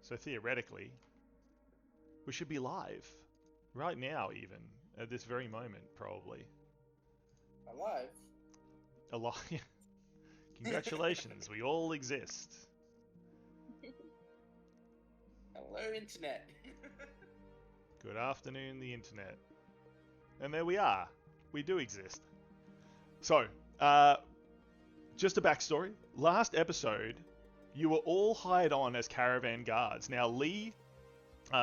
So theoretically, we should be live. Right now, even. At this very moment, probably. Alive? Alive. Congratulations, we all exist. Hello, Internet. Good afternoon, the Internet. And there we are. We do exist. So, just a backstory. Last episode, you were all hired on as caravan guards. Now, Lee,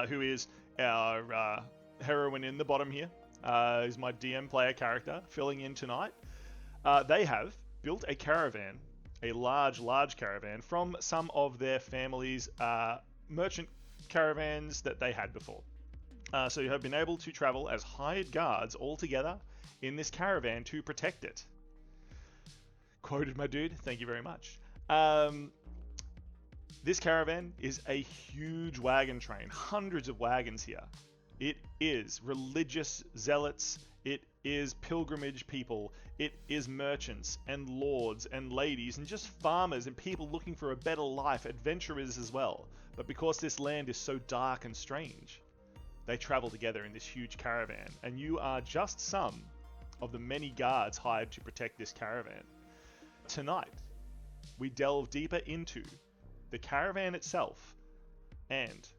who is our heroine in the bottom here, is my DM player character, filling in tonight. They have built a caravan, a large caravan, from some of their families' merchant caravans that they had before. So you have been able to travel as hired guards all together in this caravan to protect it. Quoted my dude, thank you very much. This caravan is a huge wagon train, hundreds of wagons here. It is religious zealots, it is pilgrimage people, it is merchants and lords and ladies and just farmers and people looking for a better life, adventurers as well. But because this land is so dark and strange, they travel together in this huge caravan, and you are just some of the many guards hired to protect this caravan. Tonight, we delve deeper into the caravan itself and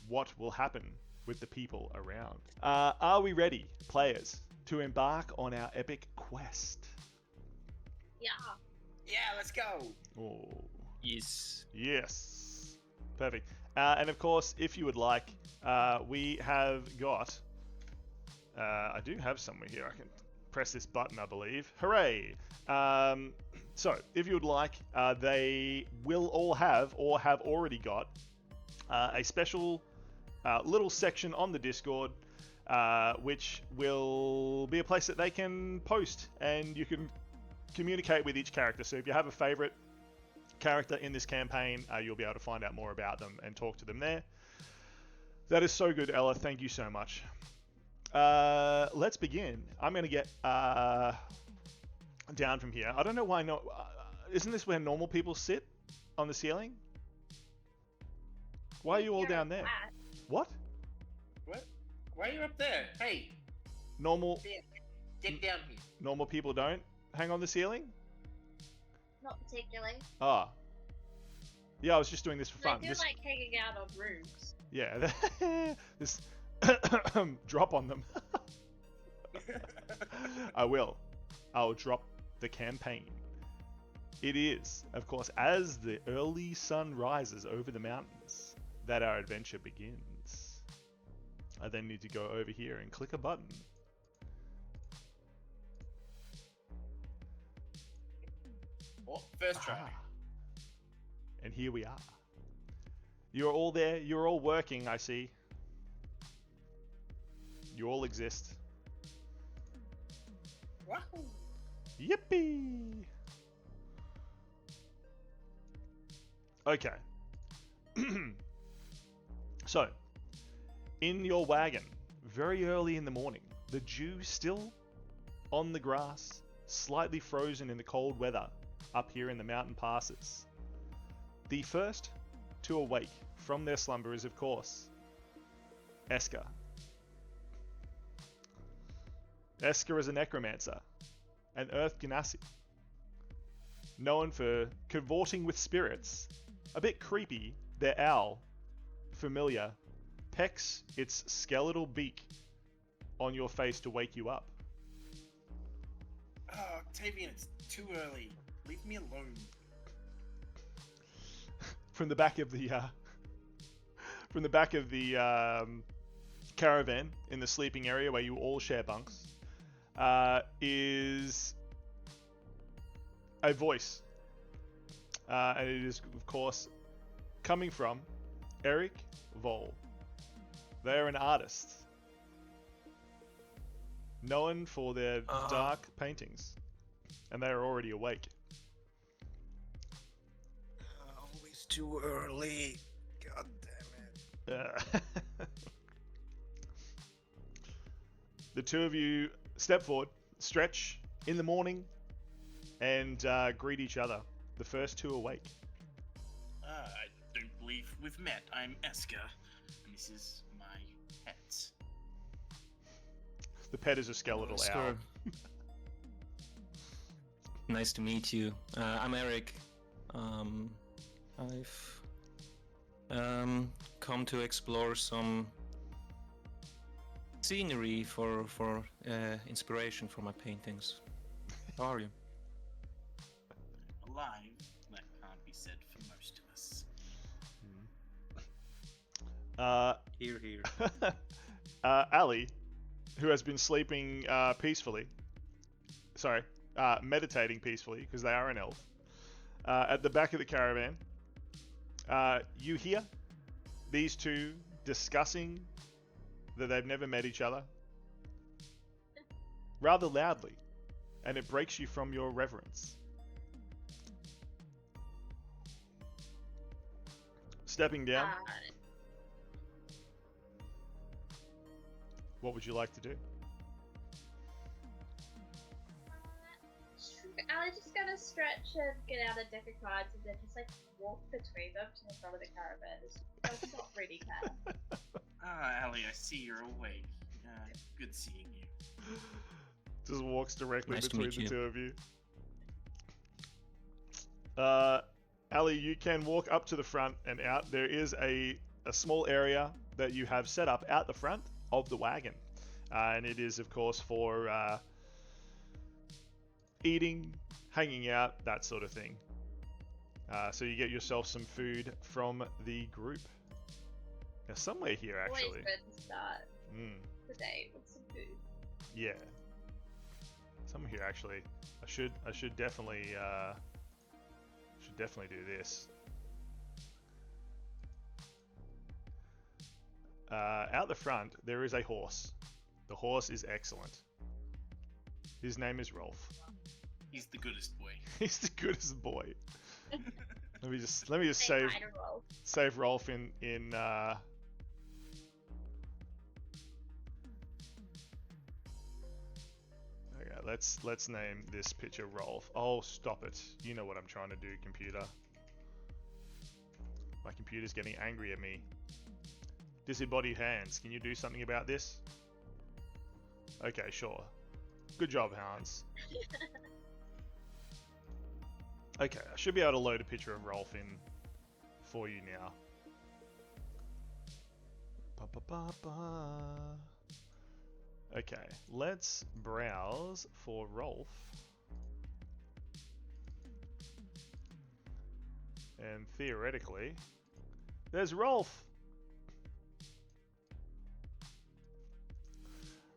what will happen with the people around. Are we ready, players, to embark on our epic quest? Yeah. Yeah, let's go. Oh, Yes. yes. Perfect. And of course, if you would like, we have got... I do have somewhere here. I can press this button, I believe. Hooray! So, if you would like, they will all have, or have already got, a special little section on the Discord, which will be a place that they can post, and you can communicate with each character. So if you have a favorite character in this campaign, you'll be able to find out more about them and talk to them there. That is so good, Ella. Thank you so much. Let's begin. I'm going to get down from here. I don't know why not. Isn't this where normal people sit on the ceiling? Why are you all down there? What? What? Why are you up there? Hey, Normal get down here. normal people don't hang on the ceiling? Not particularly. Ah. Yeah, I was just doing this for They fun. do like hanging out on roofs. Yeah, this drop on them. I will. I'll drop the campaign. It is, of course, as the early sun rises over the mountains that our adventure begins. I then need to go over here and click a button. Oh, first try. Ah. And here we are. You're all there. You're all working, I see. You all exist. Wahoo! Yippee! Okay. So, in your wagon, very early in the morning, the dew still on the grass, slightly frozen in the cold weather up here in the mountain passes. The first to awake from their slumber is, of course, Esker. Esker is a necromancer, an earth genasi, known for cavorting with spirits. A bit creepy, their owl, familiar, pecks its skeletal beak on your face to wake you up. Oh, Octavian, it's too early. Leave me alone. From the back of the caravan in the sleeping area where you all share bunks, is a voice, and it is, of course, coming from Eric Vol. They are an artist known for their dark paintings, and they are already awake. Always too early. God damn it. The two of you step forward, stretch in the morning, and greet each other. The first two awake. I don't believe we've met. I'm Eska, and this is my pet. The pet is a skeletal owl. Nice to meet you. I'm Eric. I've come to explore some scenery for inspiration for my paintings. How are you? Alive. That can't be said for most of us. Here. Ali, who has been sleeping peacefully. Sorry, meditating peacefully, because they are an elf. At the back of the caravan, you hear these two discussing that they've never met each other rather loudly, and it breaks you from your reverence. Stepping down, what would you like to do? I'm just gonna stretch and get out a deck of cards and then just like walk between them to the front of the caravan. It's not really care. Ali, I see you're awake. Good seeing you. Just walks directly Nice to between meet the you. two of you. Ali, you can walk up to the front and out. There is a small area that you have set up out the front of the wagon. And it is, of course, for eating, hanging out, that sort of thing. So you get yourself some food from the group. Now, somewhere here, Always actually. good to start the day with some food. Yeah. Somewhere here, actually. I should definitely do this. Out the front, there is a horse. The horse is excellent. His name is Rolf. He's the goodest boy. He's the goodest boy. Let me just Say save hi to Rolf. save Rolf in Okay, let's name this picture Rolf. Oh, stop it. You know what I'm trying to do, computer. My computer's getting angry at me. Disembodied hands. Can you do something about this? Okay, sure. Good job, Hans. Okay, I should be able to load a picture of Rolf in for you now. Okay, let's browse for Rolf. And theoretically, there's Rolf!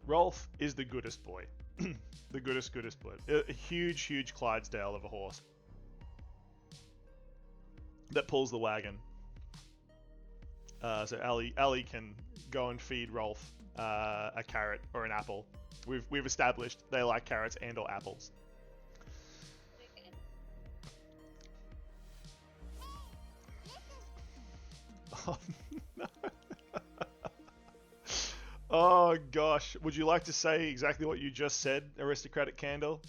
Rolf is the goodest boy. The goodest boy. A huge Clydesdale of a horse that pulls the wagon. So Ali can go and feed Rolf a carrot or an apple. We've established they like carrots and or apples. Okay. Oh no. Oh gosh, would you like to say exactly what you just said, Aristocratic Candle?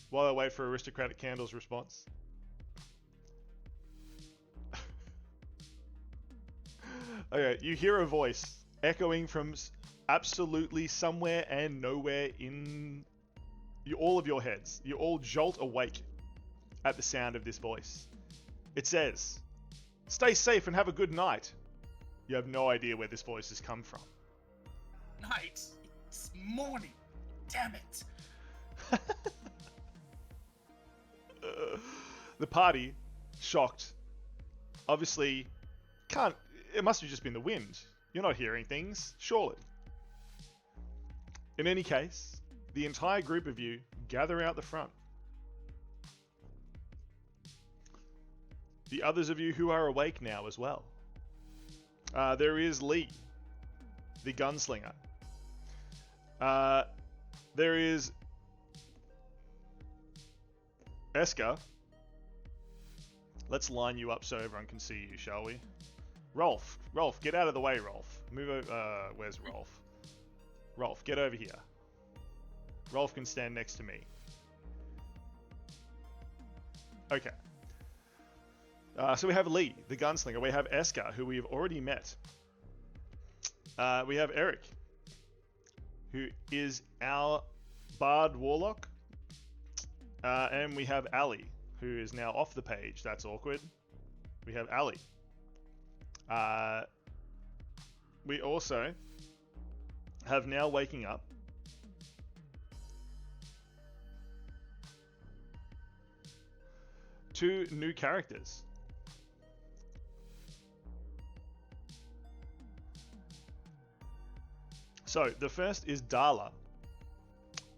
While I wait for Aristocratic Candle's response. Okay, you hear a voice echoing from absolutely somewhere and nowhere in all of your heads. You all jolt awake at the sound of this voice. It says, "Stay safe and have a good night." You have no idea where this voice has come from. Night. It's morning. Damn it. The party, shocked, obviously can't. It must have just been the wind. You're not hearing things, surely. In any case, the entire group of you gather out the front. The others of you who are awake now as well. There is Lee, the gunslinger. There is Eska. Let's line you up so everyone can see you, shall we? Rolf, get out of the way, Rolf. Move over. Where's Rolf? Rolf, get over here. Rolf can stand next to me. Okay. So we have Lee, the gunslinger. We have Eska, who we have already met. We have Eric, who is our bard warlock. And we have Ali, who is now off the page. That's awkward. We have Ali. We also have now waking up two new characters. So the first is Darla.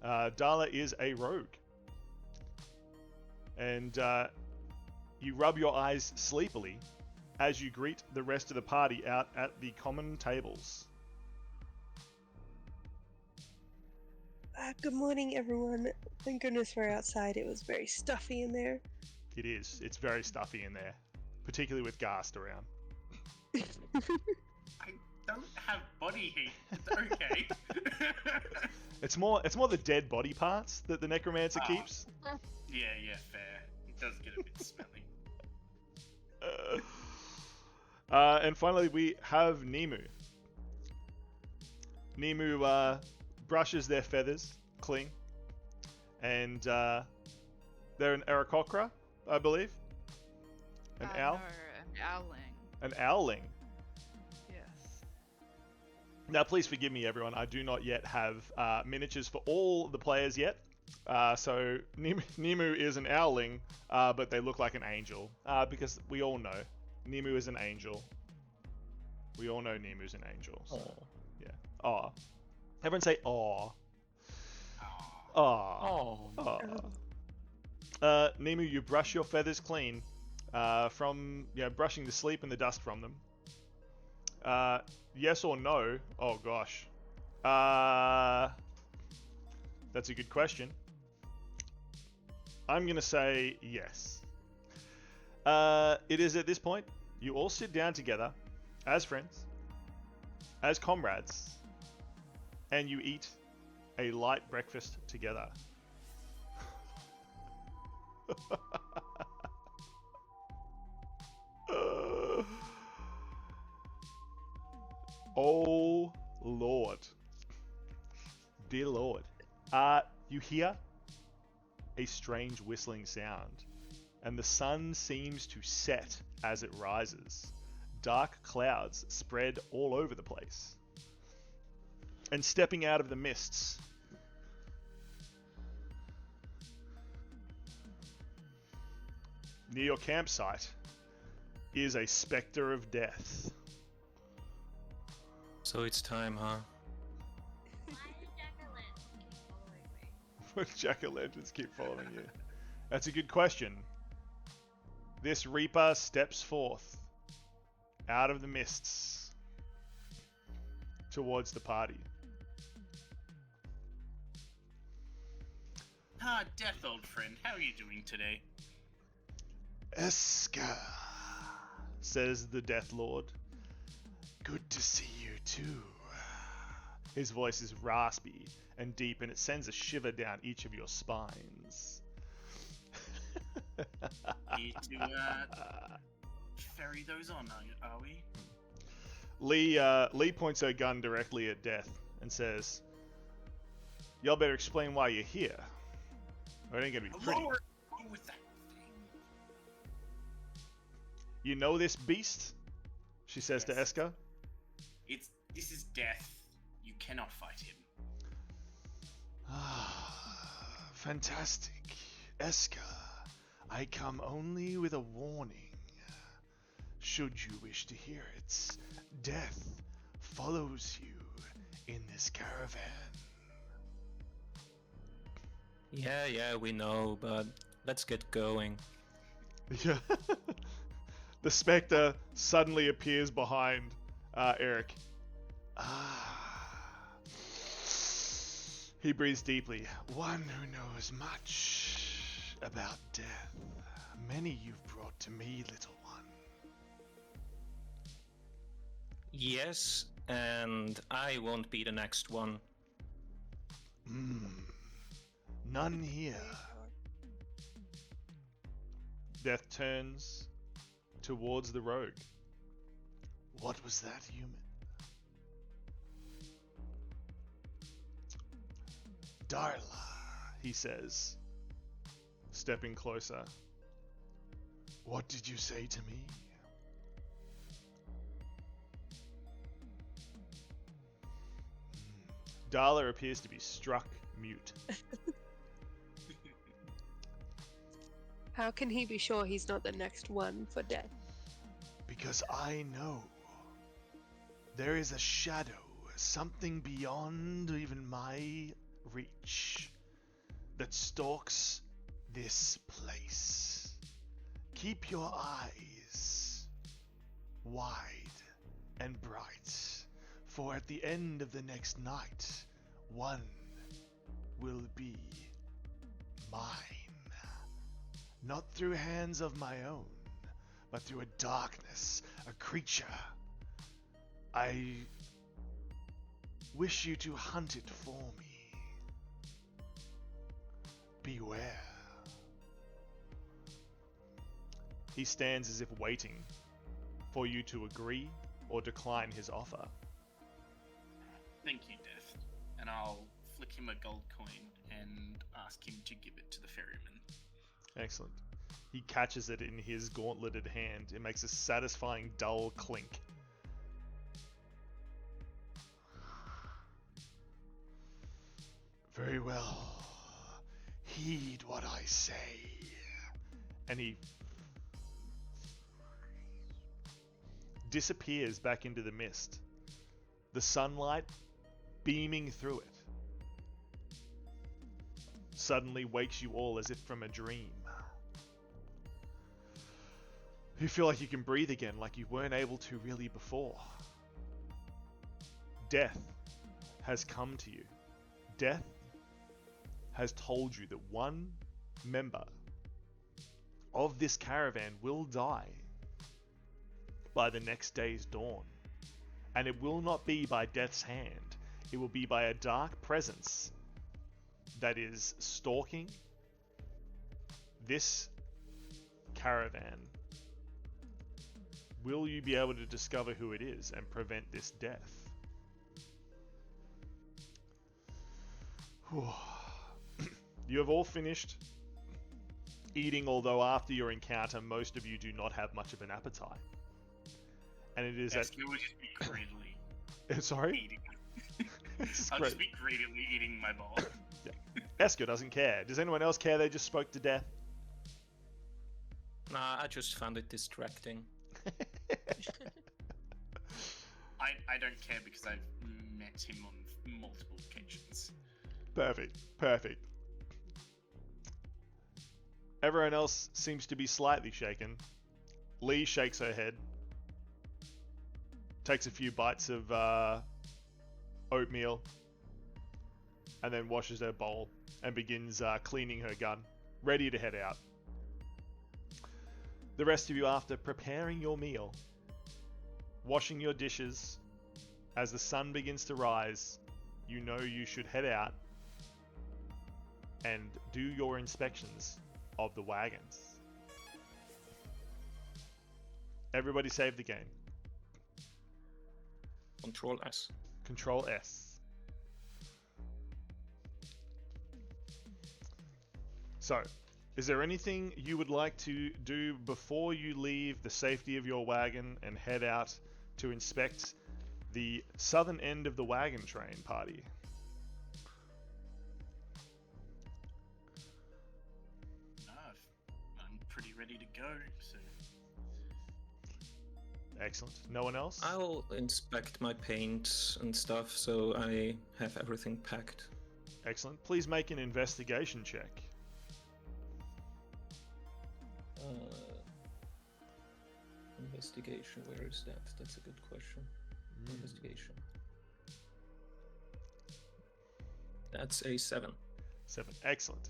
Darla is a rogue. And you rub your eyes sleepily as you greet the rest of the party out at the common tables. Good morning, everyone. Thank goodness we're outside. It was very stuffy in there. It is. It's very stuffy in there, particularly with Gast around. I don't have body heat. It's okay. It's more the dead body parts that the necromancer keeps. Yeah, fair. It does get a bit smelly. And finally, we have Nemu. Nemu brushes their feathers clean, and they're an Aarakocra, I believe. An owl? No, an owling. An owling. Yes. Now, please forgive me, everyone. I do not yet have miniatures for all the players yet. So Nemu is an owling, but they look like an angel, because we all know Nemu is an angel. We all know Nemu's an angel. So, yeah. Aw. Everyone say aw. Aw. Aw. Nemu, you brush your feathers clean from brushing the sleep and the dust from them. Yes or no? Oh gosh. That's a good question. I'm gonna say yes. It is at this point you all sit down together as friends, as comrades, and you eat a light breakfast together. Oh Lord. Dear Lord. You hear a strange whistling sound, and the sun seems to set as it rises. Dark clouds spread all over the place. And stepping out of the mists near your campsite is a specter of death. So it's time, huh? Why do Jack-o'-lanterns keep following you? That's a good question. This Reaper steps forth out of the mists towards the party. Death, old friend. How are you doing today? Eska, says the Death Lord. Good to see you too. His voice is raspy and deep, and it sends a shiver down each of your spines. Here to ferry those on, are we? Lee points her gun directly at Death and says, "Y'all better explain why you're here. Or it ain't gonna be pretty. Lower with that thing. You know this beast?" she says to Yes. Eska. This is Death. You cannot fight him. Fantastic. Eska, I come only with a warning. Should you wish to hear it, Death follows you in this caravan. Yeah, we know, but let's get going. Yeah. The spectre suddenly appears behind Eric. He breathes deeply. One who knows much about death. Many you've brought to me, little one. Yes, and I won't be the next one. None here. Death turns towards the rogue. What was that, human? Darla, he says, stepping closer. What did you say to me? Darla appears to be struck mute. How can he be sure he's not the next one for death? Because I know there is a shadow, something beyond even my reach, that stalks this place. Keep your eyes wide and bright, for at the end of the next night, one will be mine. Not through hands of my own, but through a darkness, a creature. I wish you to hunt it for me. Beware. He stands as if waiting for you to agree or decline his offer. Thank you, Death. And I'll flick him a gold coin and ask him to give it to the ferryman. Excellent. He catches it in his gauntleted hand. It makes a satisfying dull clink. Very well. Heed what I say. And he disappears back into the mist. The sunlight beaming through it suddenly wakes you all as if from a dream. You feel like you can breathe again, like you weren't able to really before. Death has come to you. Death has told you that one member of this caravan will die by the next day's dawn. And it will not be by Death's hand. It will be by a dark presence that is stalking this caravan. Will you be able to discover who it is and prevent this death? You have all finished eating, although after your encounter, most of you do not have much of an appetite. And it is Esker will just be greedily Sorry? eating. It's I'll great. just be greedily eating my bowl. Esker doesn't care. Does anyone else care they just spoke to Death? Nah, I just found it distracting. I don't care because I've met him on multiple occasions. Perfect. Perfect. Everyone else seems to be slightly shaken. Lee shakes her head. Takes a few bites of oatmeal. And then washes her bowl and begins cleaning her gun. Ready to head out. The rest of you, after preparing your meal, washing your dishes, as the sun begins to rise, you know you should head out and do your inspections of the wagons. Everybody save the game. Control S. Control S. So, is there anything you would like to do before you leave the safety of your wagon and head out to inspect the southern end of the wagon train, party? No, I'm pretty ready to go, so... Excellent. No one else? I'll inspect my paint and stuff, so I have everything packed. Excellent. Please make an investigation check. Investigation, where is that? That's a good question. Investigation. That's a 7. 7. Excellent.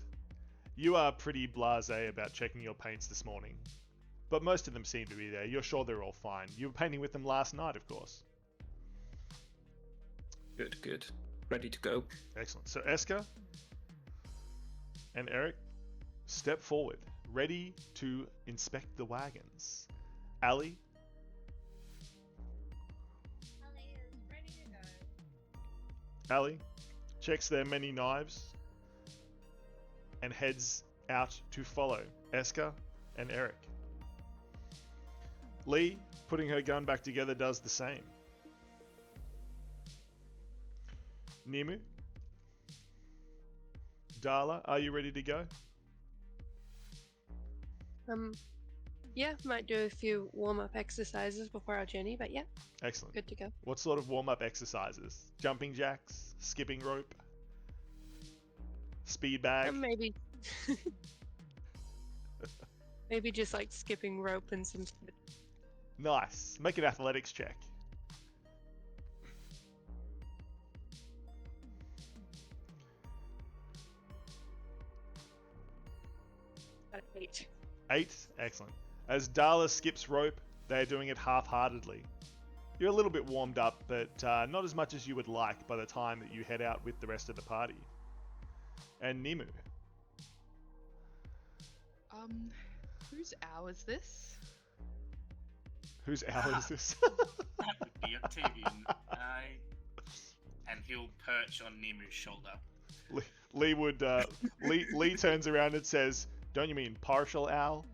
You are pretty blasé about checking your paints this morning, but most of them seem to be there. You're sure they're all fine. You were painting with them last night, of course. Good, good. Ready to go. Excellent. So, Esker, and Eric step forward, ready to inspect the wagons. Ali, Ellie is ready to go. Ali checks their many knives and heads out to follow Eska and Eric. Lee, putting her gun back together, does the same. Nimu, Darla, are you ready to go? Yeah, might do a few warm-up exercises before our journey, but yeah, Excellent. good to go. What sort of warm-up exercises? Jumping jacks, skipping rope, speed bag? Maybe, maybe just like skipping rope and some. Nice. Make an athletics check. Eight. 8. Excellent. As Darla skips rope, they are doing it half-heartedly. You're a little bit warmed up, but not as much as you would like by the time that you head out with the rest of the party. And Nimu. Whose owl is this? Whose hour is this? That would be Octavian. And he'll perch on Nemu's shoulder. Lee turns around and says, "Don't you mean partial owl?"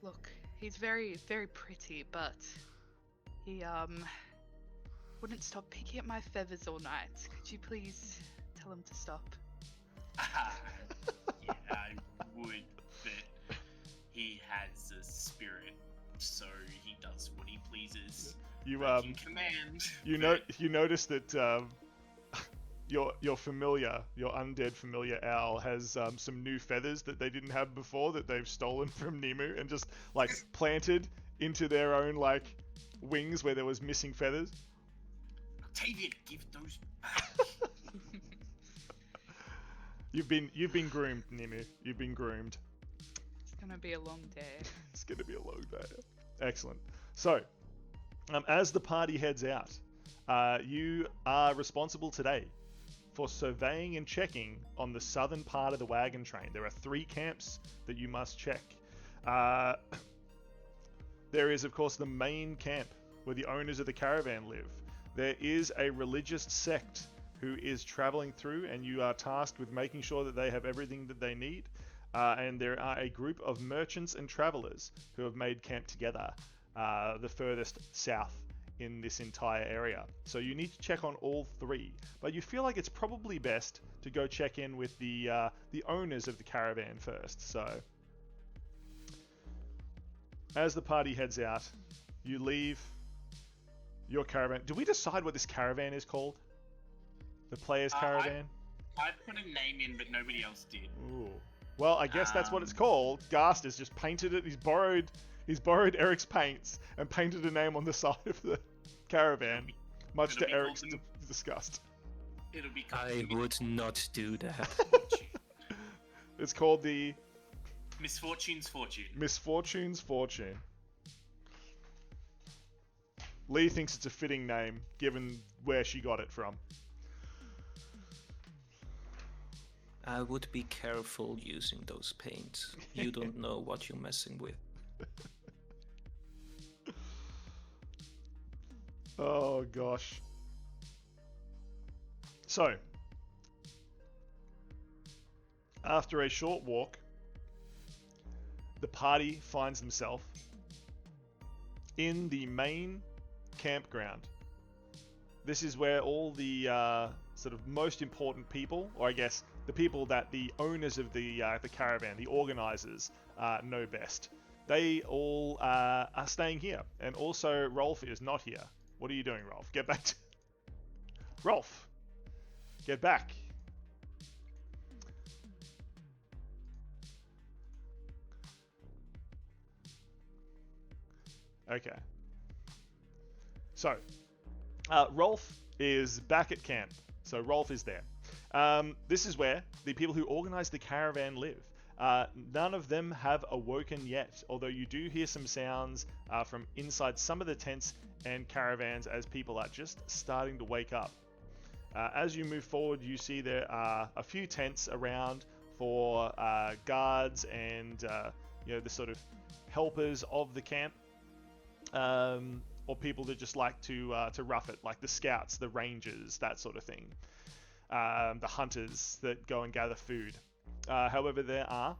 Look, he's very, very pretty, but he wouldn't stop picking at my feathers all night. Could you please tell him to stop? Yeah, I would, but he has a spirit, so he does what he pleases. You Breaking command. you notice that your undead familiar owl has some new feathers that they didn't have before that they've stolen from Nimu and just like planted into their own like wings where there was missing feathers. Octavian, give those back. You've been groomed, Nimu. You've been groomed. It's gonna be a long day. It's gonna be a long day. Excellent. So, as the party heads out, you are responsible today for surveying and checking on the southern part of the wagon train. There are 3 camps that you must check. There is, of course, the main camp where the owners of the caravan live. There is a religious sect who is traveling through, and you are tasked with making sure that they have everything that they need. And there are a group of merchants and travelers who have made camp together, the furthest south in this entire area. So you need to check on all 3, but you feel like it's probably best to go check in with the owners of the caravan first. So as the party heads out, you leave your caravan. Did we decide what this caravan is called? The player's caravan? I put a name in, but nobody else did. Ooh. Well, I guess that's what it's called. Gast has just painted it. He's borrowed Eric's paints and painted a name on the side of the caravan, much to Eric's disgust. It'll be I would not do that. It's called the Misfortune's Fortune. Misfortune's Fortune. Lee thinks it's a fitting name, given where she got it from. I would be careful using those paints. You don't know what you're messing with. Oh gosh. So, after a short walk, the party finds themselves in the main campground. This is where all the sort of most important people, or I guess the people that the owners of the caravan, the organizers, know best. They all are staying here, and also Rolf is not here. What are you doing, Rolf? Get back to... Rolf! Get back! Okay. So, Rolf is back at camp. So Rolf is there. This is where the people who organize the caravan live. None of them have awoken yet, although you do hear some sounds from inside some of the tents and caravans as people are just starting to wake up. As you move forward, you see there are a few tents around for guards and the sort of helpers of the camp, or people that just like to rough it, like the scouts, the rangers, that sort of thing. The hunters that go and gather food. However, there are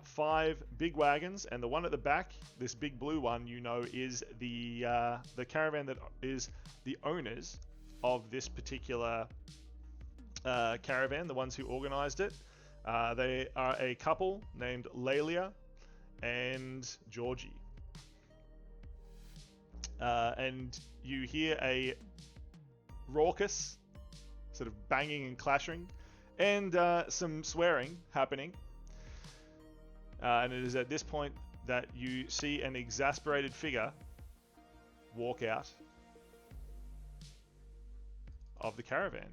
5 big wagons, and the one at the back, this big blue one, is the caravan that is the owners of this particular caravan, the ones who organized it. They are a couple named Lelia and Georgie. And you hear a raucous sort of banging and clashing and some swearing happening. And it is at this point that you see an exasperated figure walk out of the caravan.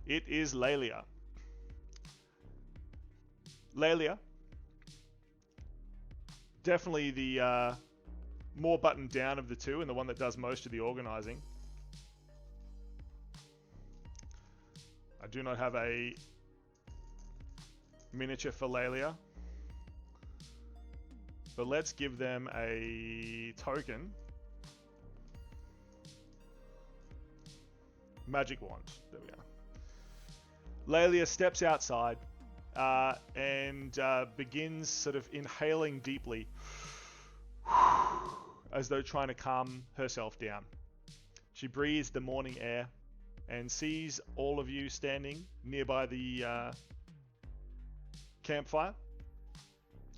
It is Lelia. Lelia, definitely the more buttoned down of the two and the one that does most of the organizing. I do not have a miniature for Lelia, but let's give them a token. Magic wand. There we are. Lelia steps outside and begins sort of inhaling deeply as though trying to calm herself down. She breathes the morning air and sees all of you standing nearby the campfire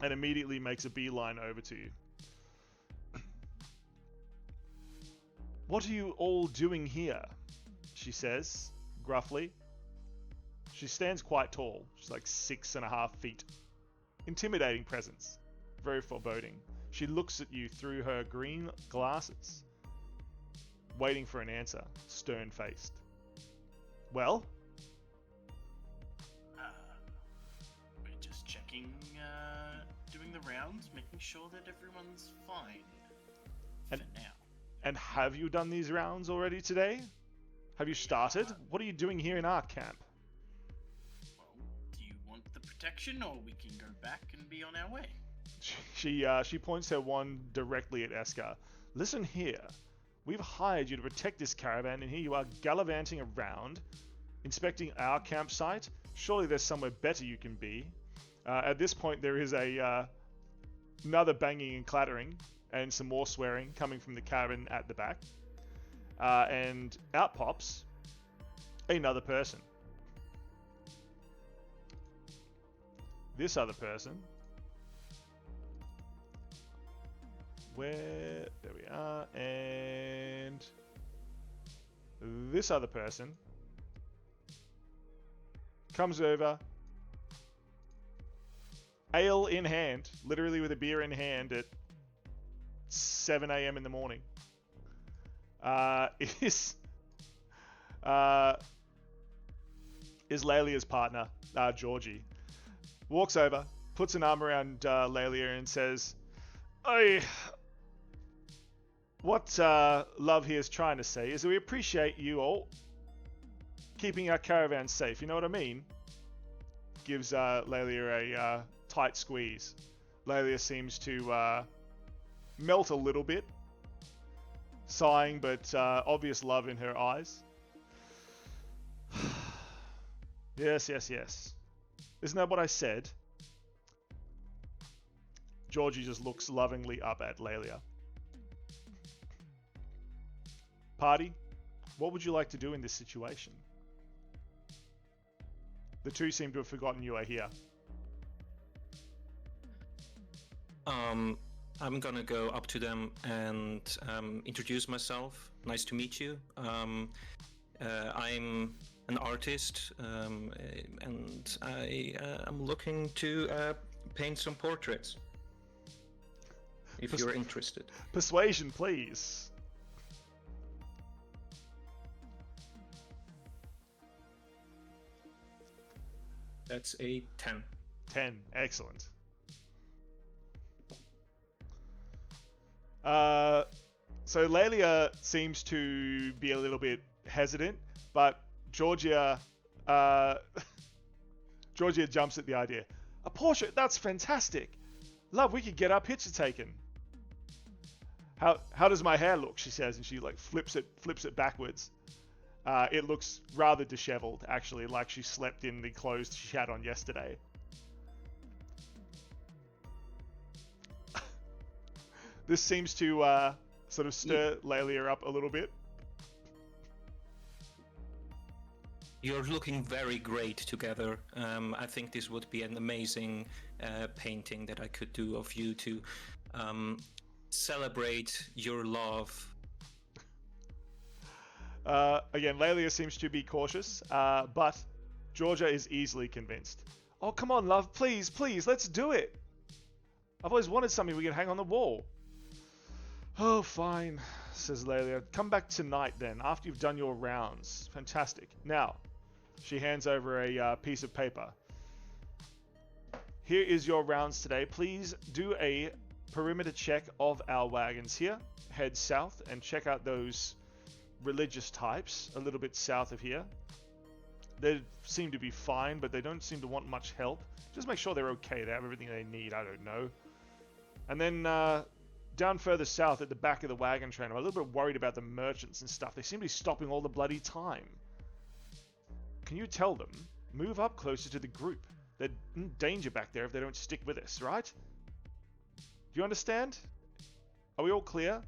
and immediately makes a beeline over to you. "What are you all doing here?" she says, gruffly. She stands quite tall. She's like 6.5 feet. Intimidating presence. Very foreboding. She looks at you through her green glasses, waiting for an answer, stern-faced. "Well?" We're just checking, doing the rounds, making sure that everyone's fine. For now. And have you done these rounds already today? Have you started? What are you doing here in our camp? Well, do you want the protection, or we can go back and be on our way? She points her wand directly at Eska. "Listen here. We've hired you to protect this caravan, and here you are gallivanting around, inspecting our campsite. Surely there's somewhere better you can be." At this point, there is another banging and clattering, and some more swearing coming from the cabin at the back. And out pops another person. This other person, there we are, and this other person comes over, ale in hand, literally with a beer in hand at 7 a.m. in the morning. Is Lelia's partner, Georgie. Walks over, puts an arm around Lelia and says, what Love here is trying to say is that we appreciate you all keeping our caravan safe, you know what I mean?" Gives Lelia a tight squeeze. Lelia seems to melt a little bit, sighing, but obvious love in her eyes. Yes. Isn't that what I said? Georgie just looks lovingly up at Lelia. "Party, what would you like to do in this situation?" The two seem to have forgotten you are here. I'm gonna go up to them and introduce myself. Nice to meet you. I'm an artist, and I am looking to paint some portraits. If you're interested. Persuasion, please. That's a 10. 10. Excellent. So Lelia seems to be a little bit hesitant, but Georgia Georgia jumps at the idea. A Porsche, that's fantastic. Love, we could get our picture taken. How does my hair look? She says, and she like flips it backwards. It looks rather disheveled, actually, like she slept in the clothes she had on yesterday. This seems to sort of stir Lelia up a little bit. You're looking very great together. I think this would be an amazing painting that I could do of you to celebrate your love. Again, Lelia seems to be cautious, but Georgia is easily convinced. Oh, come on, love, please, let's do it. I've always wanted something we can hang on the wall. Oh, fine, says Lelia. Come back tonight then, after you've done your rounds. Fantastic. Now, she hands over a piece of paper. Here is your rounds today. Please do a perimeter check of our wagons here. Head south and check out those religious types a little bit south of here. They seem to be fine, but they don't seem to want much help. Just make sure they're okay. They have everything they need. I don't know. And then down further south at the back of the wagon train, I'm a little bit worried about the merchants and stuff. They seem to be stopping all the bloody time. Can you tell them, move up closer to the group? They're in danger back there if they don't stick with us, right? Do you understand? Are we all clear?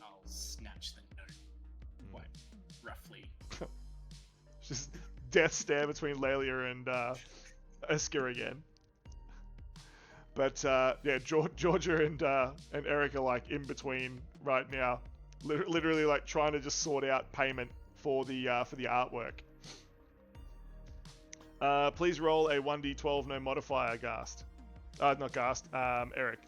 I'll snatch the note. What? Roughly. Just death stare between Lelia and Esker again. But yeah, Georgia and Eric are like in between right now, literally like trying to just sort out payment for the artwork. Please roll a 1d12 no modifier, Gast. Not Gast. Eric.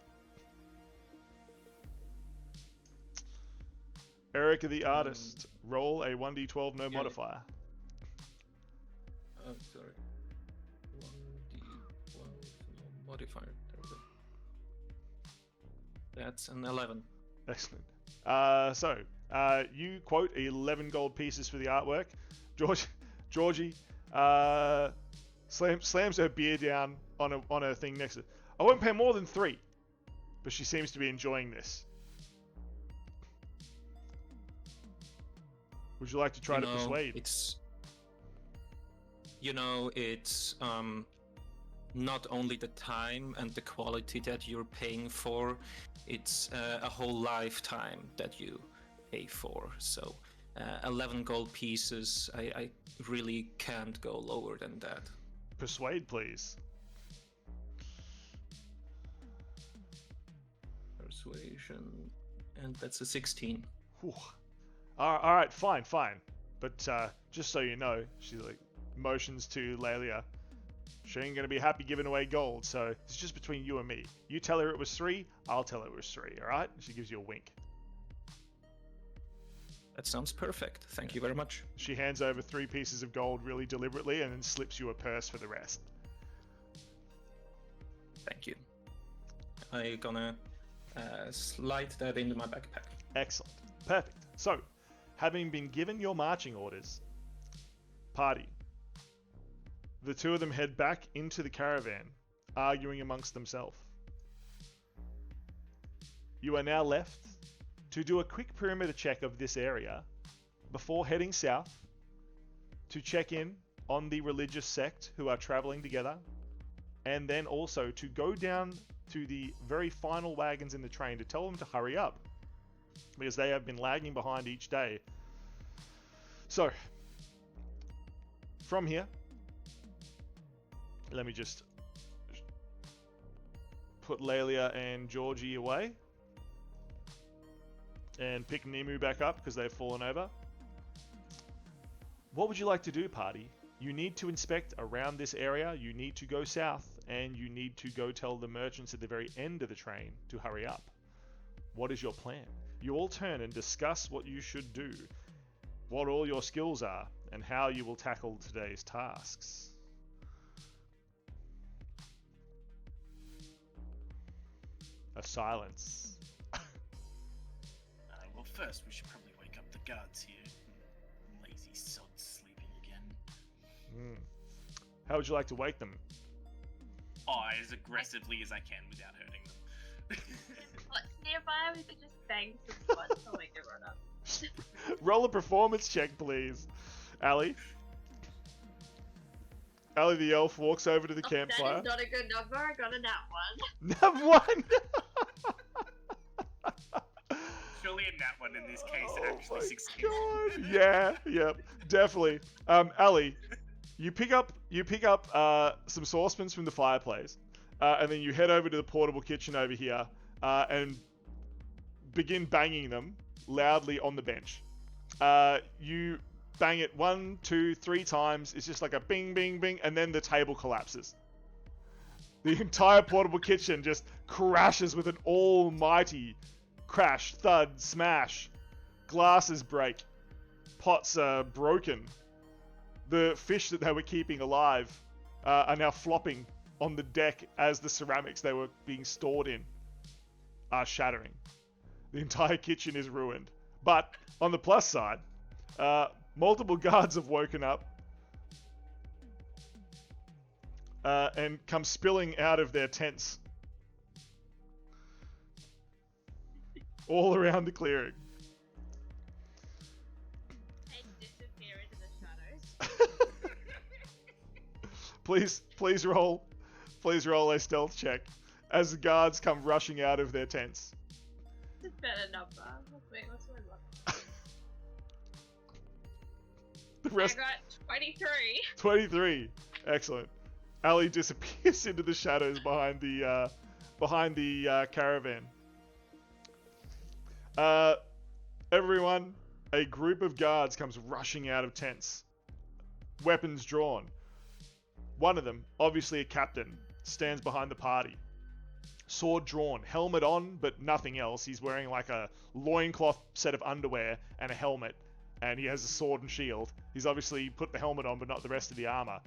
Eric the artist. Roll a 1d12 no modifier. Oh, sorry. 1d12 no modifier. There we go. That's an 11. Excellent. So you quote 11 gold pieces for the artwork. Georgie slams her beer down on her thing next to it. I won't pay more than 3. But she seems to be enjoying this. Would you like to try to persuade? It's not only the time and the quality that you're paying for, it's a whole lifetime that you pay for. So 11 gold pieces, I really can't go lower than that. Persuade, please. Persuasion, and that's a 16. Whew. All right, fine. But just so you know, she like motions to Lelia. She ain't gonna be happy giving away gold, so it's just between you and me. You tell her it was 3, I'll tell her it was 3. All right? She gives you a wink. That sounds perfect. Thank you very much. She hands over 3 pieces of gold really deliberately, and then slips you a purse for the rest. Thank you. I'm gonna slide that into my backpack. Excellent. Perfect. So, having been given your marching orders, party. The two of them head back into the caravan, arguing amongst themselves. You are now left to do a quick perimeter check of this area before heading south to check in on the religious sect who are traveling together, and then also to go down to the very final wagons in the train to tell them to hurry up, because they have been lagging behind each day. So, from here, let me just put Lelia and Georgie away and pick Nemu back up because they've fallen over. What would you like to do, party? You need to inspect around this area, you need to go south, and you need to go tell the merchants at the very end of the train to hurry up. What is your plan? You all turn and discuss what you should do, what all your skills are, and how you will tackle today's tasks. A silence Well, first we should probably wake up the guards here. Lazy sods sleeping again. How would you like to wake them? Oh, as aggressively as I can without hurting them. What's nearby? We could just bang some spots to wake everyone up. Roll a performance check, please. Allie. Allie the elf walks over to the That campfire. is not a good number. I got a nat 1. Nat 1! Surely a nat 1 in this case Oh actually my succeeds. God. Yeah, yep, definitely. Allie, you pick up some saucepans from the fireplace, and then you head over to the portable kitchen over here, and begin banging them loudly on the bench. You bang it 1, 2, 3 times. It's just like a bing, bing, bing, and then the table collapses. The entire portable kitchen just crashes with an almighty crash, thud, smash. Glasses break. Pots are broken. The fish that they were keeping alive are now flopping on the deck as the ceramics they were being stored in are shattering. The entire kitchen is ruined. But on the plus side, multiple guards have woken up and come spilling out of their tents all around the clearing. And disappear into the shadows. Please roll a stealth check as the guards come rushing out of their tents. It's a better number. Wait, what's my luck? The rest I got 23. 23. Excellent. Ali disappears into the shadows behind the caravan. Everyone, a group of guards comes rushing out of tents, weapons drawn. One of them, obviously a captain, stands behind the party. Sword drawn, helmet on, but nothing else. He's wearing like a loincloth set of underwear and a helmet, and he has a sword and shield. He's obviously put the helmet on, but not the rest of the armor.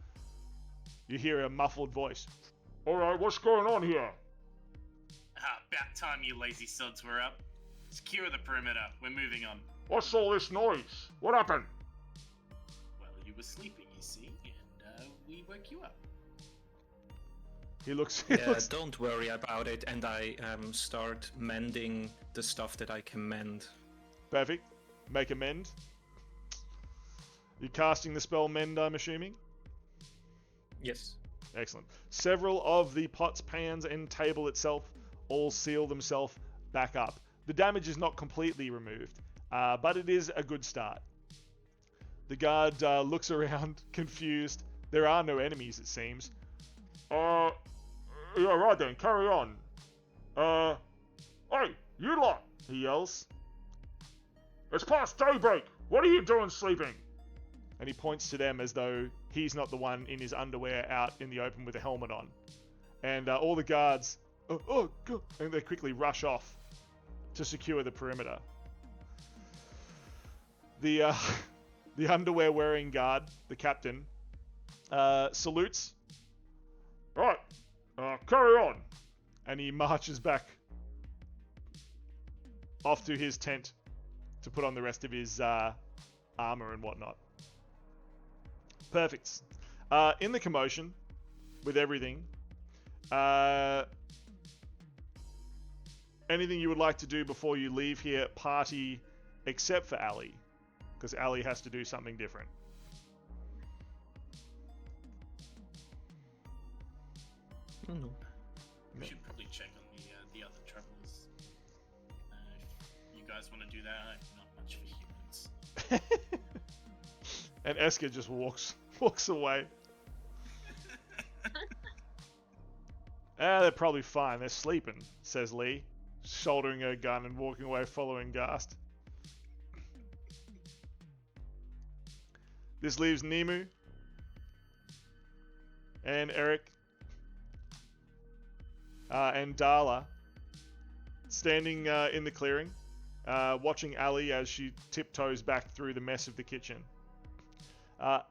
You hear a muffled voice. Alright, what's going on here? About time you lazy sods were up. Secure the perimeter. We're moving on. What's all this noise? What happened? Well, you were sleeping, you see, and we woke you up. He looks... Yeah, don't worry about it, and I start mending the stuff that I can mend. Perfect. Make a mend. You're casting the spell mend, I'm assuming? Yes. Excellent. Several of the pots, pans, and table itself all seal themselves back up. The damage is not completely removed, but it is a good start. The guard looks around, confused. There are no enemies, it seems. Yeah, right then, carry on. Hey, you lot, he yells. It's past daybreak. What are you doing sleeping? And he points to them as though he's not the one in his underwear out in the open with a helmet on. And all the guards, God, and they quickly rush off to secure the perimeter. The underwear wearing guard, the captain, salutes. Right, carry on. And he marches back off to his tent to put on the rest of his armor and whatnot. Perfect. In the commotion, with everything, anything you would like to do before you leave here, party, except for Ali, because Ali has to do something different. No. We should probably check on the other travelers. If you guys want to do that, I'm not much for humans. And Esker just walks away. They're probably fine. They're sleeping, says Lee, shouldering her gun and walking away following Gast. This leaves Nemu and Eric and Darla standing in the clearing, watching Ali as she tiptoes back through the mess of the kitchen.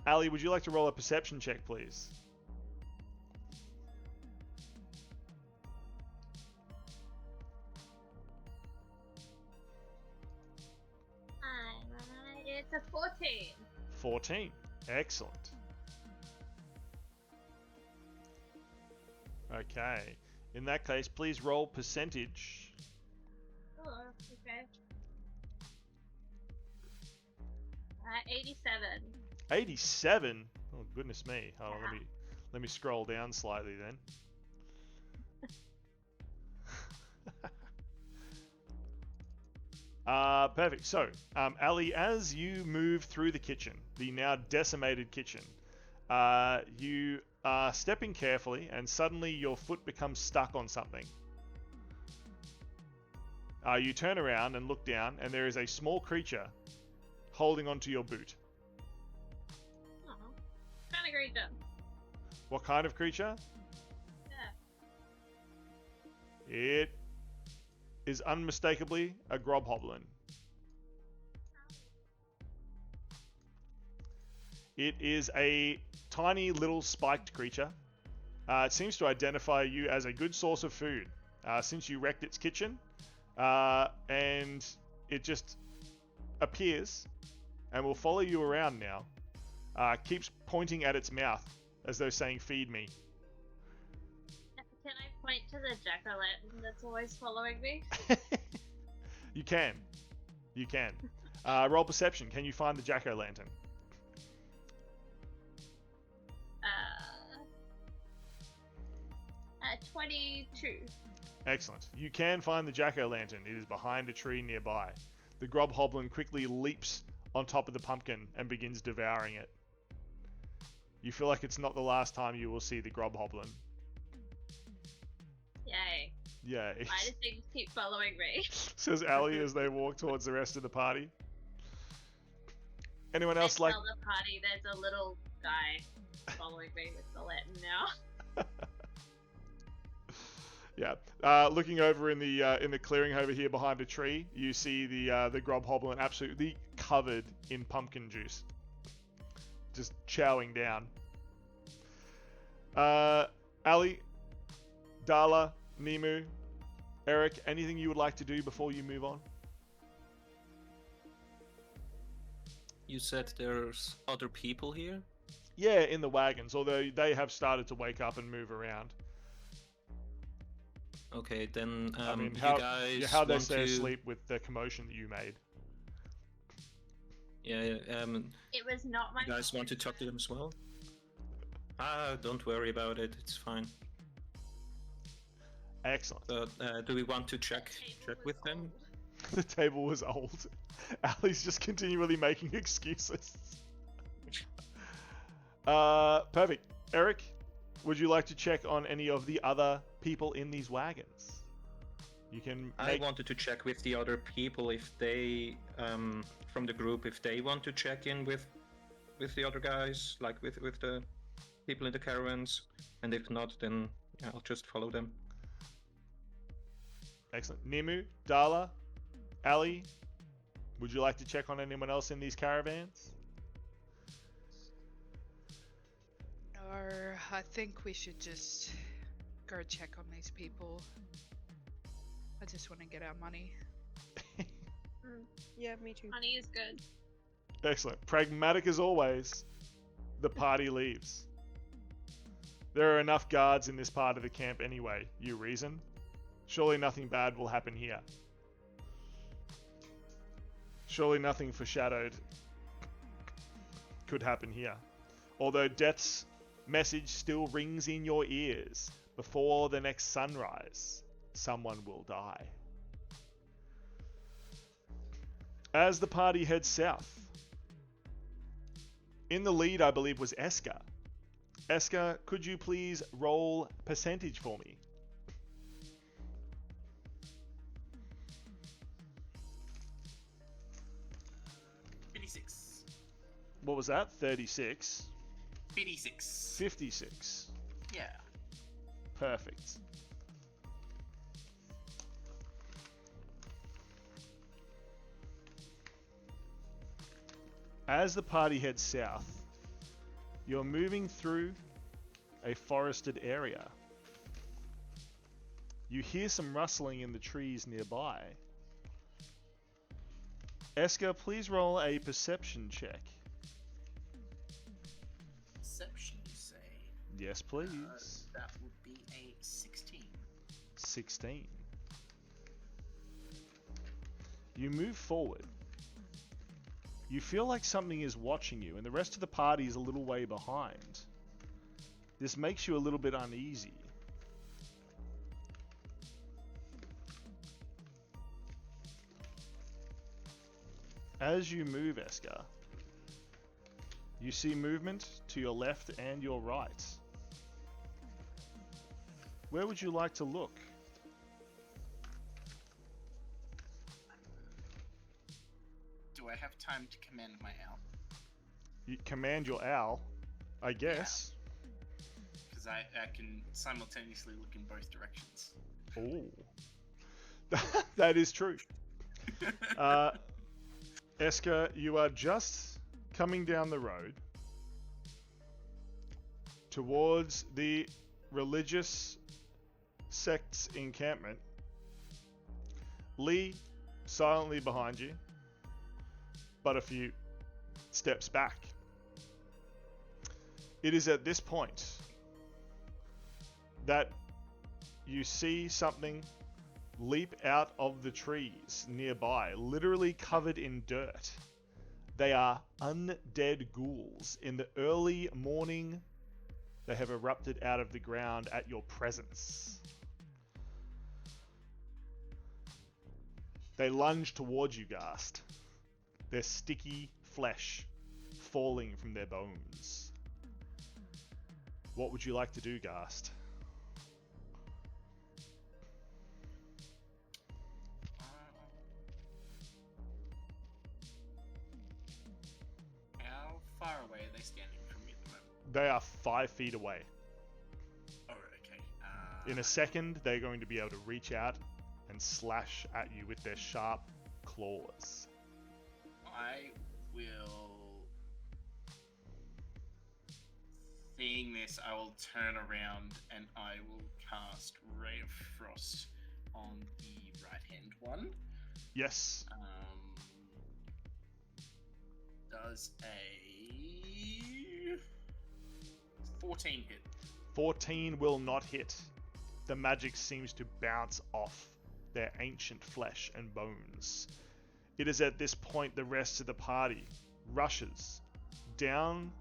Ali, would you like to roll a perception check, please? 14. 14. Excellent. Okay. In that case, please roll percentage. Oh, okay. 87. 87. Oh goodness me. Hold on, let me scroll down slightly then. Perfect. So, Ali, as you move through the kitchen, the now decimated kitchen, you are stepping carefully, and suddenly your foot becomes stuck on something. You turn around and look down, and there is a small creature holding onto your boot. Oh, kind of great job. What kind of creature? Yeah. It is unmistakably a grobhoblin. It is a tiny little spiked creature. It seems to identify you as a good source of food since you wrecked its kitchen. And it just appears and will follow you around now. Keeps pointing at its mouth as though saying, "Feed me." Can I point to the jack-o'-lantern that's always following me? You can. You can. Roll perception. Can you find the jack-o'-lantern? 22. Excellent. You can find the jack-o'-lantern. It is behind a tree nearby. The grobhoblin quickly leaps on top of the pumpkin and begins devouring it. You feel like it's not the last time you will see the grobhoblin. Yay. Yeah. Why do things keep following me? Says Ali as they walk towards the rest of the party. Anyone else I like... tell the party there's a little guy following me with the lantern now. Yeah. Looking over in the clearing over here behind a tree, you see the grobhoblin absolutely covered in pumpkin juice, just chowing down. Ali, Darla, Nimu, Eric, anything you would like to do before you move on? You said there's other people here? Yeah, in the wagons, although they have started to wake up and move around. Okay, then I mean, you how they want stay to... asleep with the commotion that you made. Yeah, It was not my you guys want to talk to them as well? Don't worry about it, it's fine. Excellent. But do we want to check with them? The table was old. Ali's just continually making excuses. Perfect. Eric, would you like to check on any of the other people in these wagons? You can I wanted to check with the other people if they, from the group, if they want to check in with the other guys, like with the people in the caravans, and if not, then yeah, I'll just follow them. Excellent. Nimu, Darla, Ali, would you like to check on anyone else in these caravans? Or I think we should just go check on these people. I just want to get our money. Yeah, me too. Honey is good. Excellent. Pragmatic as always, the party leaves. There are enough guards in this part of the camp anyway, you reason. Surely nothing bad will happen here. Surely nothing foreshadowed could happen here. Although death's message still rings in your ears, before the next sunrise, someone will die. As the party heads south, in the lead I believe was Eska. Eska, could you please roll percentage for me? 56. What was that? 36? 56. 56. Yeah. Perfect. As the party heads south, you're moving through a forested area. You hear some rustling in the trees nearby. Eska, please roll a perception check. Perception, you say? Yes, please. That would be a 16. 16. You move forward. You feel like something is watching you, and the rest of the party is a little way behind. This makes you a little bit uneasy. As you move, Eska, you see movement to your left and your right. Where would you like to look? Do I have time to command my owl? You command your owl, I guess. Because I can simultaneously look in both directions. Oh. That is true. Eska, you are just coming down the road towards the religious sect's encampment. Lee, silently behind you, but a few steps back. It is at this point that you see something leap out of the trees nearby, literally covered in dirt. They are undead ghouls. In the early morning, they have erupted out of the ground at your presence. They lunge towards you, Ghast. Their sticky flesh falling from their bones. What would you like to do, Ghast? How far away are they standing from me at the moment? They are 5 feet away. Oh, okay. In a second, they're going to be able to reach out and slash at you with their sharp claws. I will... Seeing this, I will turn around and I will cast Ray of Frost on the right-hand one. Yes. Does a 14 hit? 14 will not hit. The magic seems to bounce off their ancient flesh and bones. It is at this point the rest of the party rushes down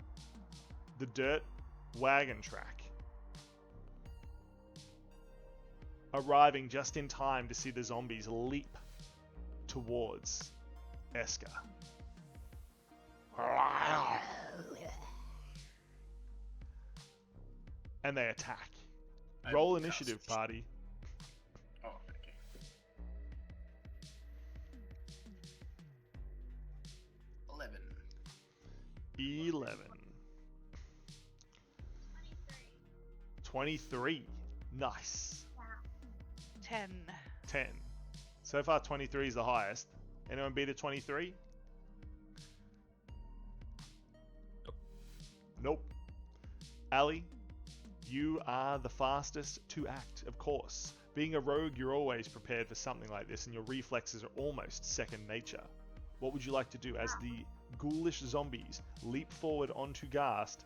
the dirt wagon track, arriving just in time to see the zombies leap towards Eska. And they attack. I Roll will initiative, cast- party. Oh, okay. 11. 11. 23. Nice. 10. 10. So far, 23 is the highest. Anyone beat a 23? Nope. Ali, you are the fastest to act, of course. Being a rogue, you're always prepared for something like this, and your reflexes are almost second nature. What would you like to do as the ghoulish zombies leap forward onto Ghast?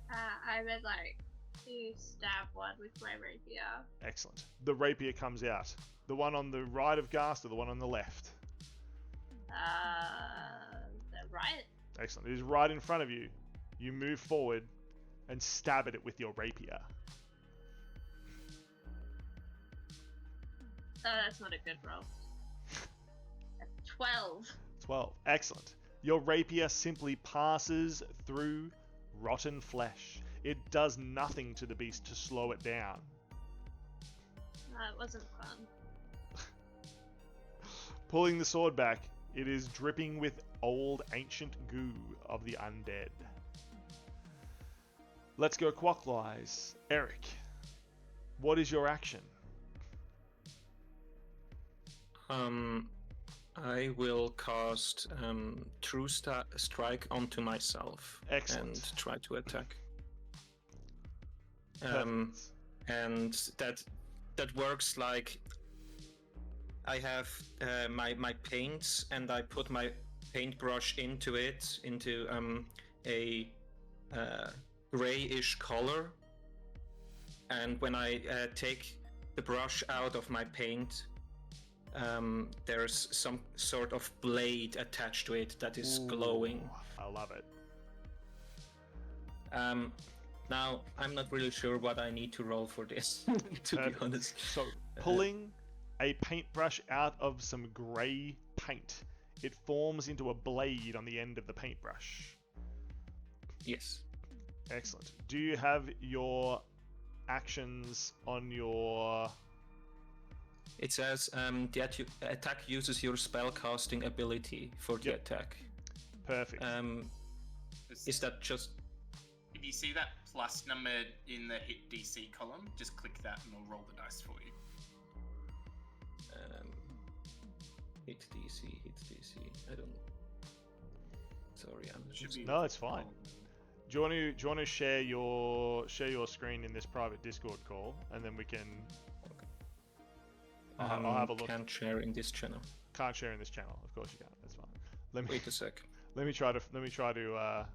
I would like to stab one with my rapier. Excellent. The rapier comes out. The one on the right of Ghast or the one on the left? The right. Excellent. It is right in front of you. You move forward and stab at it with your rapier. Oh, that's not a good roll. 12. 12. Excellent. Your rapier simply passes through rotten flesh. It does nothing to the beast to slow it down. No, it wasn't fun. Pulling the sword back, it is dripping with old ancient goo of the undead. Let's go clockwise. Eric, what is your action? I will cast True Strike onto myself. Excellent. And try to attack. Perfect. And that works like I have my paints, and I put my paintbrush into it, into a grayish color. And when I take the brush out of my paint, there's some sort of blade attached to it that is glowing. Ooh, I love it. Now, I'm not really sure what I need to roll for this, to be Perfect. honest. So, pulling a paintbrush out of some grey paint, it forms into a blade on the end of the paintbrush. Yes. Excellent. Do you have your actions on your... It says the attack uses your spellcasting ability for the attack. Perfect. Is that just... If you see that plus number in the hit DC column, just click that and it'll roll the dice for you. Hit DC. I don't... Sorry, I'm Should just... be- No, it's fine. Do you want to share your screen in this private Discord call, and then we can... I'll have a look. Can't share in this channel. Can't share in this channel. Of course you can't. That's fine. Let me Wait a sec. let me try to.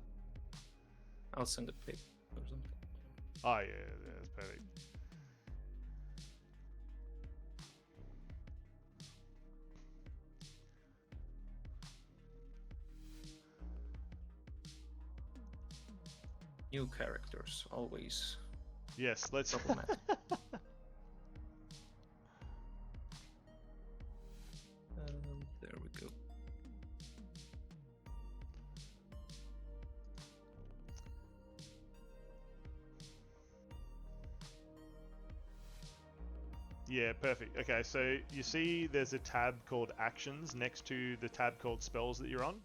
I'll send a pic or something. Oh yeah, that's perfect. New characters, always Yes, let's. problematic. There we go. Yeah, perfect. Okay, so you see there's a tab called Actions next to the tab called Spells that you're on?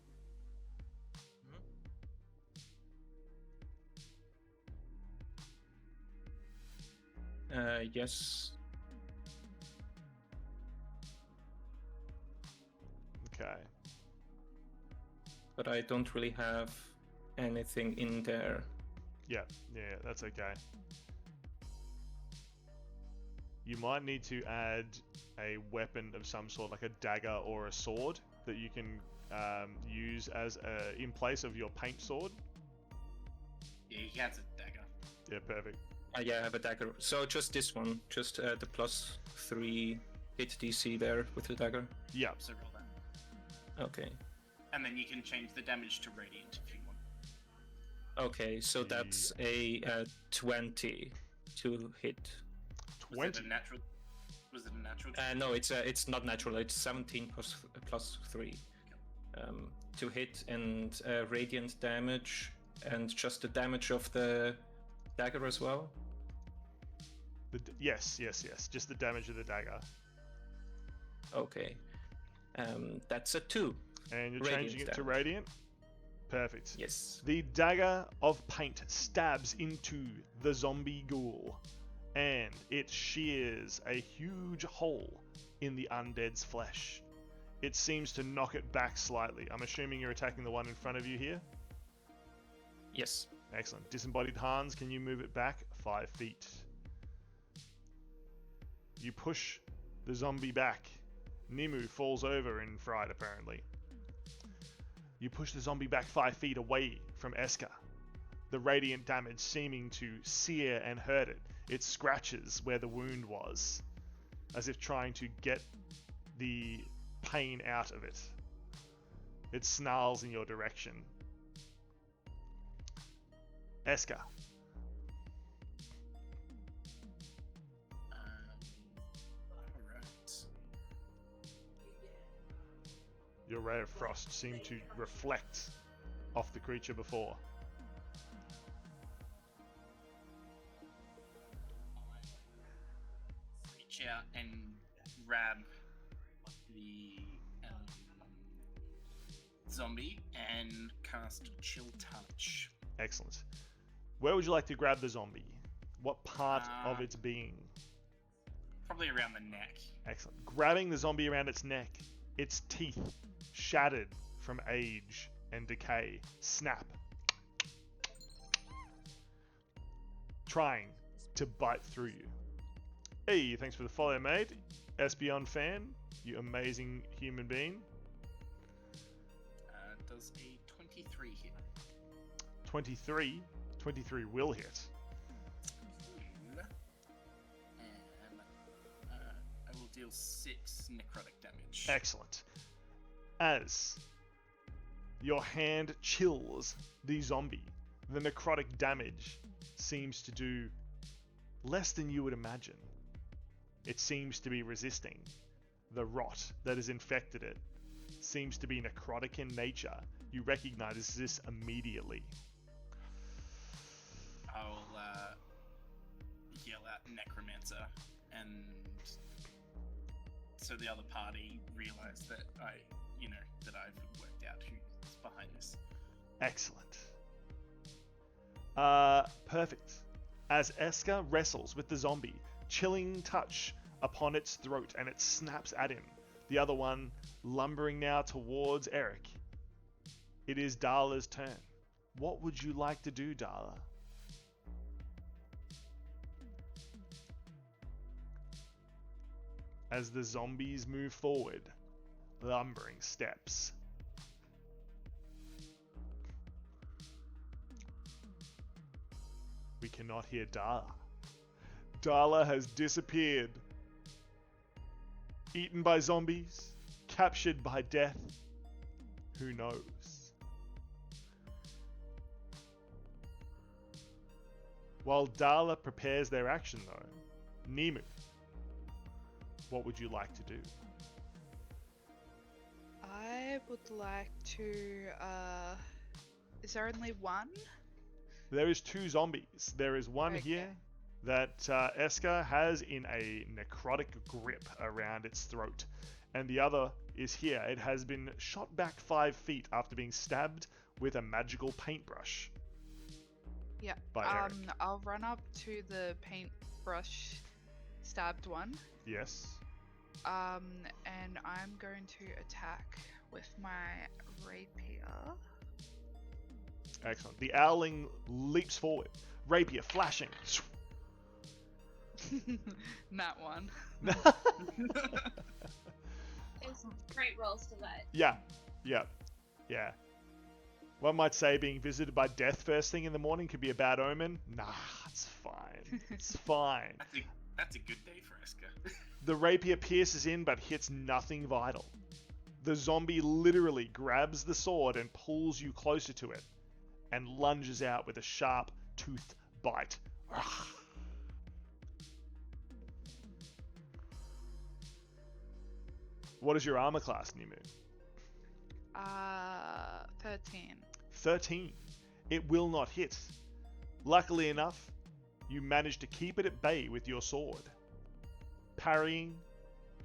Yes. Okay. But I don't really have anything in there. Yeah, that's okay. You might need to add a weapon of some sort, like a dagger or a sword, that you can use as in place of your paint sword. Yeah, he has a dagger. Yeah, perfect. Yeah, I have a dagger. So just this one, just the +3 hit DC there with the dagger. Yeah. So roll that. Okay. And then you can change the damage to radiant if you want. Okay, so that's a 20 to hit. 20. Was it a natural? Was it a natural? No, it's not natural. It's 17 plus 3 to hit, and radiant damage, and just the damage of the dagger as well. Yes. Just the damage of the dagger. Okay, that's a 2. And you're Radiant changing it to damage. radiant? Perfect. Yes. The dagger of paint stabs into the zombie ghoul, and it shears a huge hole in the undead's flesh. It seems to knock it back slightly. I'm assuming you're attacking the one in front of you here? Yes. Excellent. Disembodied Hans, can you move it back 5 feet? You push the zombie back. Nimu falls over in fright, apparently. You push the zombie back 5 feet away from Eska. The radiant damage seeming to sear and hurt it. It scratches where the wound was, as if trying to get the pain out of it. It snarls in your direction. Eska. Alright. Your ray of frost seemed to reflect off the creature before. Reach out and grab the zombie and cast Chill Touch. Excellent. Where would you like to grab the zombie? What part of its being? Probably around the neck. Excellent. Grabbing the zombie around its neck, its teeth, shattered from age and decay, snap. Trying to bite through you. Hey, thanks for the follow, mate. Espeon fan, you amazing human being. Does a 23 hit? 23. 23 will hit. And I will deal 6 necrotic damage. Excellent. As your hand chills the zombie, the necrotic damage seems to do less than you would imagine. It seems to be resisting. The rot that has infected it seems to be necrotic in nature. You recognize this immediately. I'll yell out necromancer, and so the other party realize that I've worked out who's behind this. Excellent. Perfect. As Eska wrestles with the zombie, chilling touch upon its throat, and it snaps at him. The other one lumbering now towards Eric. It is Darla's turn. What would you like to do, Darla? As the zombies move forward, lumbering steps. We cannot hear Darla. Darla has disappeared. Eaten by zombies, captured by death. Who knows? While Darla prepares their action though, Nimu, what would you like to do? I would like to. Is there only one? There is 2 zombies. There is one Okay. here that Eska has in a necrotic grip around its throat. And the other is here. It has been shot back 5 feet after being stabbed with a magical paintbrush. Yeah. By Eric. I'll run up to the paintbrush stabbed one. Yes. And I'm going to attack with my rapier. Excellent. The owling leaps forward. Rapier flashing. That one. It's great rolls tonight. Yeah. One might say being visited by death first thing in the morning could be a bad omen. Nah, it's fine. It's fine. I think that's a good day for Eska. The rapier pierces in but hits nothing vital. The zombie literally grabs the sword and pulls you closer to it and lunges out with a sharp toothed bite. What is your armor class, Nimu? 13. 13. It will not hit. Luckily enough, you manage to keep it at bay with your sword, parrying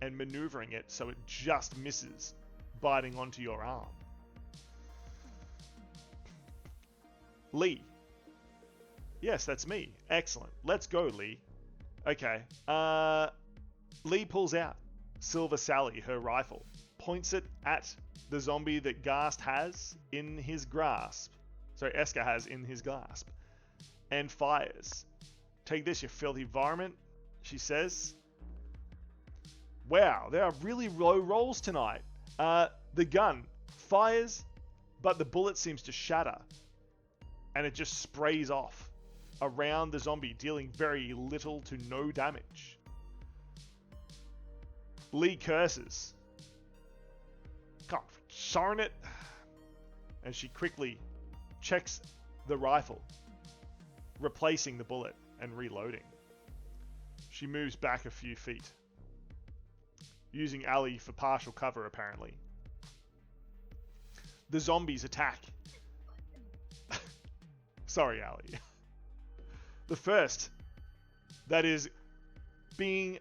and maneuvering it so it just misses, biting onto your arm. Lee. Yes, that's me. Excellent. Let's go, Lee. Okay. Lee pulls out Silver Sally, her rifle, points it at the zombie that Gast has in his grasp. Sorry, Eska has in his grasp. And fires. Take this, you filthy varmint, she says. Wow, there are really low rolls tonight. The gun fires, but the bullet seems to shatter. And it just sprays off around the zombie, dealing very little to no damage. Lee curses. God darn it. And she quickly checks the rifle, replacing the bullet and reloading. She moves back a few feet, using Ali for partial cover apparently. The zombies attack. Sorry, Ali. The first, that is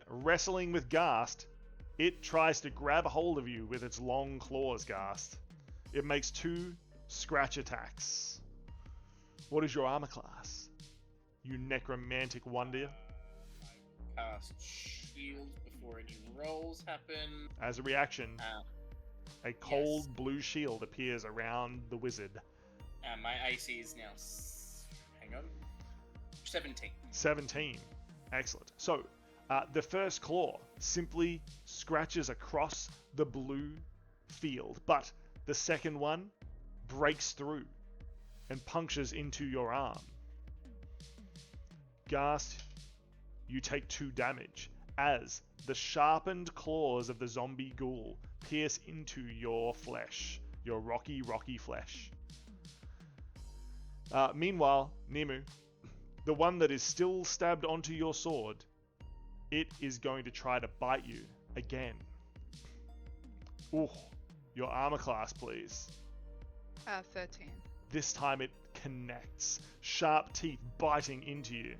wrestling with Gast, it tries to grab a hold of you with its long claws, Gast. It makes 2 scratch attacks. What is your armor class? You necromantic wonder. I cast shield before any rolls happen. As a reaction, a cold blue shield appears around the wizard. My AC is now... hang on. 17. 17. Excellent. So, The first claw simply scratches across the blue field, but the second one breaks through and punctures into your arm. Ghast, you take 2 damage as the sharpened claws of the zombie ghoul pierce into your flesh, your rocky flesh. Meanwhile, Nimu, the one that is still stabbed onto your sword, it is going to try to bite you again. Ooh, your armor class, please. 13. This time it connects, sharp teeth biting into you.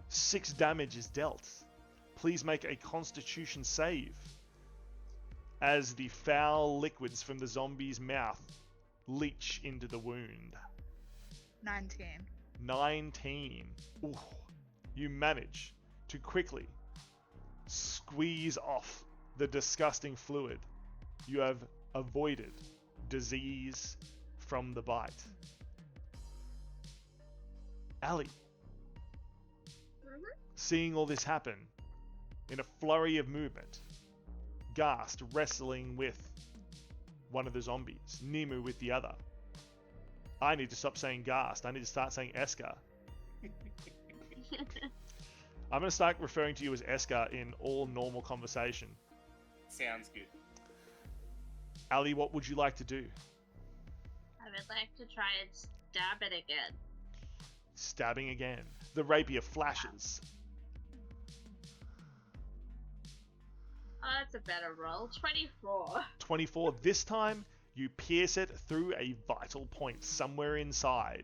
6 damage is dealt. Please make a constitution save as the foul liquids from the zombie's mouth leach into the wound. 19. 19. Ooh. You manage to quickly squeeze off the disgusting fluid. You have avoided disease from the bite. Ali, seeing all this happen, in a flurry of movement, Ghast wrestling with one of the zombies, Nimu with the other. I need to stop saying Ghast. I need to start saying Eska. I'm going to start referring to you as Eska in all normal conversation. Sounds good. Ali, what would you like to do? I would like to try and stab it again. Stabbing again. The rapier flashes. Oh, that's a better roll. 24. 24. This time, you pierce it through a vital point somewhere inside.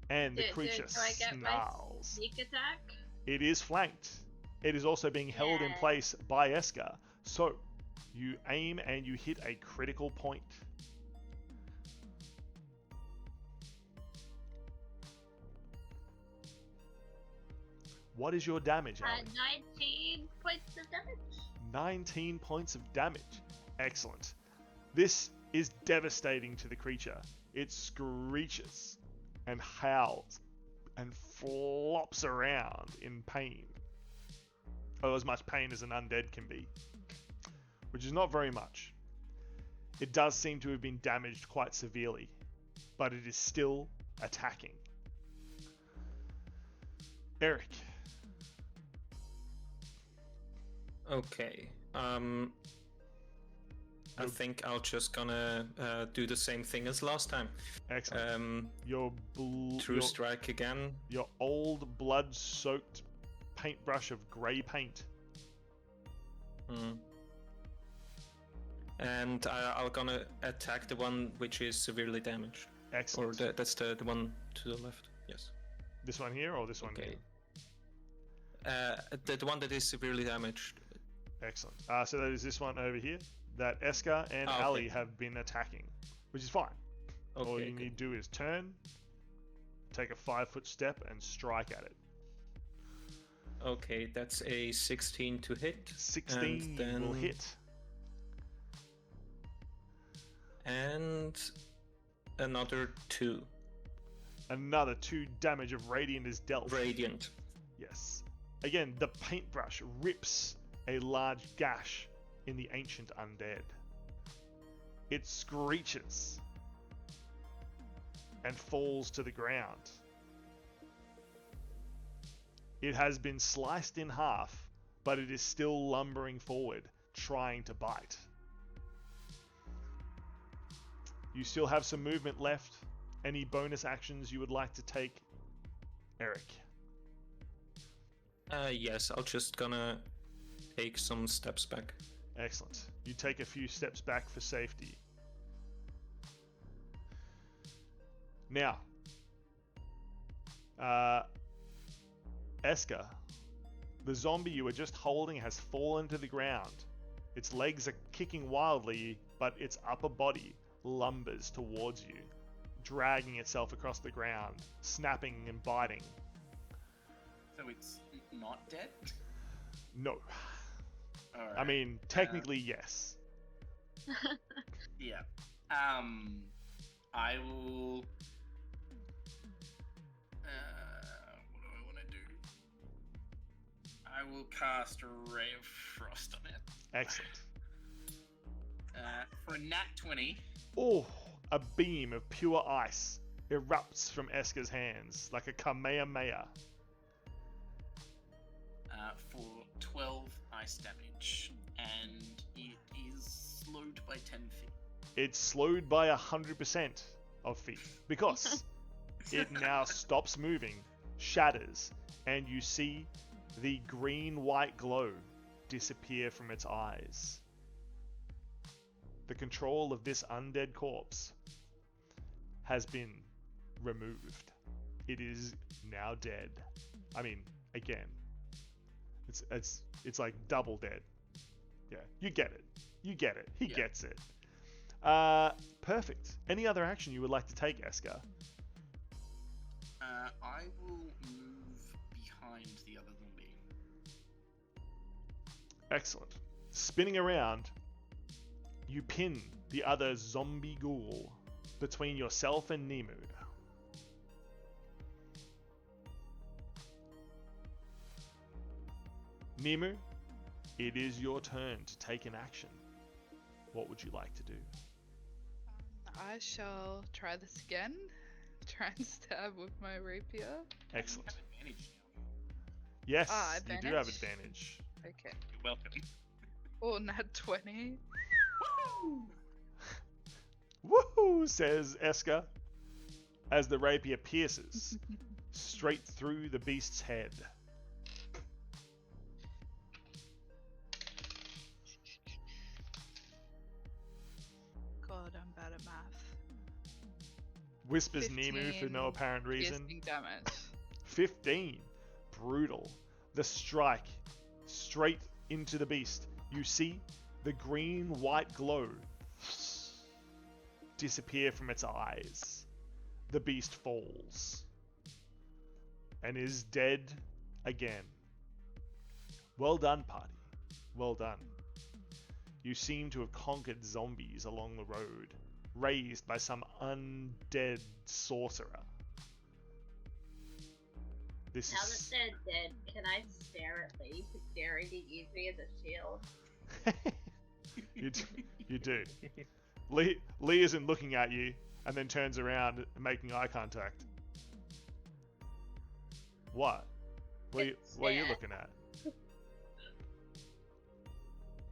And the creature do I get snarls. my sneak attack? It is flanked. It is also being held in Yeah. place by Eska. So, you aim and you hit a critical point. What is your damage, Ali? 19 points of damage. 19 points of damage. Excellent. This is devastating to the creature. It screeches and howls and flops around in pain. Oh, as much pain as an undead can be, which is not very much. It does seem to have been damaged quite severely, but it is still attacking. Eric. Okay. I think I'll just gonna do the same thing as last time. Excellent. Your True strike again. Your old blood-soaked paintbrush of grey paint. And I'll gonna attack the one which is severely damaged. Excellent. Or that's the one to the left. Yes. This one here or this one Okay. here? The one that is severely damaged. Excellent. So that is this one over here that Eska and okay. Ali have been attacking, which is fine. Okay, All you need to do is turn, take a 5-foot step, and strike at it. Okay, that's a 16 to hit. 16 and will hit. And another 2. Another 2 damage of radiant is dealt. Radiant. Yes. Again, the paintbrush rips a large gash in the ancient undead. It screeches and falls to the ground. It has been sliced in half, but it is still lumbering forward, trying to bite. You still have some movement left. Any bonus actions you would like to take, Eric? Yes, I'll just gonna take some steps back. Excellent. You take a few steps back for safety. Now, Eska, the zombie you were just holding has fallen to the ground. Its legs are kicking wildly, but its upper body lumbers towards you, dragging itself across the ground, snapping and biting. So it's not dead? No. Alright. I mean, technically, yes. Yeah. I will... what do I want to do? I will cast a Ray of Frost on it. Excellent. For a nat 20. Oh, a beam of pure ice erupts from Esker's hands like a Kamehameha. For 12 ice damage. And it is slowed by 10 feet. It's slowed by 100% of feet because it now stops moving, shatters, and you see the green-white glow disappear from its eyes. The control of this undead corpse has been removed. It is now dead. I mean, again, it's like double dead. Yeah, you get it. You get it. He gets it. Perfect. Any other action you would like to take, Esker? I will move behind the other zombie. Excellent. Spinning around, you pin the other zombie ghoul between yourself and Nemu. Nemu, it is your turn to take an action. What would you like to do? I shall try this again. Try and stab with my rapier. Excellent. You have advantage now. Yes, you do have advantage? advantage. Okay. You're welcome. Oh, nat 20. Woohoo, says Esker, as the rapier pierces straight through the beast's head. God, I'm bad at math. Whispers Nemu for no 15 apparent reason. piercing damage. 15. Brutal. The strike straight into the beast. You see the green-white glow disappear from its eyes. The beast falls and is dead again. Well done, party. Well done. You seem to have conquered zombies along the road, raised by some undead sorcerer. This Now that is... they're dead, can I stare at Lee for daring to use me as a shield? You do. Lee isn't looking at you and then turns around and making eye contact. What? What are you looking at?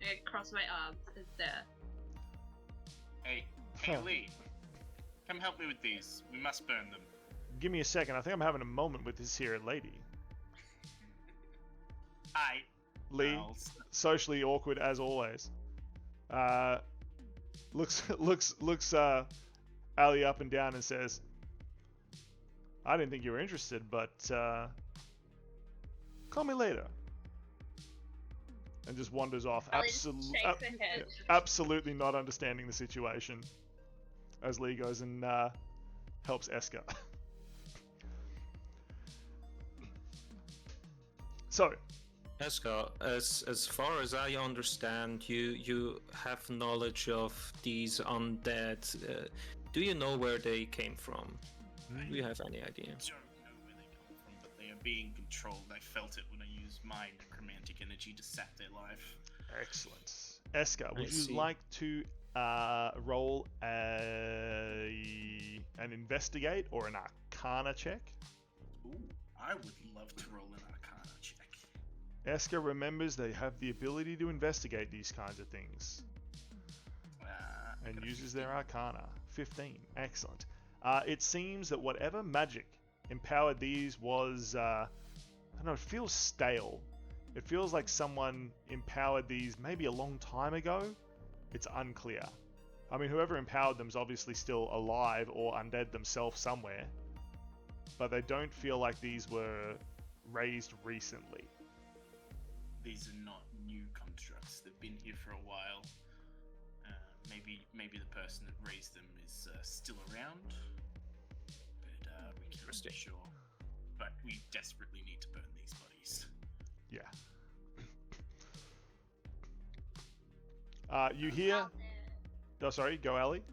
I cross my arms. It's there. Hey, Huh. Lee. Come help me with these. We must burn them. Give me a second. I think I'm having a moment with this here lady. Aye. Lee, socially awkward as always. Looks Ali up and down and says, "I didn't think you were interested, but call me later." And just wanders off, Ali just shakes her head. absolutely not understanding the situation. As Lee goes and helps Esker. So, Esker, as far as I understand, you have knowledge of these undead. Do you know where they came from? Do you have any idea? I don't know where they come from, but they are being controlled. I felt it when I used my necromantic energy to sap their life. excellent. Esker, would you see. like to roll an investigate or an arcana check? Ooh, I would love to roll an arcana check. Esker remembers they have the ability to investigate these kinds of things and Got a uses 15. their arcana. 15. Excellent. It seems that whatever magic empowered these was, I don't know, it feels stale. It feels like someone empowered these maybe a long time ago. It's unclear. I mean, whoever empowered them is obviously still alive or undead themselves somewhere, but they don't feel like these were raised recently. These are not new constructs. They've been here for a while. Maybe the person that raised them is still around, but we can't be sure. But we desperately need to burn these bodies. Yeah. You hear? While Oh, sorry. Go, Ellie.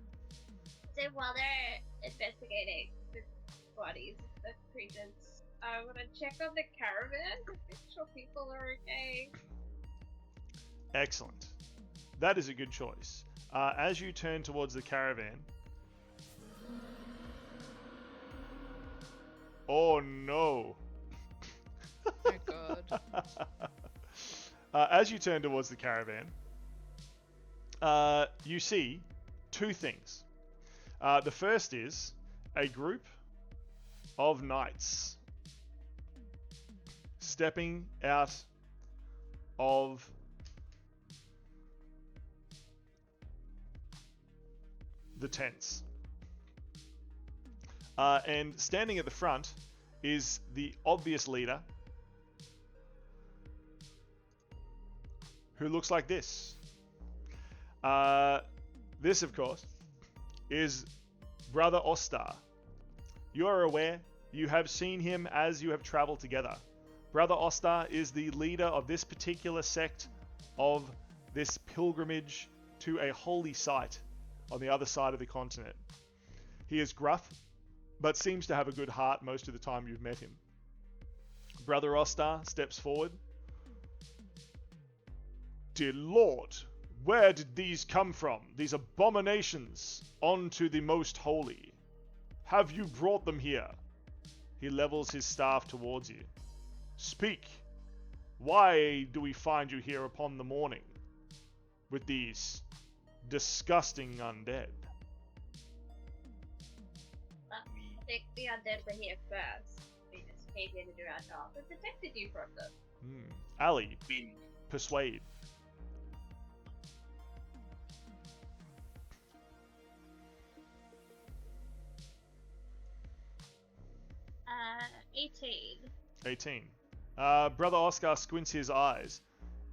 while they're investigating the bodies of the creatures, I want to check on the caravan to make sure people are okay. Excellent. That is a good choice. As you turn towards the caravan... Oh no! Oh god. As you turn towards the caravan, you see two things. The first is a group of knights stepping out of the tents. And standing at the front is the obvious leader, who looks like this. This, of course, is Brother Ostar. You are aware, you have seen him as you have traveled together. Brother Ostar is the leader of this particular sect of this pilgrimage to a holy site on the other side of the continent. He is gruff, but seems to have a good heart most of the time you've met him. Brother Ostar steps forward. Dear Lord, where did these come from, these abominations, onto the most holy? Have you brought them here? He levels his staff towards you. Speak. Why do we find you here upon the morning with these disgusting undead? I think the undead were here first. We just came here to do our job and protected you from them. Ali, Been persuade. 18. 18. Brother Oscar squints his eyes.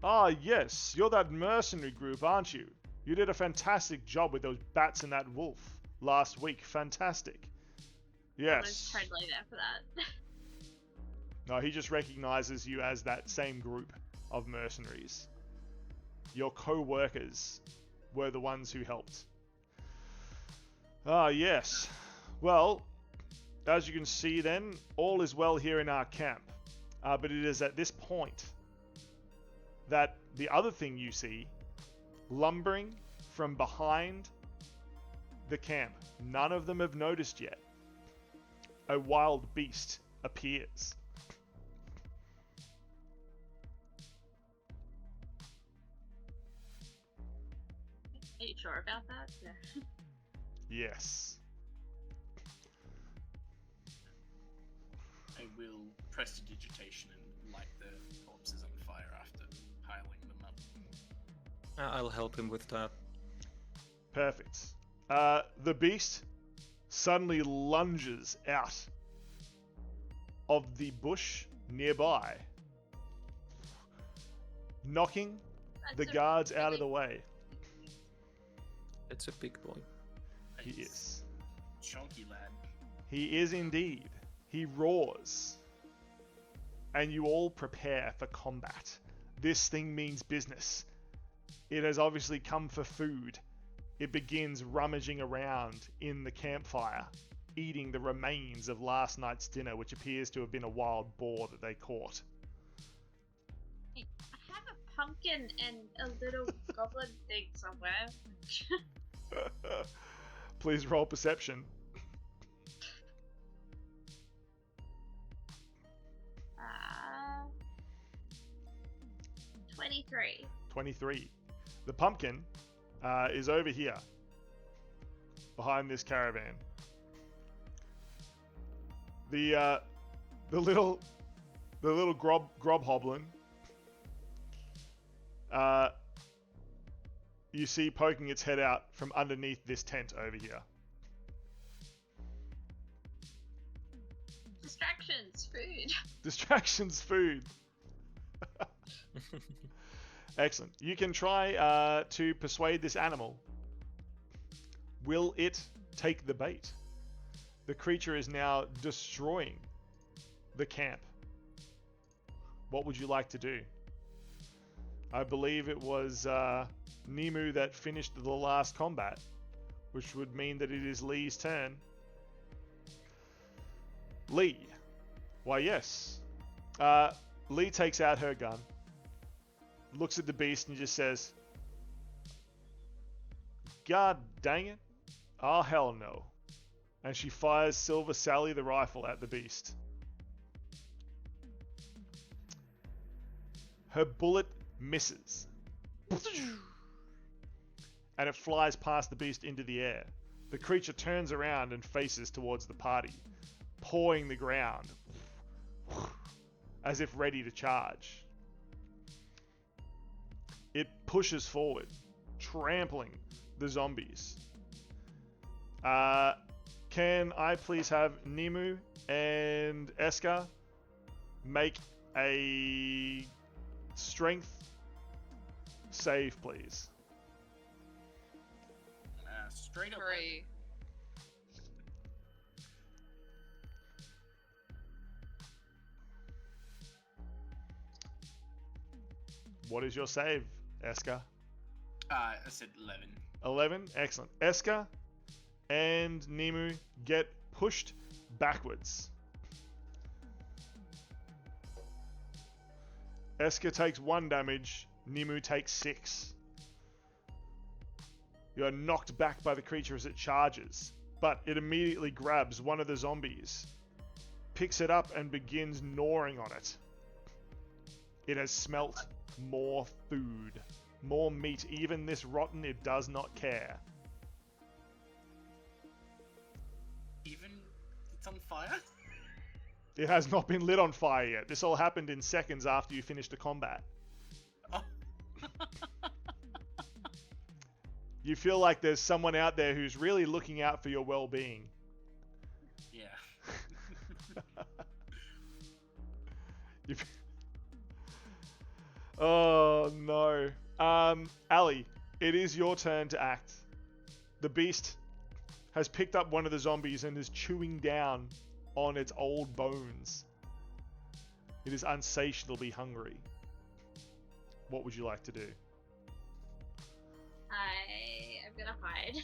Ah, yes, you're that mercenary group, aren't you? You did a fantastic job with those bats and that wolf last week. Fantastic. I was Yes. totally there for that. No, he just recognizes you as that same group of mercenaries. Your co-workers were the ones who helped. Ah, yes. Well, as you can see then, all is well here in our camp. But it is at this point that the other thing you see, lumbering from behind the camp, none of them have noticed yet, a wild beast appears. Are you sure about that? Yeah. Yes. I will prestidigitation and light the corpses on fire after piling them up. I'll help him with that. Perfect. The beast suddenly lunges out of the bush nearby, knocking the guards out of the way. It's a big boy. He is. Chunky lad. He is indeed. He roars. And you all prepare for combat. This thing means business. It has obviously come for food. It begins rummaging around in the campfire, eating the remains of last night's dinner, which appears to have been a wild boar that they caught. I have a pumpkin and a little goblin thing somewhere. Please roll perception. 23. 23. The pumpkin is over here, behind this caravan. The little grob hoblin, you see poking its head out from underneath this tent over here. Distractions, food. Distractions, food. Excellent. You can try to persuade this animal. Will it take the bait? The creature is now destroying the camp. What would you like to do? I believe it was Nimu that finished the last combat, which would mean that it is Lee's turn. Lee, Why, yes. Lee takes out her gun, looks at the beast, and just says, God dang it. Oh, hell no. And she fires Silver Sally the rifle at the beast. Her bullet misses. And it flies past the beast into the air. The creature turns around and faces towards the party, pawing the ground as if ready to charge. It pushes forward, trampling the zombies. Can I please have Nimu and Eska make a strength save, please? Straight up. 3. What is your save, Eska? I said 11. 11, excellent. Eska and Nimu get pushed backwards. Eska takes 1 damage, Nimu takes 6. You are knocked back by the creature as it charges, but it immediately grabs one of the zombies, picks it up and begins gnawing on it. It has smelt more food, more meat. Even this rotten, it does not care. Even it's on fire? It has not been lit on fire yet. This all happened in seconds after you finished the combat. Oh. You feel like there's someone out there who's really looking out for your well-being. Yeah. Oh no. Ali, it is your turn to act. The beast has picked up one of the zombies and is chewing down on its old bones. It is unsatiably hungry. What would you like to do? I am gonna hide.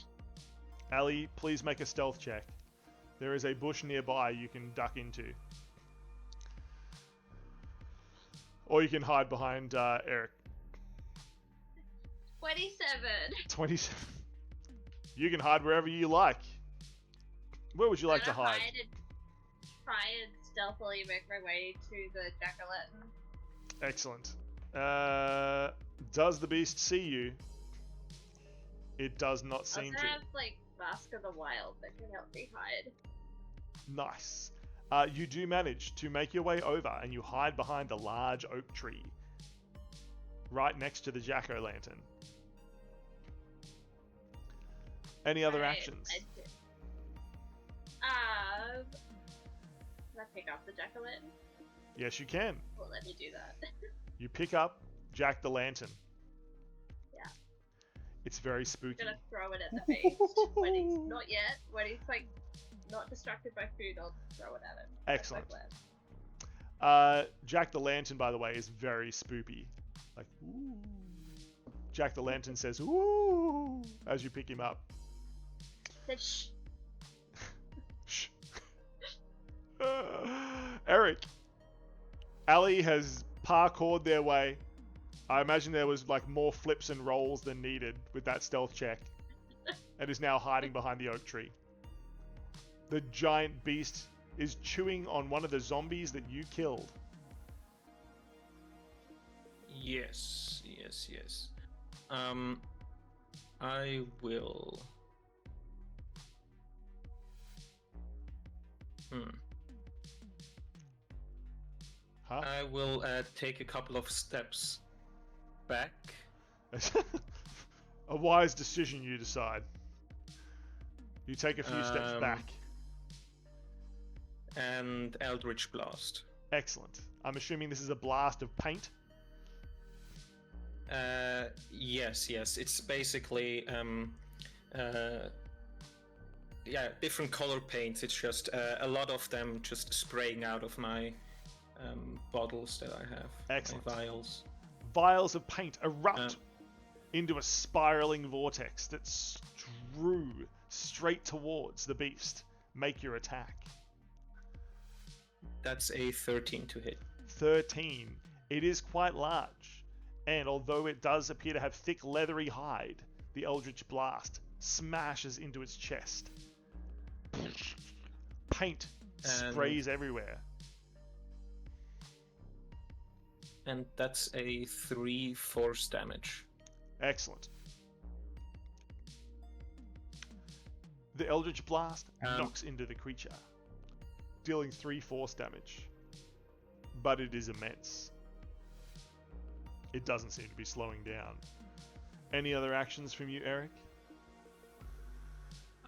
Ali, please make a stealth check. There is a bush nearby you can duck into. Or you can hide behind Eric. 27. 27. You can hide wherever you like. Where would you like to I'm gonna hide? and try and stealthily make my way to the jack-o'-lantern. Excellent. Does the beast see you? It does not I seem also to. have, like, Mask of the Wild that can help me hide. Nice. You do manage to make your way over and you hide behind a large oak tree right next to the jack-o'-lantern. Any other actions? Can I pick up the jack-o'-lantern? Yes, you can. Well, let me do that. You pick up Jack the Lantern. Yeah. It's very spooky. I'm gonna throw it at the beast. When he's not yet. When he's like not distracted by food, I'll throw it at him. That's my Excellent. plan. Jack the Lantern, by the way, is very spoopy. Like, ooh. Jack the Lantern says, ooh, as you pick him up. Said shh. Shh. Eric. Ali has parkoured their way. I imagine there was like more flips and rolls than needed with that stealth check. And is now hiding behind the oak tree. The giant beast is chewing on one of the zombies that you killed. Yes. I will. Huh? I will take a couple of steps back. A wise decision, you decide. You take a few steps back. And Eldritch Blast. Excellent. I'm assuming this is a blast of paint. Yes. It's basically different color paints. It's just a lot of them just spraying out of my bottles that I have. Excellent. My vials. Vials of paint erupt into a spiraling vortex that strew straight towards the beast. Make your attack. That's a 13 to hit. 13. It is quite large, and although it does appear to have thick leathery hide, the Eldritch Blast smashes into its chest. Paint sprays everywhere. And that's a 3 force damage. Excellent. The Eldritch Blast knocks into the creature, dealing 3 force damage. But it is immense. It doesn't seem to be slowing down. Any other actions from you, Eric?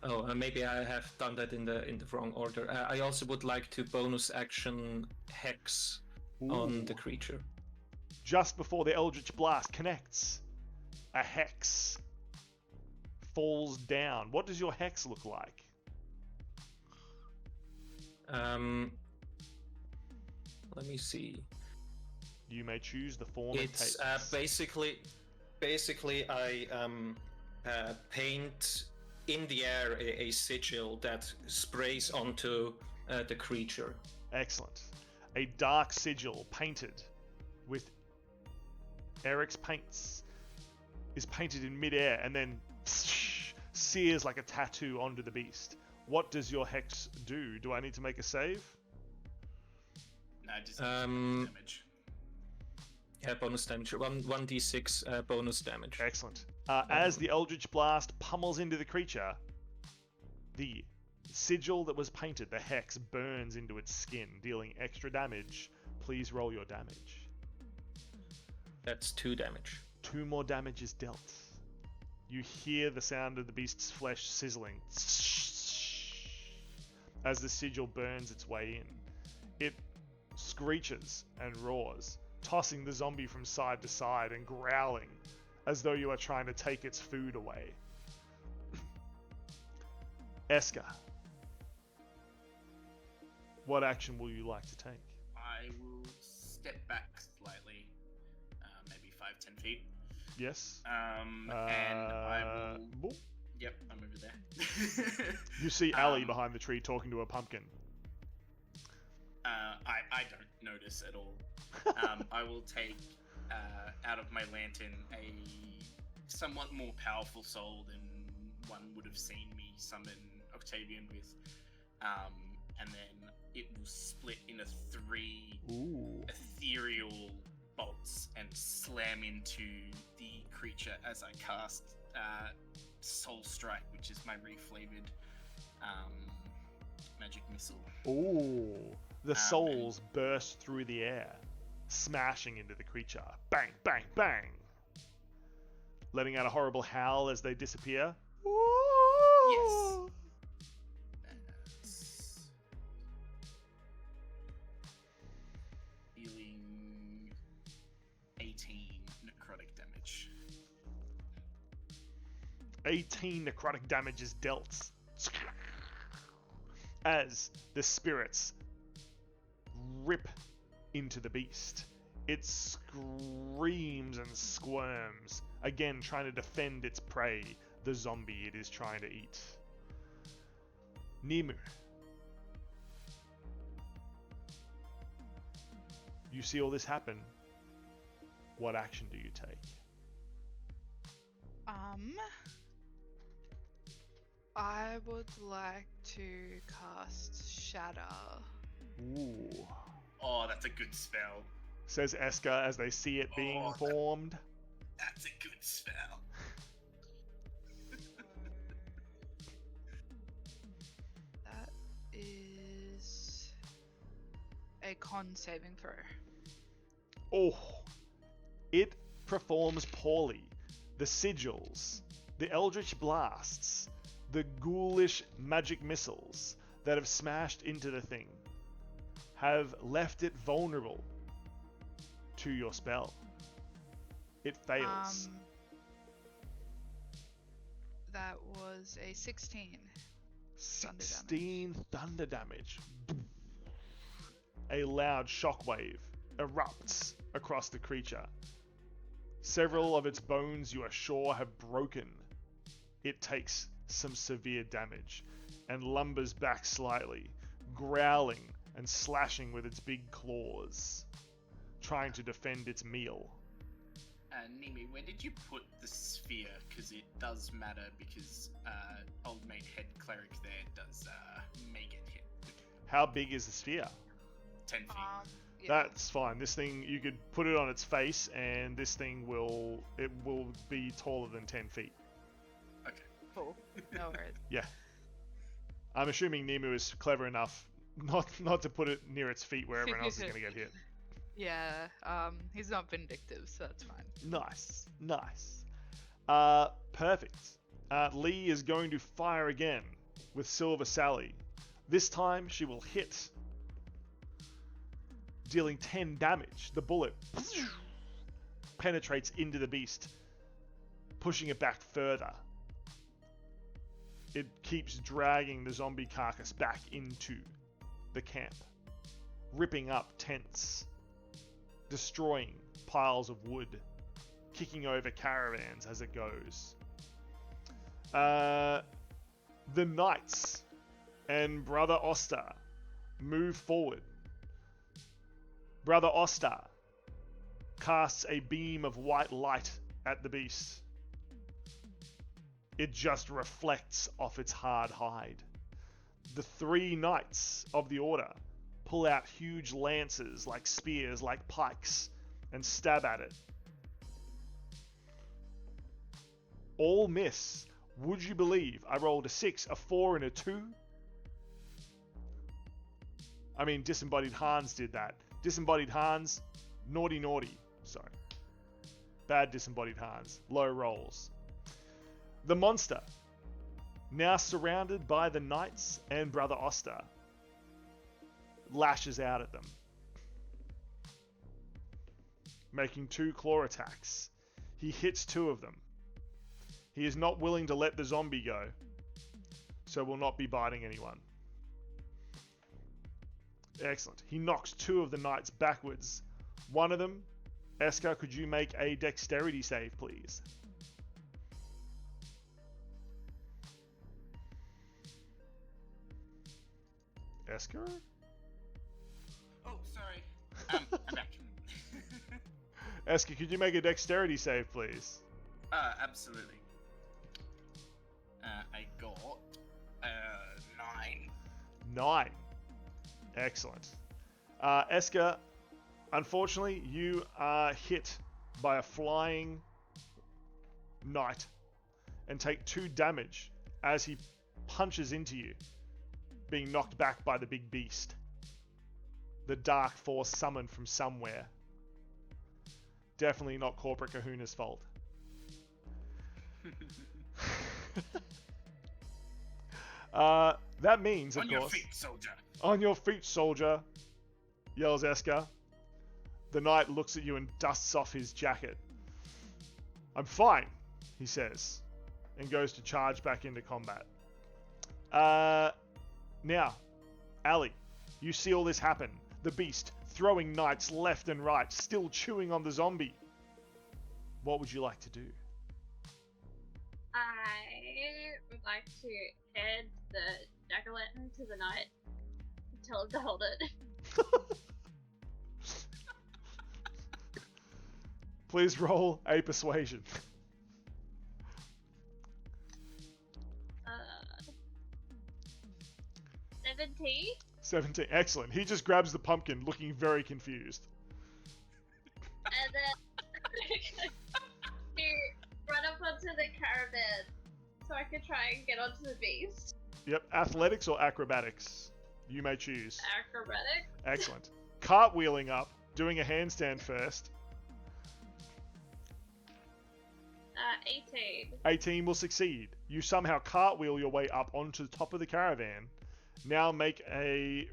Oh, maybe I have done that in the wrong order. I also would like to bonus action Hex on the creature. Just before the Eldritch Blast connects, a Hex falls down. What does your Hex look like? Let me see. You may choose the form it takes. Basically I paint in the air a sigil that sprays onto the creature. Excellent. A dark sigil painted with Eric's paints is painted in midair and then sears like a tattoo onto the beast. What does your Hex do? Do I need to make a save? No, just damage. Yeah, bonus damage. 1d6 bonus damage. Excellent. As the Eldritch Blast pummels into the creature, the sigil that was painted, the Hex, burns into its skin, dealing extra damage. Please roll your damage. That's 2 damage. 2 more damage is dealt. You hear the sound of the beast's flesh sizzling as the sigil burns its way in. It screeches and roars, tossing the zombie from side to side and growling as though you are trying to take its food away. Eska, what action will you like to take? I will step back slightly, maybe 5-10 feet. Yes. And I will... Boop. Yep, I'm over there. You see Ali behind the tree talking to a pumpkin. I don't notice at all. I will take out of my lantern a somewhat more powerful soul than one would have seen me summon Octavian with, and then it will split into 3 ethereal bolts and slam into the creature as I cast Soul Strike, which is my reflavored magic missile. Ooh. The souls burst through the air, smashing into the creature. Bang, bang, bang! Letting out a horrible howl as they disappear. Yes. Dealing 18 necrotic damage. 18 necrotic damage is dealt. As the spirits rip into the beast. It screams and squirms, again trying to defend its prey, the zombie it is trying to eat. Nimu. You see all this happen. What action do you take? I would like to cast Shatter. Ooh. Oh, that's a good spell. Says Eska as they see it being formed. That's a good spell. That is a con saving throw. Oh, it performs poorly. The sigils, the Eldritch Blasts, the ghoulish magic missiles that have smashed into the thing have left it vulnerable to your spell. It fails. That was a 16. 16 thunder damage. A loud shockwave erupts across the creature. Several of its bones, you are sure, have broken. It takes some severe damage and lumbers back slightly, growling and slashing with its big claws, trying to defend its meal. Nimi, where did you put the sphere? Because it does matter, because old mate head cleric there does may get hit. How big is the sphere? 10 feet. Yeah. That's fine. This thing, you could put it on its face, and this thing will be taller than 10 feet. Okay. Cool. No worries. Yeah. I'm assuming Nemu is clever enough not to put it near its feet where everyone else is going to get hit. Yeah, he's not vindictive, so that's fine. Nice. Perfect. Lee is going to fire again with Silver Sally. This time she will hit, dealing 10 damage. The bullet penetrates into the beast, pushing it back further. It keeps dragging the zombie carcass back into the camp, ripping up tents, destroying piles of wood, kicking over caravans as it goes. The knights and Brother Oster move forward. Brother Oster casts a beam of white light at the beast. It just reflects off its hard hide. The 3 knights of the order pull out huge lances, like spears, like pikes, and stab at it. All miss. Would you believe I rolled a 6, a 4, and a 2? I mean, Disembodied Hans did that. Disembodied Hans, naughty. Sorry. Bad Disembodied Hans. Low rolls. The monster, now surrounded by the knights and Brother Oster, lashes out at them, making 2 claw attacks. He hits 2 of them. He is not willing to let the zombie go, so will not be biting anyone. Excellent. He knocks 2 of the knights backwards. One of them, Eska, could you make a dexterity save, please? Esker? Oh, sorry. I'm back. Esker, could you make a dexterity save, please? Absolutely. I got 9. 9. Excellent. Esker, unfortunately, you are hit by a flying knight and take 2 damage as he punches into you, being knocked back by the big beast. The dark force summoned from somewhere. Definitely not Corporate Kahuna's fault. That means, of On course... your feet, soldier! On your feet, soldier! Yells Esker. The knight looks at you and dusts off his jacket. I'm fine, he says, and goes to charge back into combat. Now, Ali, you see all this happen. The beast throwing knights left and right, still chewing on the zombie. What would you like to do? I would like to hand the jack-o'-lantern to the knight and tell him to hold it. Please roll a persuasion. 17? 17. Excellent. He just grabs the pumpkin, looking very confused. And then to run up onto the caravan so I can try and get onto the beast. Yep. Athletics or acrobatics? You may choose. Acrobatic. Excellent. Cartwheeling up, doing a handstand first. 18. 18 will succeed. You somehow cartwheel your way up onto the top of the caravan. Now make a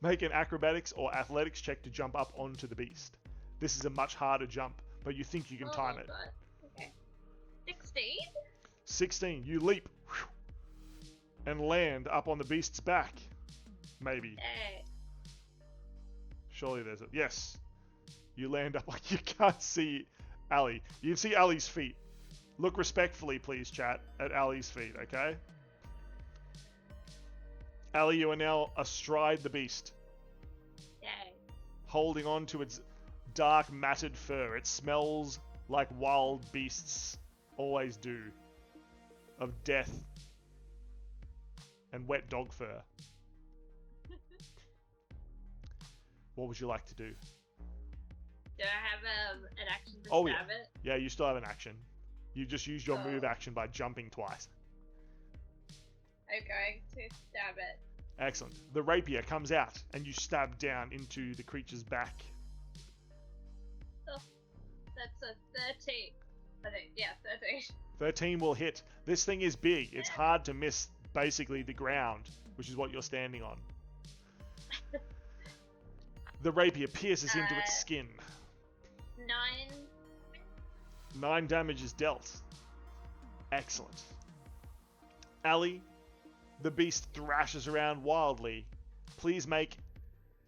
make an acrobatics or athletics check to jump up onto the beast. This is a much harder jump, but you think you can time it. God. Okay. 16? 16. You leap and land up on the beast's back. Maybe. Hey. Surely there's a... Yes. You land up like you can't see Ali. You can see Ali's feet. Look respectfully, please, chat, at Ali's feet, okay? Ali, you are now astride the beast, Yay. holding on to its dark matted fur. It smells like wild beasts always do, of death and wet dog fur. What would you like to do? Do I have an action to Oh, yeah. stab it? Yeah, you still have an action. You just used your move Oh. action by jumping twice. I'm going to stab it. Excellent. The rapier comes out and you stab down into the creature's back. Oh, that's a 13. I think, yeah, 13. 13 will hit. This thing is big. It's hard to miss basically the ground, which is what you're standing on. The rapier pierces into its skin. 9. 9 damage is dealt. Excellent. Ali, the beast thrashes around wildly. Please make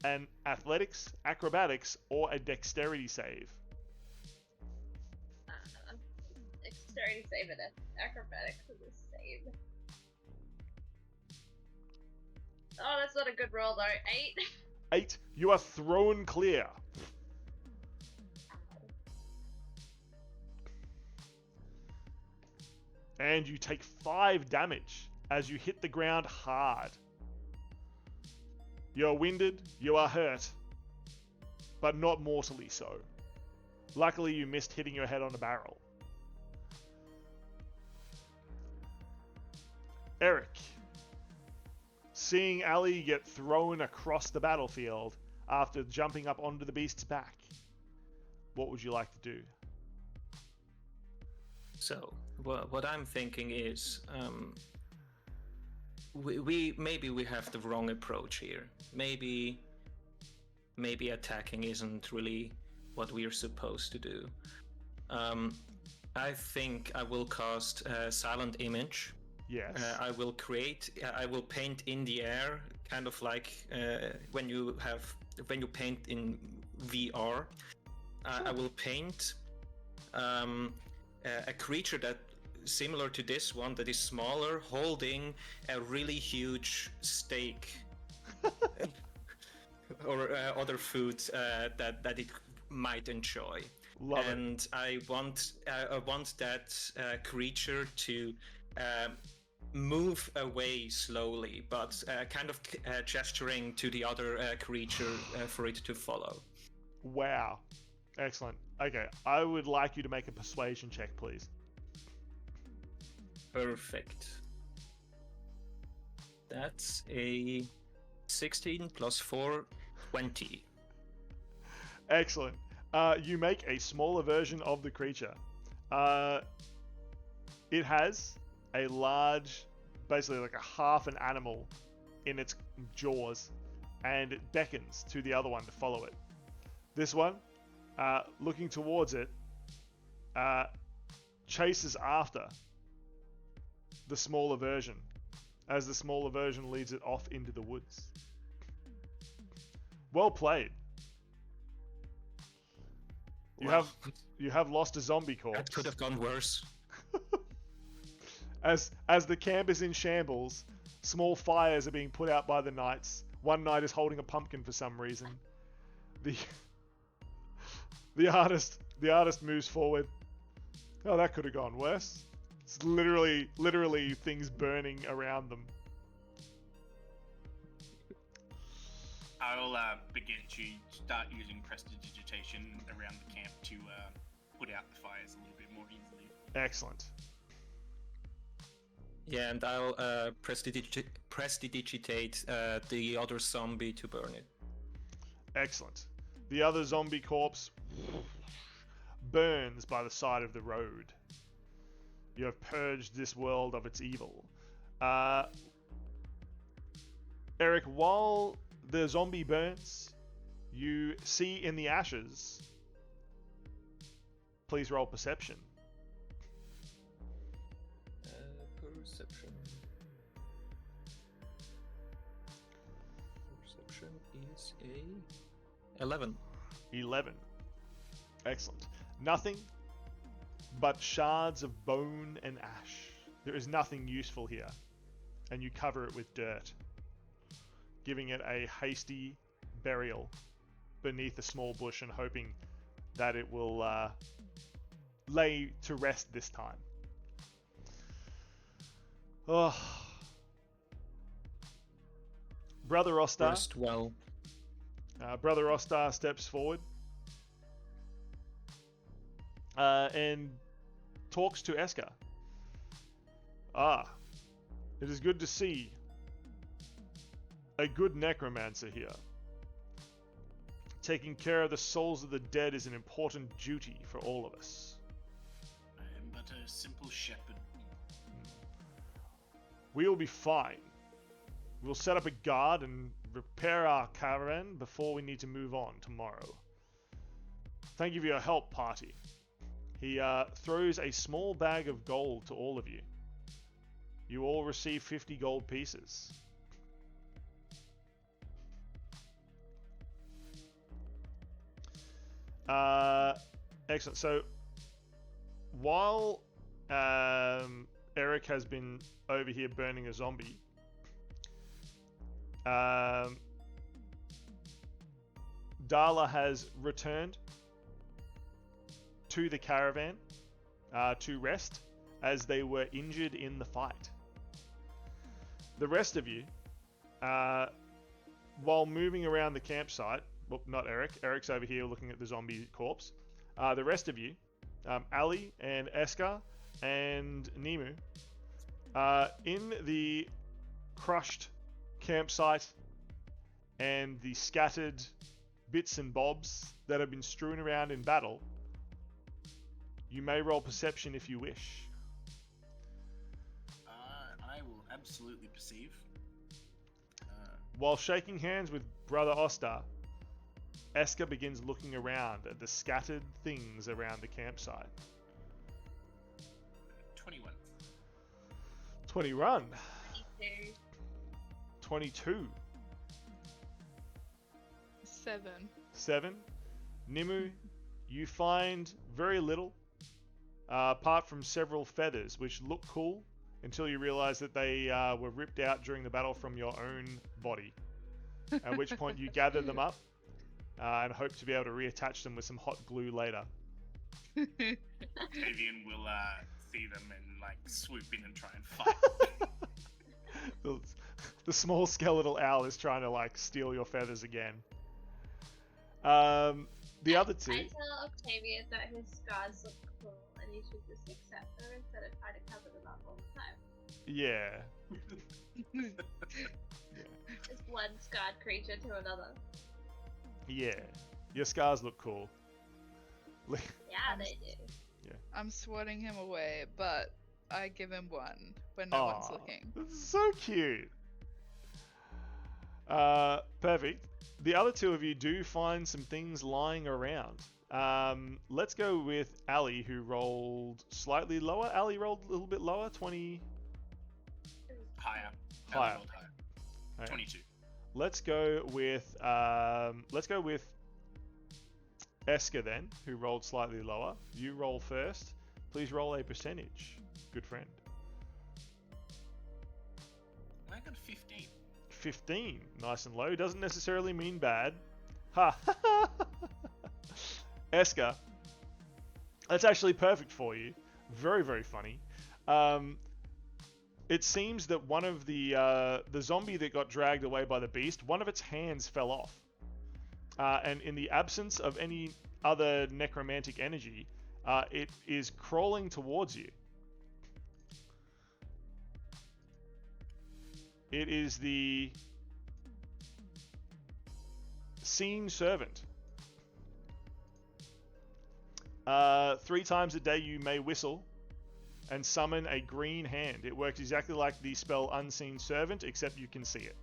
an athletics, acrobatics, or a dexterity save. Dexterity save and acrobatics for this save. Oh, that's not a good roll though. 8. 8. You are thrown clear. And you take 5 damage as you hit the ground hard. You are winded, you are hurt, but not mortally so. Luckily, you missed hitting your head on a barrel. Eric, seeing Ali get thrown across the battlefield after jumping up onto the beast's back, what would you like to do? So, what I'm thinking is, we maybe we have the wrong approach here. Maybe attacking isn't really what we are supposed to do. I think I will cast Silent Image. Yes. I will paint in the air, kind of like when you paint in VR. I will paint a creature that similar to this one, that is smaller, holding a really huge steak or other food that it might enjoy. Love it. And I want that creature to move away slowly, but kind of gesturing to the other creature for it to follow. Wow. Excellent. Okay, I would like you to make a persuasion check, please. Perfect. That's a 16 plus 4, 20. Excellent. You make a smaller version of the creature. It has a large, basically like a half an animal in its jaws, and it beckons to the other one to follow it. This one, looking towards it, chases after the smaller version, as the smaller version leads it off into the woods. Well played. You have lost a zombie corpse. That could have gone worse. As the camp is in shambles, small fires are being put out by the knights. One knight is holding a pumpkin for some reason. The artist moves forward. Oh, that could have gone worse. It's literally things burning around them. I'll begin to start using prestidigitation around the camp to put out the fires a little bit more easily. Excellent. Yeah, and I'll prestidigitate the other zombie to burn it. Excellent. The other zombie corpse burns by the side of the road. You have purged this world of its evil. Eric, while the zombie burns, you see in the ashes. Please roll perception. Perception. Perception is a 11. 11. Excellent. Nothing but shards of bone and ash. There is nothing useful here, and you cover it with dirt. giving it a hasty burial beneath a small bush and hoping that it will lay to rest this time. Oh. Brother Ostar. Rest well. Brother Ostar steps forward and talks to Eska. It is good to see a good necromancer here. Taking care of the souls of the dead is an important duty for all of us. I am but a simple shepherd. We'll be fine. We'll set up a guard and repair our caravan before we need to move on tomorrow. Thank you for your help, party. He throws a small bag of gold to all of you. You all receive 50 gold pieces. Excellent. So, while Eric has been over here burning a zombie, Darla has returned to the caravan to rest as they were injured in the fight. The rest of you, while moving around the campsite, well, not Eric. Eric's over here looking at the zombie corpse. The rest of you, Ali and Eska and Nimu, in the crushed campsite and the scattered bits and bobs that have been strewn around in battle, you may roll perception if you wish. I will absolutely perceive. While shaking hands with Brother Ostar, Eska begins looking around at the scattered things around the campsite. 21. 21. 22. 22. 7. 7. Nimu, you find very little, apart from several feathers, which look cool until you realize that they were ripped out during the battle from your own body. At which point you gather them up and hope to be able to reattach them with some hot glue later. Octavian will see them and like swoop in and try and fight. The small skeletal owl is trying to like steal your feathers again. The other two. I tell Octavian that his scars look cool and he should just accept them instead of trying to cover them up all the time. Yeah. Just one scarred creature to another. Yeah. Your scars look cool. Yeah, they do. I'm swatting him away, but I give him one when no one's looking. That's so cute. Perfect. The other two of you do find some things lying around. Let's go with Ali, who rolled slightly lower. Ali rolled a little bit lower, 20... Higher. Higher. Rolled higher. Okay. 22. Let's go with Eska then, who rolled slightly lower. You roll first. Please roll a percentage, good friend. I got a 15. 15, nice and low. Doesn't necessarily mean bad. Ha! Eska, that's actually perfect for you. Very, very funny. It seems that one of the zombie that got dragged away by the beast, one of its hands fell off. And in the absence of any other necromantic energy, it is crawling towards you. It is the Scene Servant. 3 times a day you may whistle and summon a green hand. It works exactly like the spell Unseen Servant, except you can see it.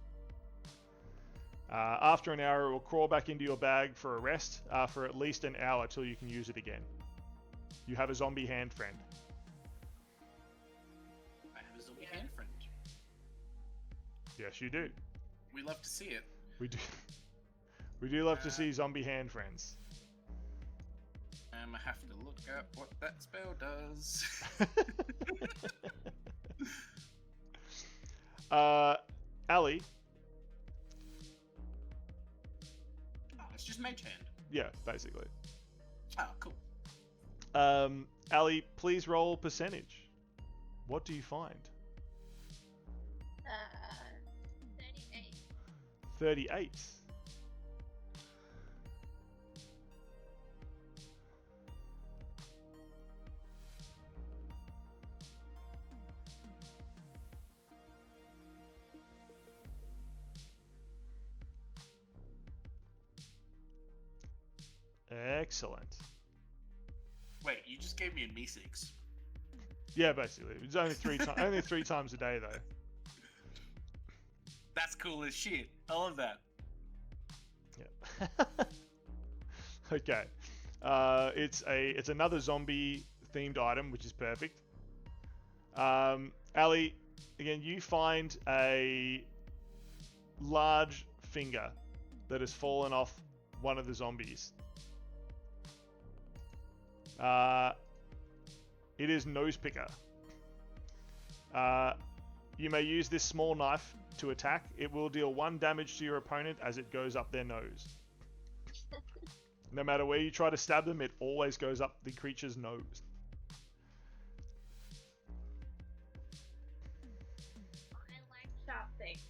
After an hour, it will crawl back into your bag for a rest for at least an hour till you can use it again. You have a zombie hand friend. I have a zombie hand friend. Yes, you do. We love to see it. We do. We do love to see zombie hand friends. I have to look at what that spell does. Ali, Mage Hand. Yeah, basically. Oh, cool. Ali, please roll percentage. What do you find? 38. 38. Excellent. Wait, you just gave me a me6. Yeah, basically. It's only only 3 times a day though. That's cool as shit. I love that. Yeah. Okay. It's another zombie themed item, which is perfect. Ali, again, you find a large finger that has fallen off one of the zombies. It is Nose Picker. You may use this small knife to attack. It will deal 1 damage to your opponent as it goes up their nose. No matter where you try to stab them, it always goes up the creature's nose. I like sharp things.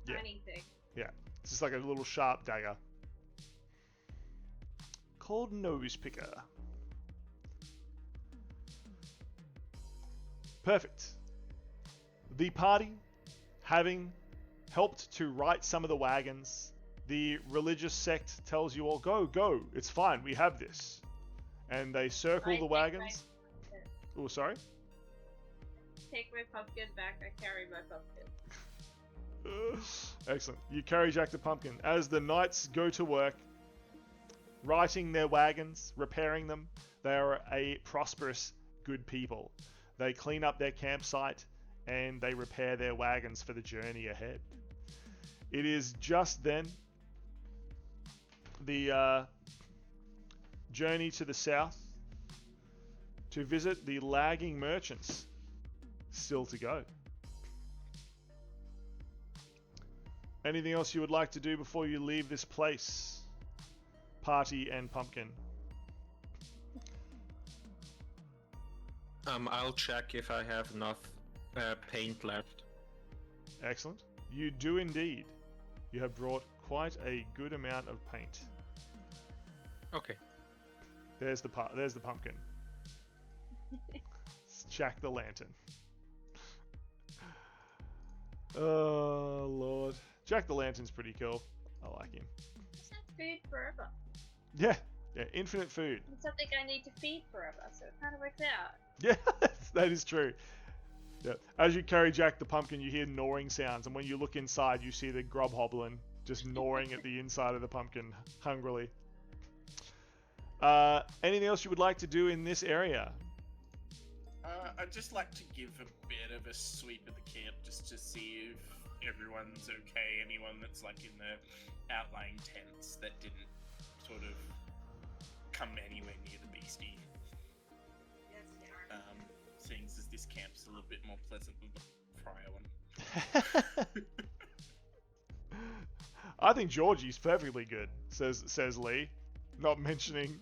Yeah. Tiny things. Yeah, it's just like a little sharp dagger. Called Nose Picker. Perfect. The party, having helped to right some of the wagons, the religious sect tells you all, go, go, it's fine, we have this. And they circle I the take wagons. Oh, sorry? Take my pumpkin back. I carry my pumpkin. Excellent. You carry Jack the Pumpkin. As the knights go to work, righting their wagons, repairing them, they are a prosperous, good people. They clean up their campsite and they repair their wagons for the journey ahead. It is just then the journey to the south to visit the lagging merchants still to go. Anything else you would like to do before you leave this place? Party and Pumpkin. I'll check if I have enough paint left. Excellent. You do indeed. You have brought quite a good amount of paint. Okay. There's the pumpkin. It's Jack the Lantern. Oh Lord, Jack the Lantern's pretty cool. I like him. Just have food forever. Yeah, infinite food. It's something I need to feed forever, so it kind of works out. Yeah, that is true. Yeah. As you carry Jack the Pumpkin, you hear gnawing sounds, and when you look inside, you see the grub hoblin just gnawing at the inside of the pumpkin hungrily. Anything else you would like to do in this area? I'd just like to give a bit of a sweep of the camp just to see if everyone's okay. Anyone that's like in the outlying tents that didn't sort of come anywhere near the beastie. Seeing as this camp's a little bit more pleasant than the prior one. I think Georgie's perfectly good, says Lee, not mentioning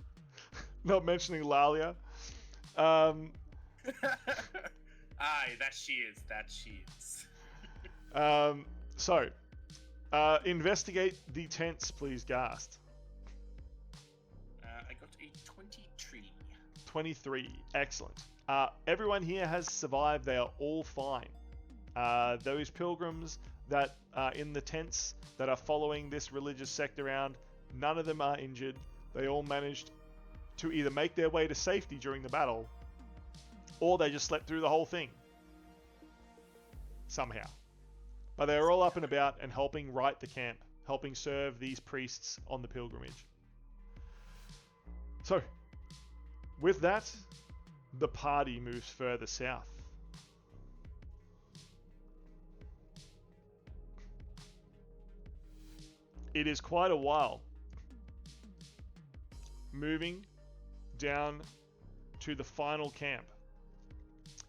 Lalia. Aye, that she is. So, investigate the tents, please, Gast. I got a 23. 23, excellent. Everyone here has survived. They are all fine. Those pilgrims that are in the tents that are following this religious sect around, none of them are injured. They all managed to either make their way to safety during the battle, or they just slept through the whole thing. Somehow. But they are all up and about and helping right the camp, helping serve these priests on the pilgrimage. So, with that, the party moves further south. It is quite a while moving down to the final camp.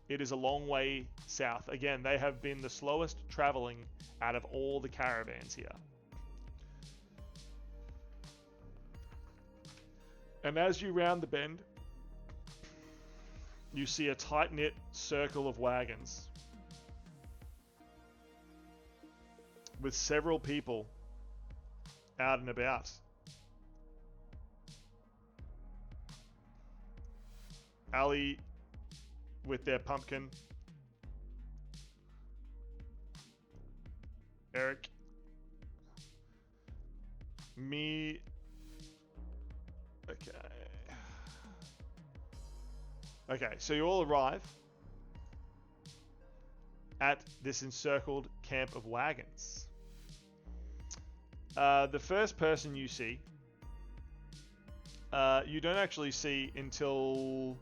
It is a long way south. Again, they have been the slowest traveling out of all the caravans here. And as you round the bend, you see a tight-knit circle of wagons with several people out and about. Ali with their pumpkin. Eric. Me. Okay. Okay, so you all arrive at this encircled camp of wagons. The first person you see, you don't actually see until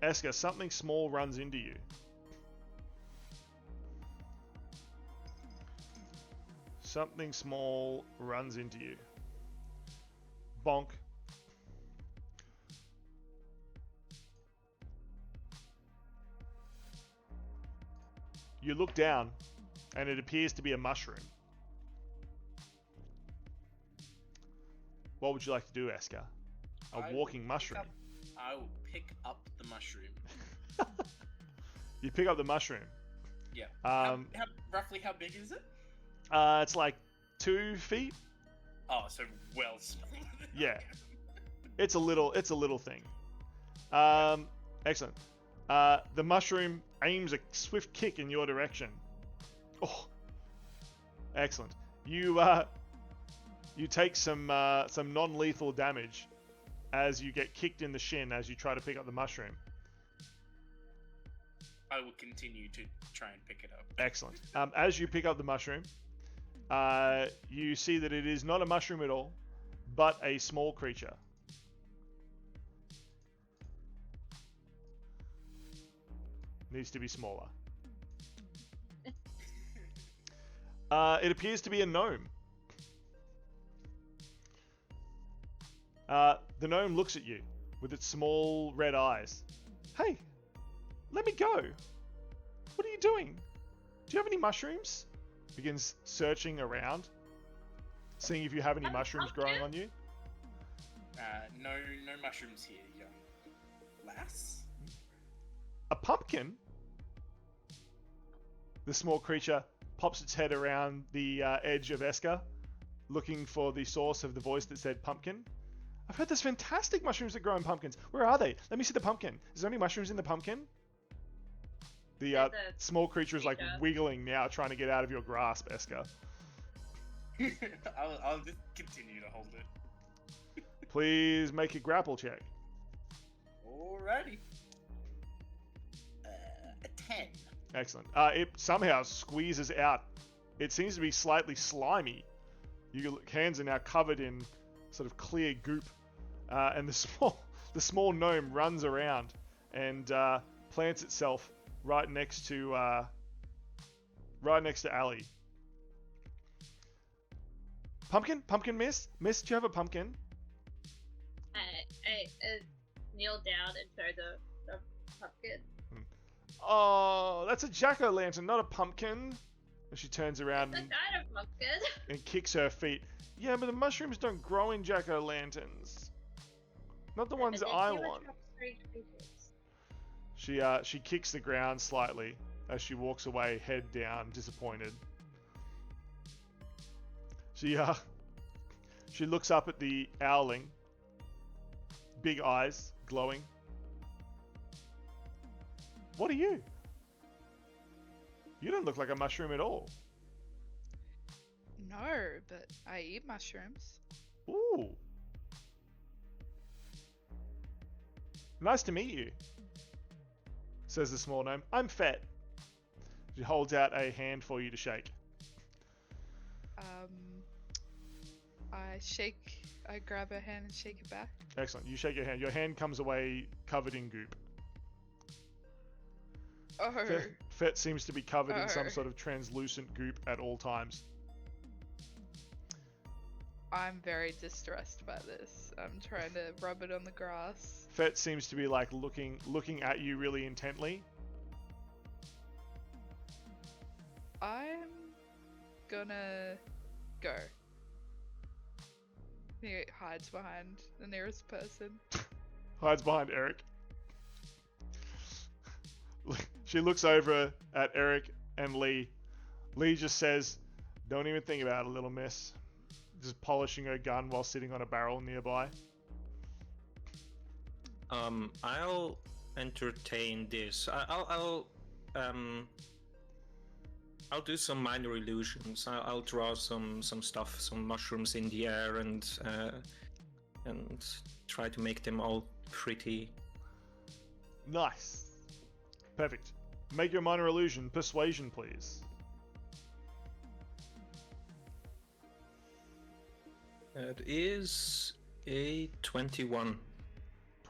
Eska, something small runs into you. Something small runs into you. Bonk. You look down, and it appears to be a mushroom. What would you like to do, Eska? A walking mushroom. I will pick up the mushroom. You pick up the mushroom. Yeah. Roughly how big is it? It's like 2 feet. Oh, so well small. Yeah. It's a little thing. Excellent. The mushroom aims a swift kick in your direction. Oh, excellent. You take some non-lethal damage as you get kicked in the shin as you try to pick up the mushroom. I will continue to try and pick it up. Excellent. As you pick up the mushroom, you see that it is not a mushroom at all, but a small creature. Needs to be smaller. It appears to be a gnome. The gnome looks at you with its small red eyes. Hey, let me go. What are you doing? Do you have any mushrooms? Begins searching around, seeing if you have any mushrooms growing on you. No mushrooms here, young lass. A pumpkin? The small creature pops its head around the edge of Eska, looking for the source of the voice that said pumpkin. I've heard there's fantastic mushrooms that grow in pumpkins. Where are they? Let me see the pumpkin. Is there any mushrooms in the pumpkin? The small creature is like wiggling now, trying to get out of your grasp, Eska. I'll just continue to hold it. Please make a grapple check. Alrighty. A 10. Excellent. It somehow squeezes out. It seems to be slightly slimy. Your hands are now covered in sort of clear goop, and the small gnome runs around and plants itself right next to Ali. Pumpkin, miss, do you have a pumpkin? I kneel down and show the pumpkin. Oh, that's a jack-o'-lantern, not a pumpkin. And she turns around It's a kind of pumpkin. and kicks her feet. Yeah, but the mushrooms don't grow in jack-o'-lanterns. Not the ones I want. She kicks the ground slightly as she walks away, head down, disappointed. She looks up at the owling, big eyes glowing. What are you? You don't look like a mushroom at all. No, but I eat mushrooms. Ooh. Nice to meet you, says the small gnome. I'm Fet. She holds out a hand for you to shake. I grab her hand and shake it back. Excellent. You shake your hand. Your hand comes away covered in goop. Oh. Fet seems to be covered in some sort of translucent goop at all times. I'm very distressed by this. I'm trying to rub it on the grass. Fet seems to be like looking at you really intently. I'm gonna go. He hides behind the nearest person. Hides behind Eric. She looks over at Eric and Lee. Lee just says, "Don't even think about it, little miss." Just polishing her gun while sitting on a barrel nearby. I'll entertain this. I'll do some minor illusions. I'll draw some stuff, some mushrooms in the air, and try to make them all pretty. Nice. Perfect. Make your minor illusion persuasion, please. That is a 21.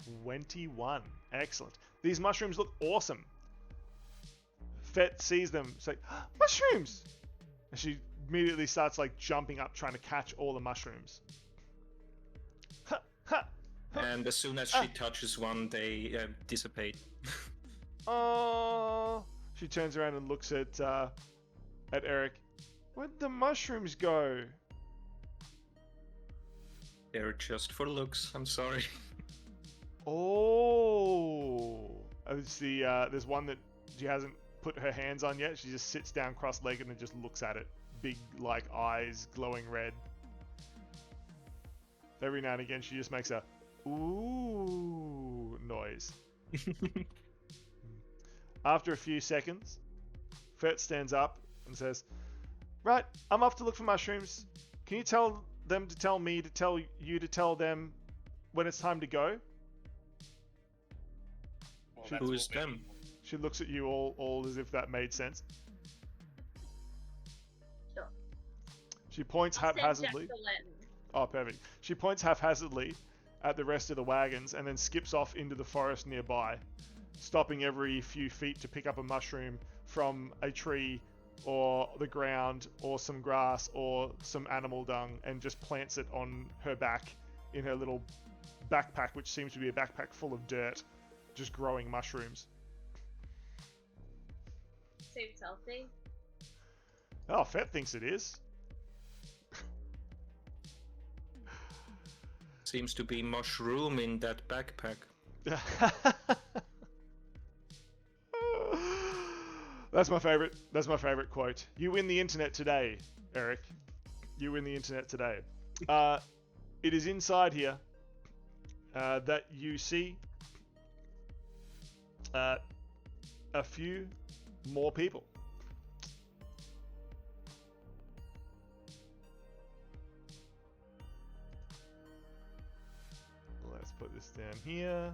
21. Excellent. These mushrooms look awesome. Fet sees them. It's like, mushrooms! And she immediately starts like jumping up, trying to catch all the mushrooms. Ha, ha, ha. And as soon as she touches one, they dissipate. Oh! She turns around and looks at Eric. Where'd the mushrooms go? They're just for looks. I'm sorry. Oh! It's there's one that she hasn't put her hands on yet. She just sits down cross-legged and just looks at it. Big, like, eyes glowing red. Every now and again, she just makes a ooh noise. After a few seconds, Fett stands up and says, "Right, I'm off to look for mushrooms. Can you tell them to tell me to tell you to tell them when it's time to go?" Well, Who that's is what we- them? She looks at you all as if that made sense. Sure. She points Send haphazardly. Jacqueline. Oh, perfect. She points haphazardly at the rest of the wagons and then skips off into the forest nearby, stopping every few feet to pick up a mushroom from a tree or the ground or some grass or some animal dung and just plants it on her back in her little backpack, which seems to be a backpack full of dirt, just growing mushrooms. Seems healthy. Oh, Fett thinks it is. Seems to be mushroom in that backpack. That's my favorite. That's my favorite quote. You win the internet today, Eric. You win the internet today. It is inside here that you see a few more people. Let's put this down here.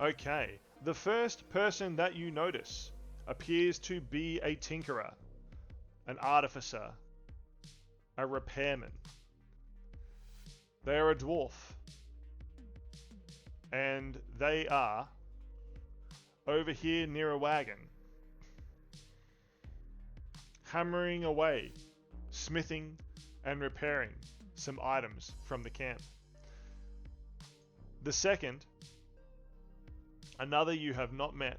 Okay, the first person that you notice appears to be a tinkerer, an artificer, a repairman. They are a dwarf, and they are over here near a wagon, hammering away, smithing and repairing some items from the camp. The second, another you have not met,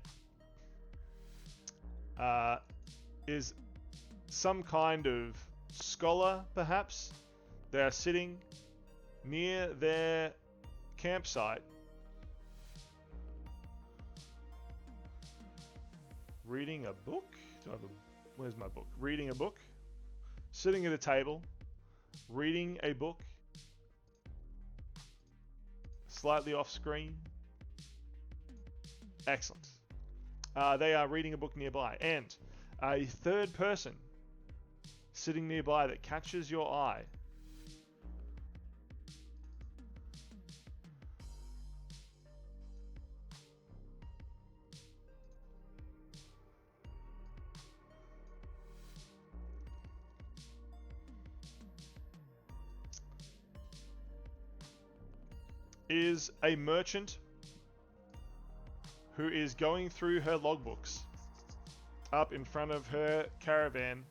is some kind of scholar, perhaps. They are sitting near their campsite, reading a book. Where's my book? Reading a book. Sitting at a table, reading a book. Slightly off screen. Excellent. They are reading a book nearby. And a third person sitting nearby that catches your eye. Is a merchant who is going through her logbooks up in front of her caravan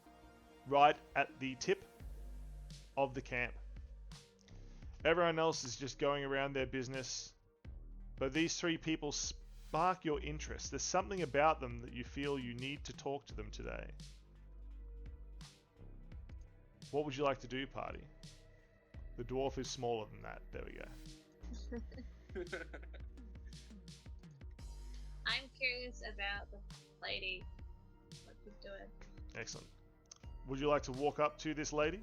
right at the tip of the camp. Everyone else is just going around their business, but these three people spark your interest. There's something about them that you feel you need to talk to them today. What would you like to do, party? The dwarf is smaller than that. There we go. I'm curious about the lady. What she's doing. Excellent. Would you like to walk up to this lady?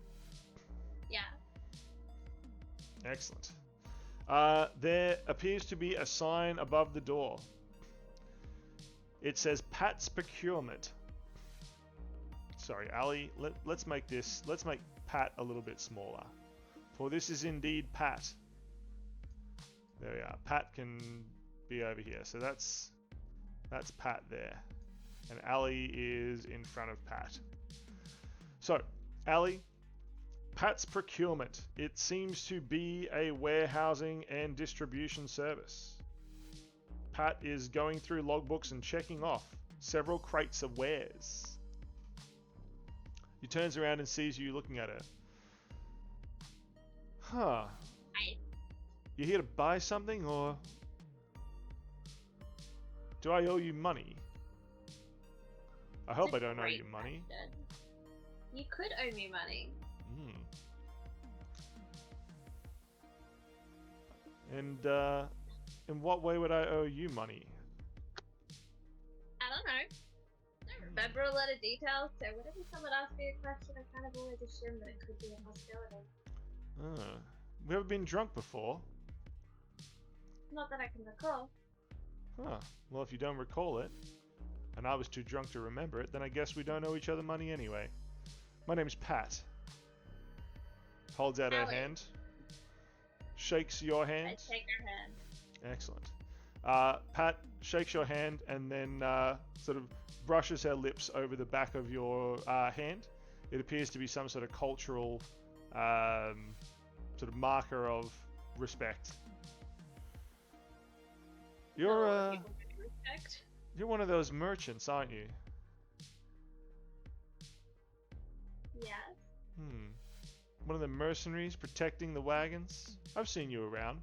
Yeah. Excellent. There appears to be a sign above the door. It says Pat's Procurement. Sorry, Ali, let's make Pat a little bit smaller. For this is indeed Pat. There we are. Pat can be over here. So that's Pat there. And Ali is in front of Pat. So, Ali, Pat's Procurement. It seems to be a warehousing and distribution service. Pat is going through logbooks and checking off several crates of wares. He turns around and sees you looking at her. Huh. Hi. You here to buy something, or do I owe you money? I hope I don't owe you money. Question. You could owe me money. And in what way would I owe you money? I don't know. I don't remember a lot of details, so whenever someone asks me a question, I kind of always assume that it could be a hostility. We ever been drunk before? Not that I can recall. Huh. Well, if you don't recall it, and I was too drunk to remember it, then I guess we don't owe each other money anyway. My name's Pat. Holds out her Ali. hand. Shakes your hand. I take her hand. Excellent. Pat shakes your hand and then sort of brushes her lips over the back of your hand. It appears to be some sort of cultural sort of marker of respect. You're People with respect. you're one of those merchants, aren't you? Yes. One of the mercenaries protecting the wagons? I've seen you around.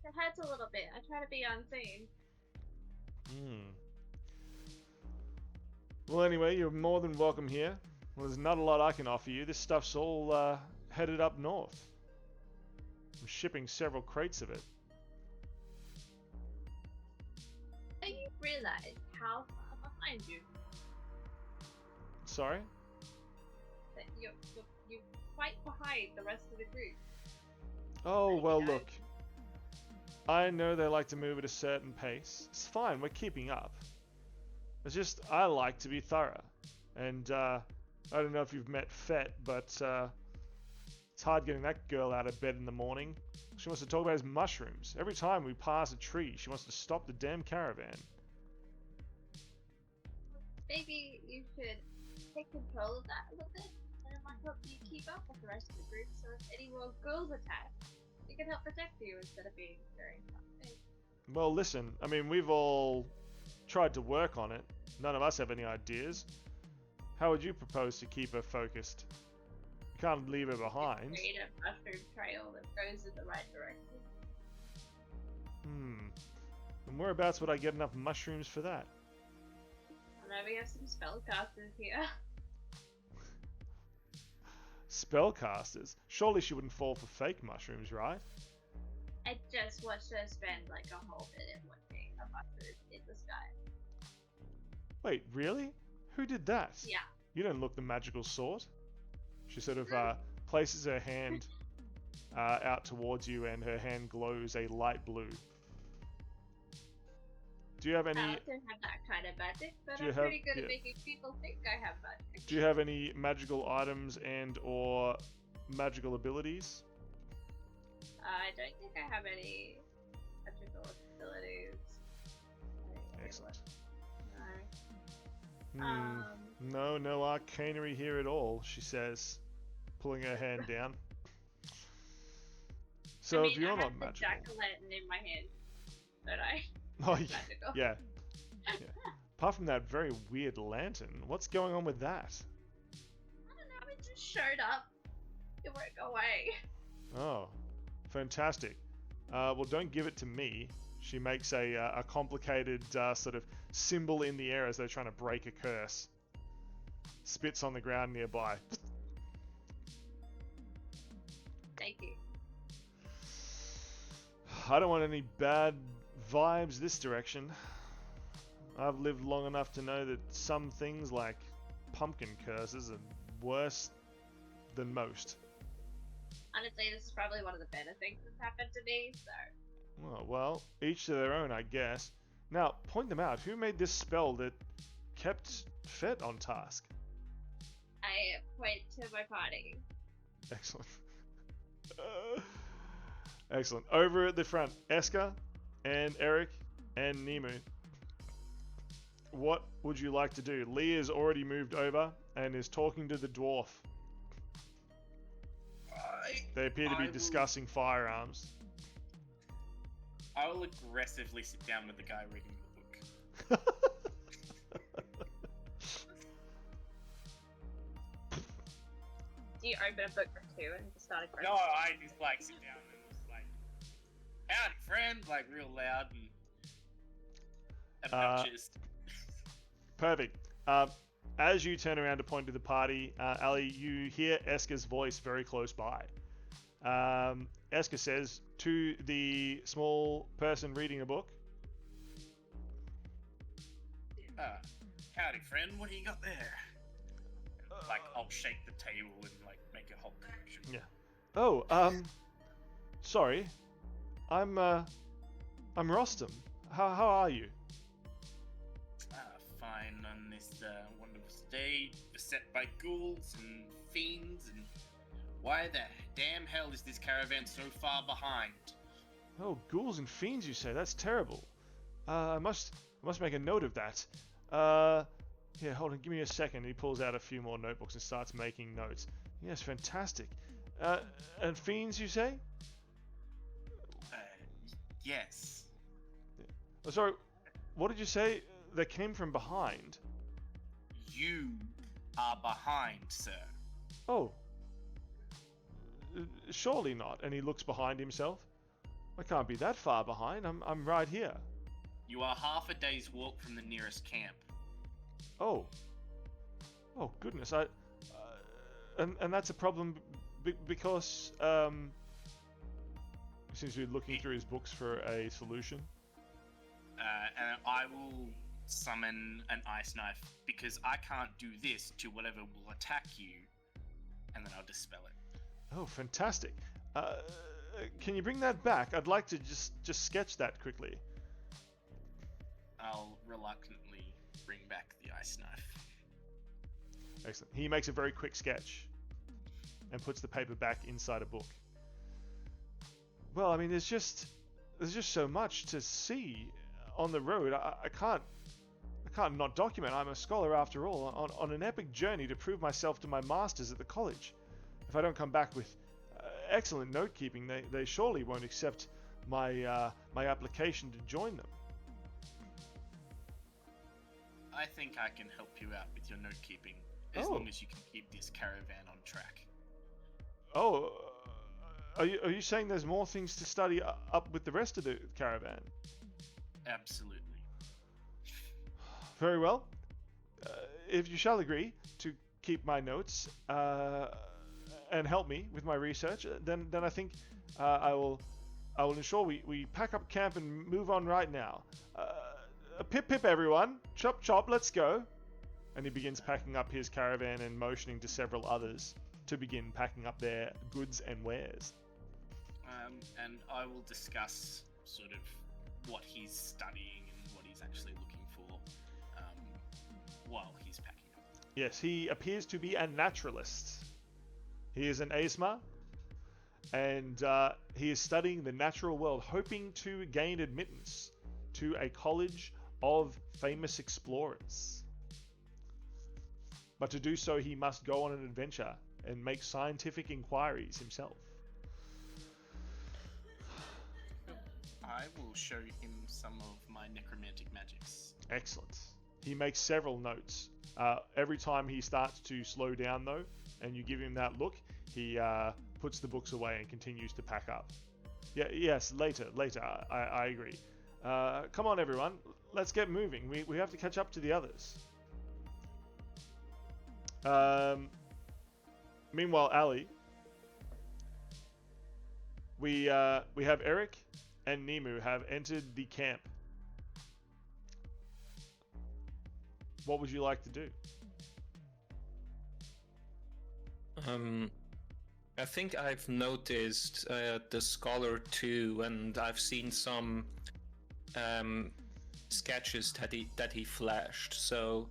It hurts a little bit. I try to be unseen. Well, anyway, you're more than welcome here. Well, there's not a lot I can offer you. This stuff's all headed up north. I'm shipping several crates of it. Do you realize how far behind you? Sorry? That you're quite behind the rest of the group. Oh, well, You know. look. I know they like to move at a certain pace. It's fine, we're keeping up. It's just, I like to be thorough. And, I don't know if you've met Fett, but, it's hard getting that girl out of bed in the morning. She wants to talk about his mushrooms. Every time we pass a tree, she wants to stop the damn caravan. Maybe you should take control of that a little bit, and it might help you keep up with the rest of the group, so if any more ghouls attack, it can help protect you instead of being very tough. Well, listen, I mean, we've all tried to work on it. None of us have any ideas. How would you propose to keep her focused? You can't leave her behind. Create a mushroom trail that goes in the right direction. And whereabouts would I get enough mushrooms for that? I know we have some spellcasters here. Spellcasters? Surely she wouldn't fall for fake mushrooms, right? I just watched her spend like a whole minute watching a mushroom in the sky. Wait, really? Who did that? Yeah. You don't look the magical sort. She sort of places her hand out towards you, and her hand glows a light blue. Do you have any? I don't have that kind of magic, but Do you I'm have- pretty good yeah. at making people think I have magic. Do you have any magical items and/or magical abilities? I don't think I have any magical abilities. Excellent. No. No arcanery here at all, she says, pulling her hand down. So I mean, if you're I not have the magical, jack-o'-lantern in my hand, don't I? oh Magical. yeah. Apart from that very weird lantern, what's going on with that? I don't know, it just showed up. It won't go away. Oh, fantastic. Well, don't give it to me. She makes a complicated sort of symbol in the air as though trying to break a curse. Spits on the ground nearby. making? I don't want any bad vibes this direction. I've lived long enough to know that some things like pumpkin curses are worse than most. Honestly, this is probably one of the better things that's happened to me, so Oh, well, each to their own, I guess. Now, point them out. Who made this spell that kept Fett on task? I point to my party. Excellent. Excellent. Over at the front, Eska and Eric and Nemu. What would you like to do? Lee has already moved over and is talking to the dwarf. They appear to be discussing firearms. I will aggressively sit down with the guy reading the book. Do you open a book or two and just start a No, I just like sit down and just like, howdy friend, like real loud and obnoxious. Perfect. As you turn around to point to the party, Ali, you hear Eska's voice very close by. Eska says to the small person reading a book, Howdy friend, what do you got there? Like, I'll shake the table and like make a whole connection. Yeah. Oh, sorry. I'm Rostam. How are you? Fine on this wonderful day, beset by ghouls and fiends, and why the damn hell is this caravan so far behind? Oh, ghouls and fiends, you say? That's terrible. I must make a note of that. Yeah, hold on, give me a second. He pulls out a few more notebooks and starts making notes. Yes, fantastic. And fiends, you say? Yes. Oh, sorry, what did you say? They came from behind. You are behind, sir. Oh. Surely not. And he looks behind himself. I can't be that far behind. I'm right here. You are half a day's walk from the nearest camp. Oh. Oh goodness. And that's a problem because he seems to be looking through his books for a solution. And I will summon an ice knife because I can't do this to whatever will attack you, and then I'll dispel it. Oh, fantastic. Can you bring that back? I'd like to just sketch that quickly. I'll reluctantly bring back the ice knife. Excellent. He makes a very quick sketch and puts the paper back inside a book. Well, I mean, there's just so much to see on the road. I can't not document. I'm a scholar after all, on an epic journey to prove myself to my masters at the college. If I don't come back with excellent note keeping, they surely won't accept my application to join them. I think I can help you out with your note keeping, as long as you can keep this caravan on track. Oh, are you saying there's more things to study up with the rest of the caravan? Absolutely. Very well. If you shall agree to keep my notes and help me with my research, then I think I will ensure we pack up camp and move on right now. Pip everyone, chop chop, let's go. And he begins packing up his caravan and motioning to several others to begin packing up their goods and wares. And I will discuss sort of what he's studying and what he's actually looking for while he's packing up. Yes, he appears to be a naturalist. He is an ASMA, and he is studying the natural world, hoping to gain admittance to a college of famous explorers. But to do so, he must go on an adventure and make scientific inquiries himself. I will show him some of my necromantic magics. Excellent. He makes several notes. Every time he starts to slow down, though, and you give him that look, he puts the books away and continues to pack up. Yes, later. I agree. Come on, everyone. Let's get moving. We have to catch up to the others. Meanwhile, Ali, we have Eric and Nemu have entered the camp. What would you like to do? I think I've noticed the scholar too, and I've seen some sketches that he flashed. So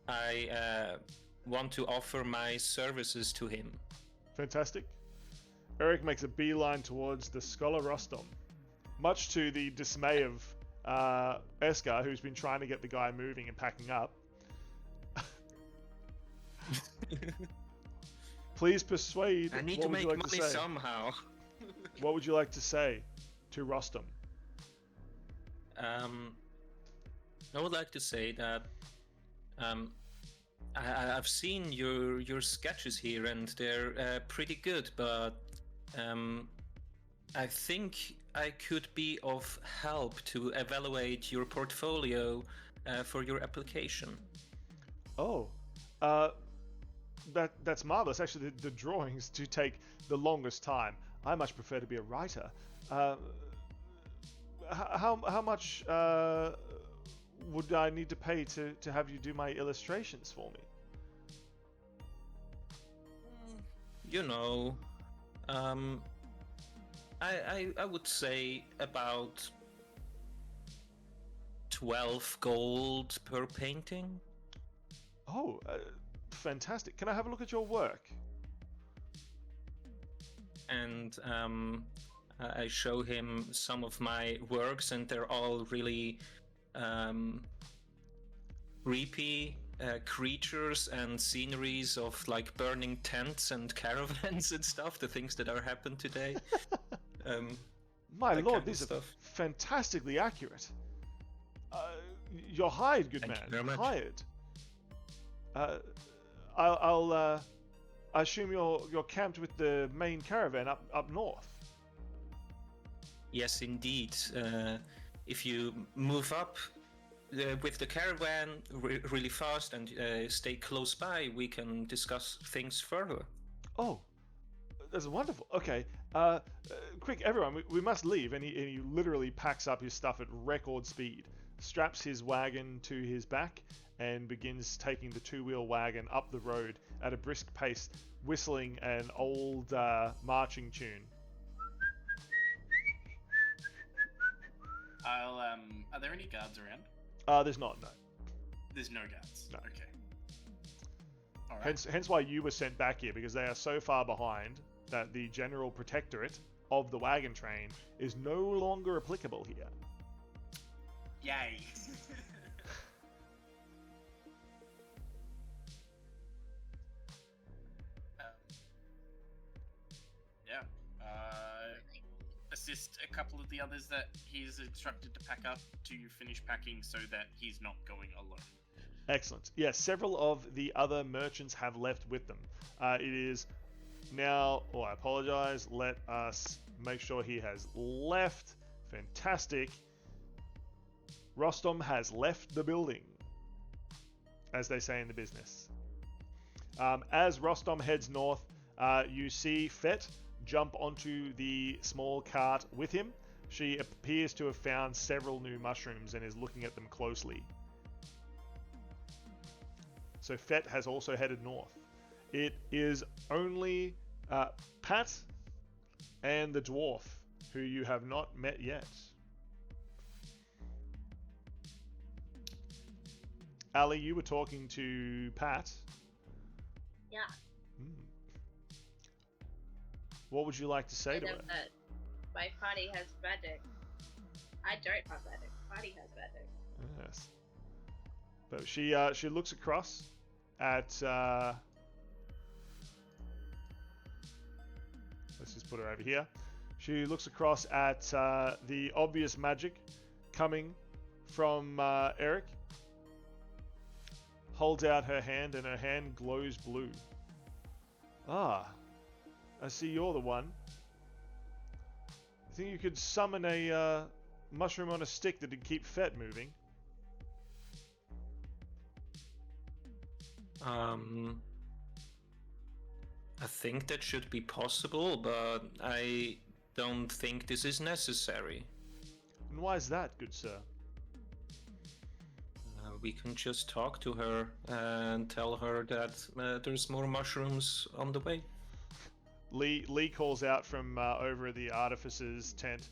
I want to offer my services to him. Fantastic. Eric makes a beeline towards the scholar Rostom, much to the dismay of Eska, who's been trying to get the guy moving and packing up. Please persuade. I need what to would you make like money to say? somehow. What would you like to say to Rostom? I would like to say that I've seen your sketches here, and they're pretty good. But I think I could be of help to evaluate your portfolio for your application. Oh, that's marvelous. Actually, the drawings do take the longest time. I much prefer to be a writer. How much would I need to pay to have you do my illustrations for me? You know, I would say about 12 gold per painting. Oh, fantastic. Can I have a look at your work? And I show him some of my works, and they're all really creepy creatures and sceneries of like burning tents and caravans and stuff, the things that are happened today. My that lord, kind of these are stuff. fantastically accurate. You're hired, good Thank man. you very much. Hired. I assume you're camped with the main caravan up north. Yes, indeed. If you move up with the caravan really fast and stay close by, we can discuss things further. Oh, that's wonderful. Okay, quick, everyone, we must leave. And he literally packs up his stuff at record speed, straps his wagon to his back, and begins taking the two-wheel wagon up the road at a brisk pace, whistling an old marching tune. Are there any guards around? There's not, no. There's no guards. No. Okay. All right. Hence why you were sent back here, because they are so far behind that the general protectorate of the wagon train is no longer applicable here. Yay. Yeah. Assist a couple of the others that he's instructed to pack up to finish packing so that he's not going alone. Excellent. Yes, several of the other merchants have left with them. It is now, I apologize, let us make sure he has left. Fantastic. Rostom has left the building, as they say in the business. As Rostom heads north, you see Fet jump onto the small cart with him. She appears to have found several new mushrooms and is looking at them closely. So Fet has also headed north. It is only Pat and the dwarf who you have not met yet. Ali, you were talking to Pat. Yeah. What would you like to say I to know her? that my party has magic. I don't have magic. Party has magic. Yes. But she looks across at let's just put her over here. She looks across at the obvious magic coming from Eric. Holds out her hand, and her hand glows blue. Ah, I see you're the one. I think you could summon a mushroom on a stick that'd keep Fet moving. I think that should be possible, but I don't think this is necessary. And why is that, good sir? We can just talk to her and tell her that there's more mushrooms on the way. Lee calls out from over the artificer's tent.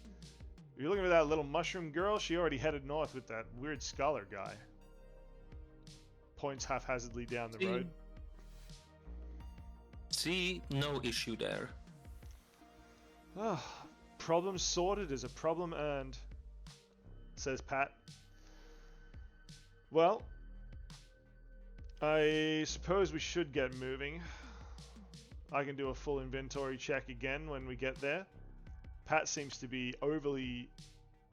Are you looking for that little mushroom girl? She already headed north with that weird scholar guy. Points haphazardly down the road. See, no issue there. Ah, problem sorted is a problem earned, says Pat. Well, I suppose we should get moving. I can do a full inventory check again when we get there. Pat seems to be overly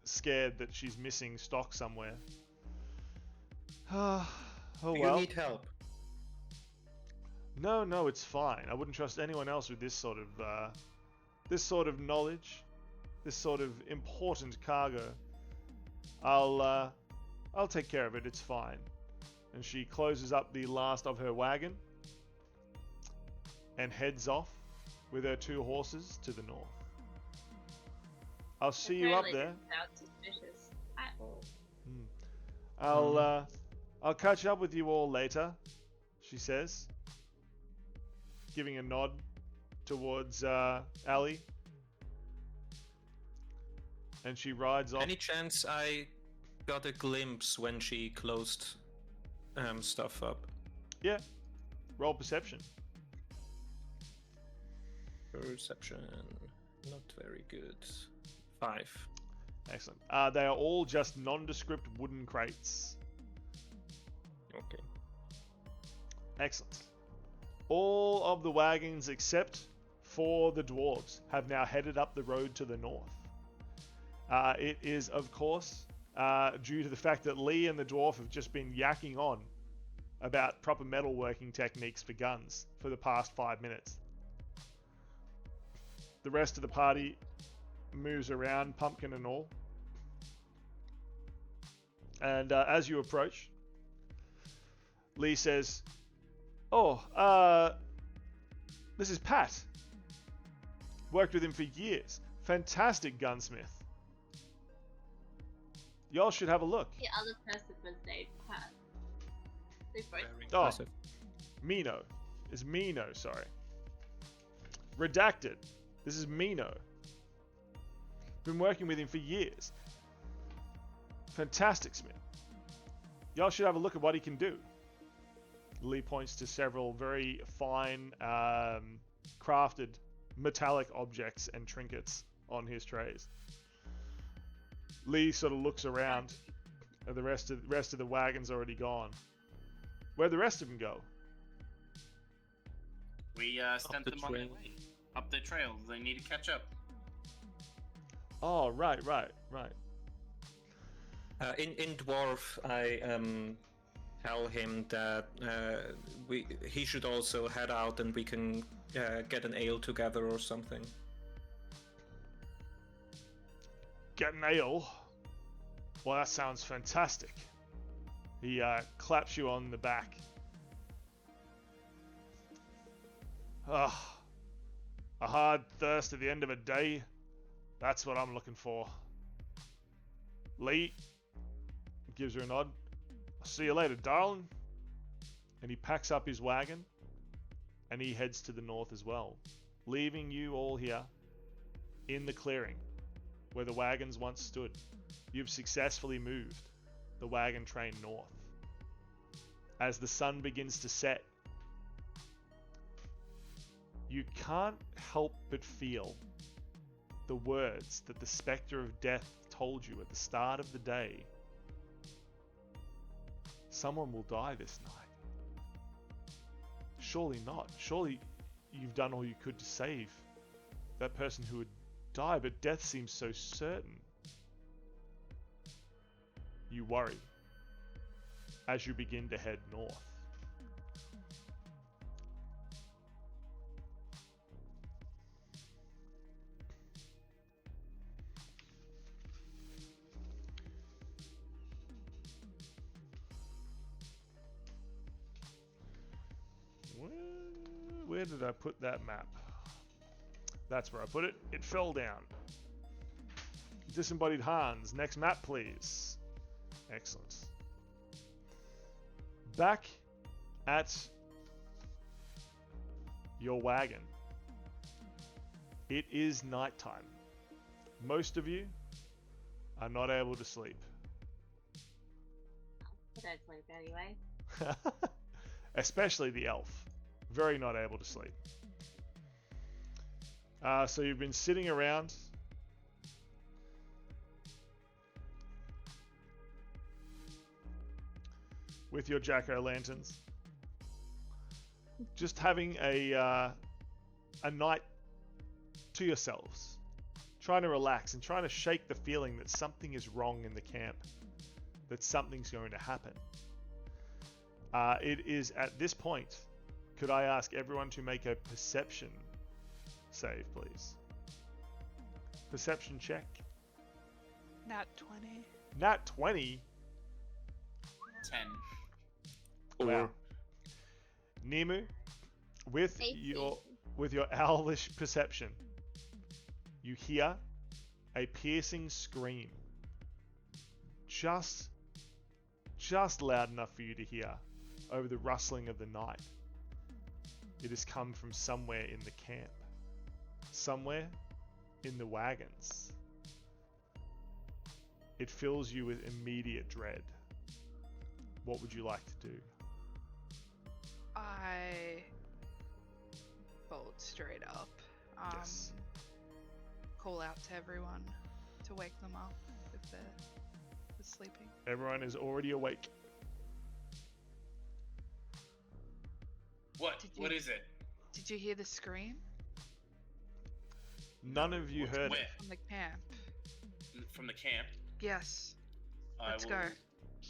scared that she's missing stock somewhere. Oh Do well. you need help? No, it's fine. I wouldn't trust anyone else with this sort of knowledge, this sort of important cargo. I'll take care of it. It's fine. And she closes up the last of her wagon and heads off with her 2 horses to the north. I'll see you up there. Sound suspicious at all. I'll catch up with you all later, she says, giving a nod towards Ali. And she rides off. Any chance I got a glimpse when she closed stuff up? Yeah. Roll perception. Perception, not very good. 5. Excellent. They are all just nondescript wooden crates. Okay. Excellent. All of the wagons except for the dwarves have now headed up the road to the north. It is, of course, due to the fact that Lee and the dwarf have just been yakking on about proper metalworking techniques for guns for the past 5 minutes. The rest of the party moves around, pumpkin and all. And as you approach, Lee says, "Oh, this is Pat. Worked with him for years. Fantastic gunsmith. Y'all should have a look." The other person was named Pat. They both. Very Oh. impressive. Mino. It's Mino, sorry. Redacted. This is Mino. Been working with him for years. Fantastic smith. Y'all should have a look at what he can do. Lee points to several very fine, crafted metallic objects and trinkets on his trays. Lee sort of looks around, and the rest of the wagon's already gone. Where'd the rest of them go? We sent the them on their trail. way. Up the trail. They need to catch up. Oh, right. In Dwarf, I tell him that he should also head out and we can get an ale together or something. Get an ale? Well, that sounds fantastic. He claps you on the back. A hard thirst at the end of a day. That's what I'm looking for. Lee gives her a nod. I'll see you later, darling. And he packs up his wagon and he heads to the north as well, leaving you all here in the clearing where the wagons once stood. You've successfully moved the wagon train north. As the sun begins to set, you can't help but feel the words that the spectre of death told you at the start of the day. Someone will die this night. Surely not. Surely you've done all you could to save that person who would die, but death seems so certain. You worry as you begin to head north. Where did I put that map? That's where I put it. It fell down. Disembodied Hans. Next map, please. Excellent. Back at your wagon. It is nighttime. Most of you are not able to sleep. I don't sleep anyway. Especially the elf. Very not able to sleep. So you've been sitting around. With your jack-o'-lanterns. Just having a night to yourselves. Trying to relax and trying to shake the feeling that something is wrong in the camp. That something's going to happen. It is at this point, could I ask everyone to make a perception save, please? Perception check. Nat 20. Nat 20? 10. Wow. Nemu, with 18. your owlish perception, you hear a piercing scream. Just loud enough for you to hear over the rustling of the night. It has come from somewhere in the camp. Somewhere in the wagons. It fills you with immediate dread. What would you like to do? I bolt straight up. Yes. Call out to everyone to wake them up if they're sleeping. Everyone is already awake. What? What is it? Did you hear the scream None of you heard Where? it. from the camp? From the camp? Yes. Let's I go.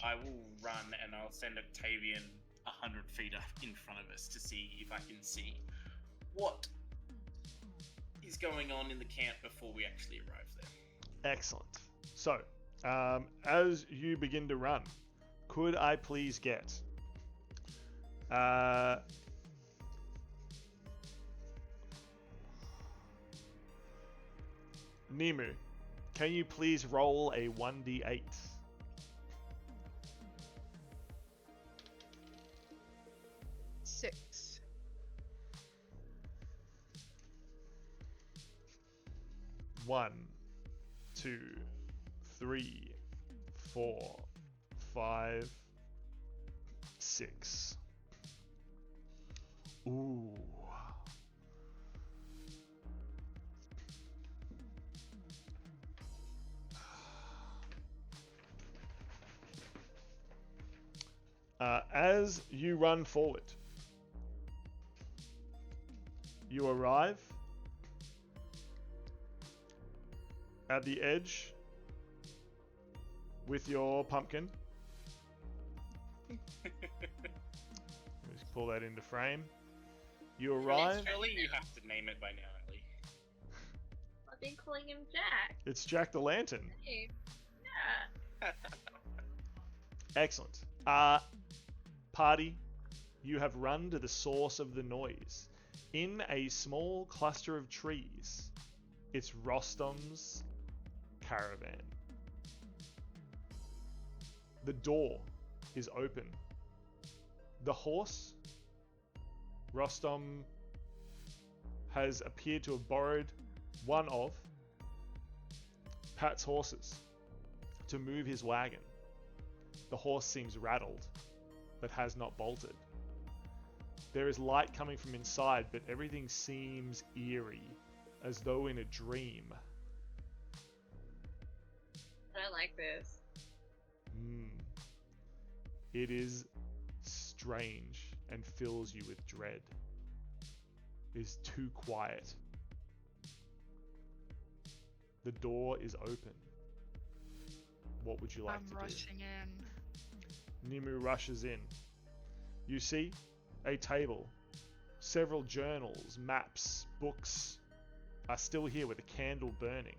I will run and I'll send Octavian 100 feet up in front of us to see if I can see what is going on in the camp before we actually arrive there. Excellent. So, as you begin to run, could I please get Nemu, can you please roll a 1d8? Six. 1, 2, 3, 4, 5, 6. Ooh. As you run forward, you arrive at the edge with your pumpkin. Just pull that into frame. You arrive. Surely you have to name it by now, Ellie. I've been calling him Jack. It's Jack the Lantern. Hey. Yeah. Excellent. Party, you have run to the source of the noise. In a small cluster of trees, it's Rostom's caravan. The door is open. The horse, Rostom has appeared to have borrowed one of Pat's horses to move his wagon. The horse seems rattled, but has not bolted. There is light coming from inside, but everything seems eerie, as though in a dream. I don't like this. It is strange and fills you with dread. It is too quiet. The door is open. What would you like I'm to rushing in. do? Nemu rushes in. You see a table. Several journals, maps, books are still here with a candle burning.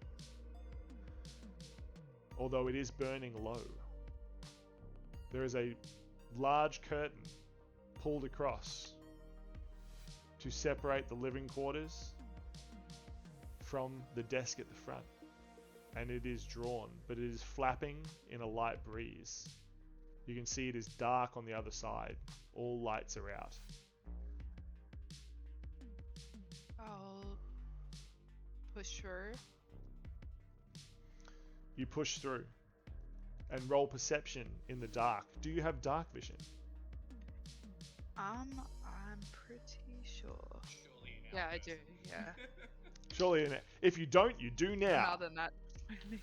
Although it is burning low. There is a large curtain pulled across to separate the living quarters from the desk at the front, and it is drawn, but it is flapping in a light breeze. You can see it is dark on the other side. All lights are out. I'll push through. You push through and roll perception in the dark. Do you have dark vision? I'm pretty sure. Surely an Yeah, I outburst. do. Yeah. Surely, if you don't, you do now. Another nat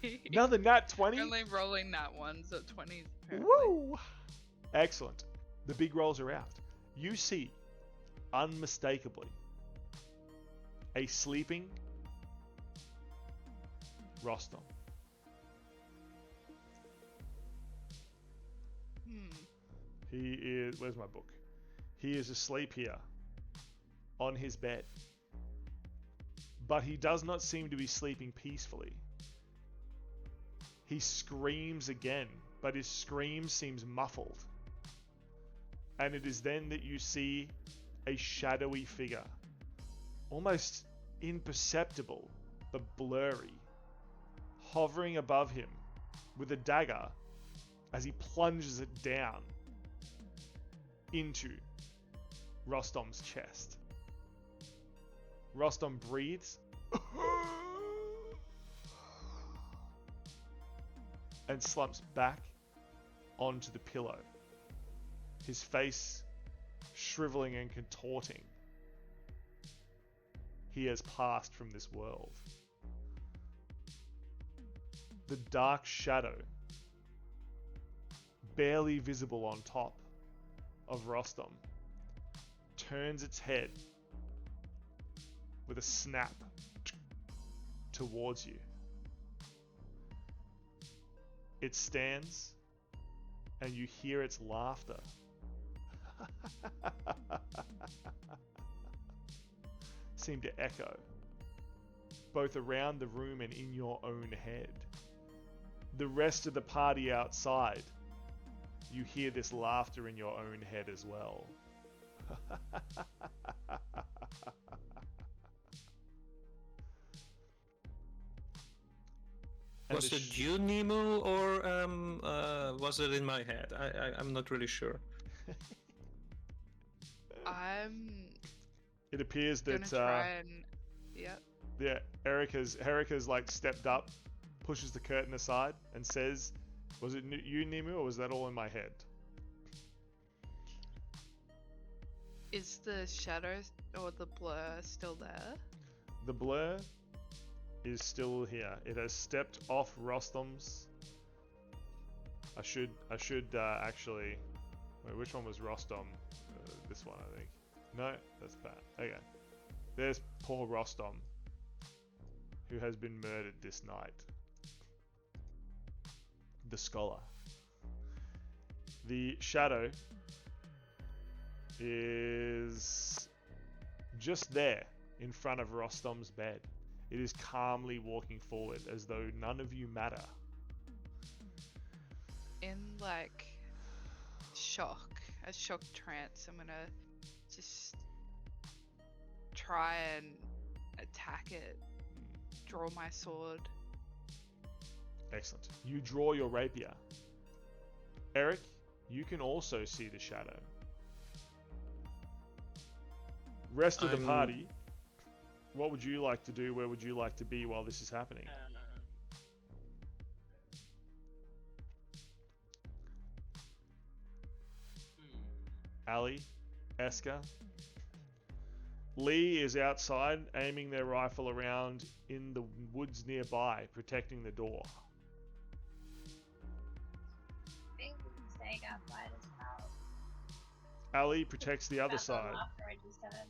20. Another nat 20? Only rolling nat ones at 20s apparently. Woo! Excellent. The big rolls are out. You see, unmistakably, a sleeping Rostom. He is... Where's my book? He is asleep here on his bed. But he does not seem to be sleeping peacefully. He screams again, but his scream seems muffled. And it is then that you see a shadowy figure, almost imperceptible but blurry, hovering above him with a dagger as he plunges it down into Rostom's chest. Rostom breathes and slumps back onto the pillow, his face shriveling and contorting. He has passed from this world. The dark shadow, barely visible on top of Rostom, turns its head with a snap towards you. It stands and you hear its laughter. Seem to echo both around the room and in your own head. The rest of the party outside, you hear this laughter in your own head as well. Was it you, Nemo, or was it in my head? I'm not really sure. I'm It appears gonna that try and. Yep. yeah, Erica's like stepped up, pushes the curtain aside, and says, "Was it you, Nemo, or was that all in my head?" Is the shadow or the blur still there? The blur is still here. It has stepped off Rostom's. I should actually. Wait, which one was Rostom? This one, I think. No, that's bad. Okay. There's poor Rostom, who has been murdered this night. The scholar. The shadow is just there in front of Rostom's bed. It is calmly walking forward as though none of you matter. In like a shock trance, I'm gonna just try and attack it. Draw my sword. Excellent. You draw your rapier. Eric, you can also see the shadow. Rest of the party, what would you like to do? Where would you like to be while this is happening? Ali, Eska. Lee is outside, aiming their rifle around in the woods nearby, protecting the door. I think we can stay outside as well. Ali protects the other That's the side. laughter I just heard.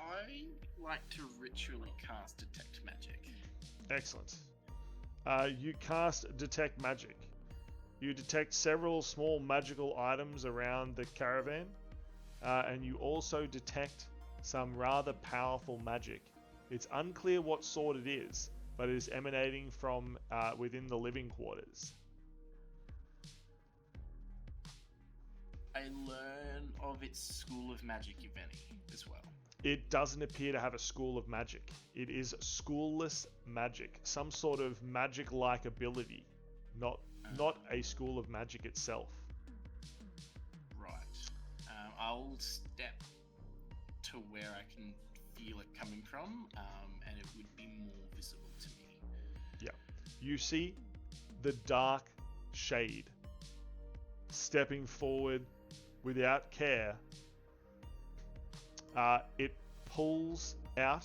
I like to ritually cast Detect Magic. Excellent. You cast Detect Magic. You detect several small magical items around the caravan, and you also detect some rather powerful magic. It's unclear what sort it is, but it is emanating from within the living quarters. I learn of its school of magic, if any, as well? It doesn't appear to have a school of magic. It is schoolless magic, some sort of magic-like ability, not a school of magic itself. Right. I'll step to where I can feel it coming from, and it would be more visible to me. Yeah. You see the dark shade stepping forward without care. It pulls out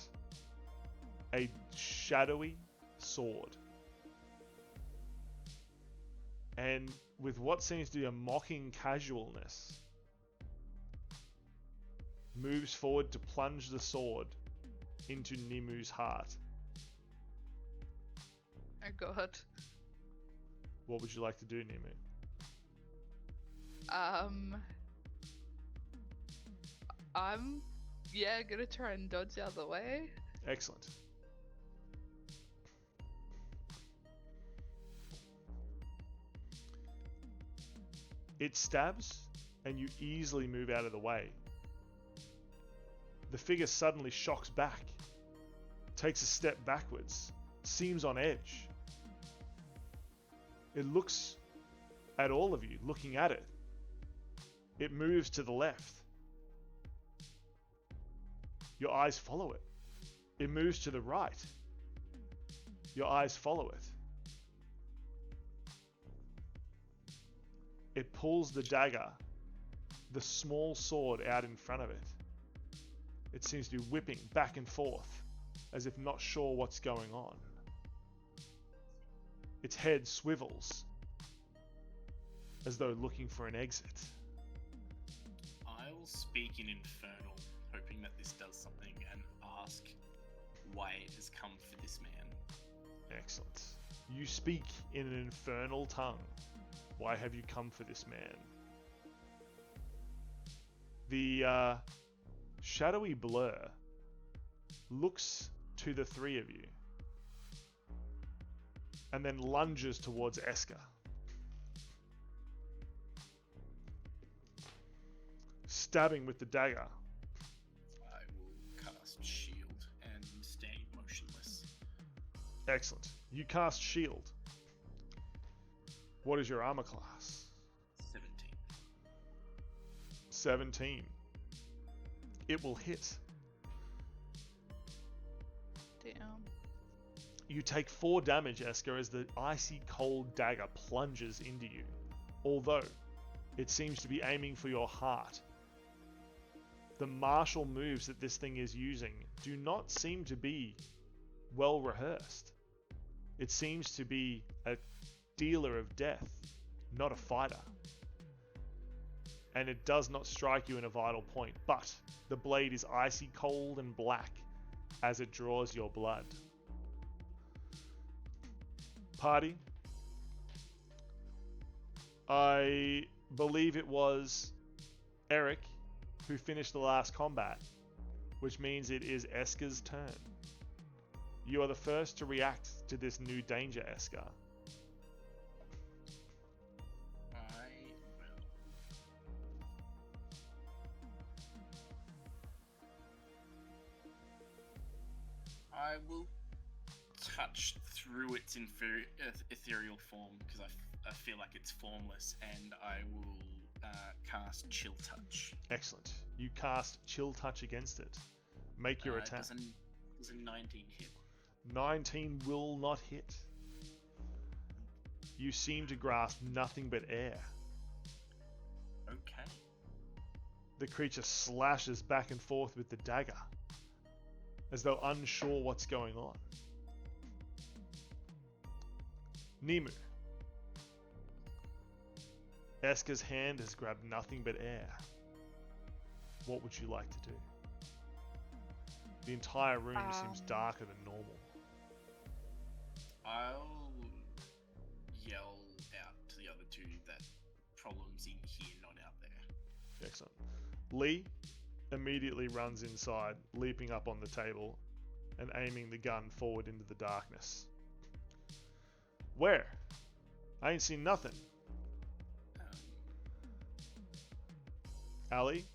a shadowy sword. And with what seems to be a mocking casualness, moves forward to plunge the sword into Nimu's heart. Oh god. What would you like to do, Nimu? I'm gonna try and dodge out of the way. Excellent. It stabs, and you easily move out of the way. The figure suddenly shocks back, takes a step backwards, seems on edge. It looks at all of you, looking at it. It moves to the left. Your eyes follow it. It moves to the right. Your eyes follow it. It pulls the dagger, the small sword, out in front of it. It seems to be whipping back and forth, as if not sure what's going on. Its head swivels, as though looking for an exit. I will speak in Infernal, hoping that this does something, and ask why it has come for this man. Excellent. You speak in an infernal tongue. Why have you come for this man? The shadowy blur looks to the three of you and then lunges towards Esker. Stabbing with the dagger. I will cast Shield and stay motionless. Excellent. You cast shield. What is your armor class? 17. 17. It will hit. Damn. You take 4 damage, Esker, as the icy cold dagger plunges into you. Although, it seems to be aiming for your heart. The martial moves that this thing is using do not seem to be well rehearsed. It seems to be a dealer of death, not a fighter. And it does not strike you in a vital point, but the blade is icy cold and black as it draws your blood. Party, I believe it was Eric who finished the last combat, which means it is Esker's turn. You are the first to react to this new danger, Esker. I will touch through its ethereal form, because I feel like it's formless, and I will cast Chill Touch. Excellent. You cast Chill Touch against it. Make your attack. Does a 19 hit? 19 will not hit. You seem to grasp nothing but air. Okay. The creature slashes back and forth with the dagger, as though unsure what's going on. Nimu. Esker's hand has grabbed nothing but air. What would you like to do? The entire room seems darker than normal. I'll yell out to the other two that problem's in here, not out there. Excellent. Lee immediately runs inside, leaping up on the table and aiming the gun forward into the darkness. Where? I ain't seen nothing. Ali?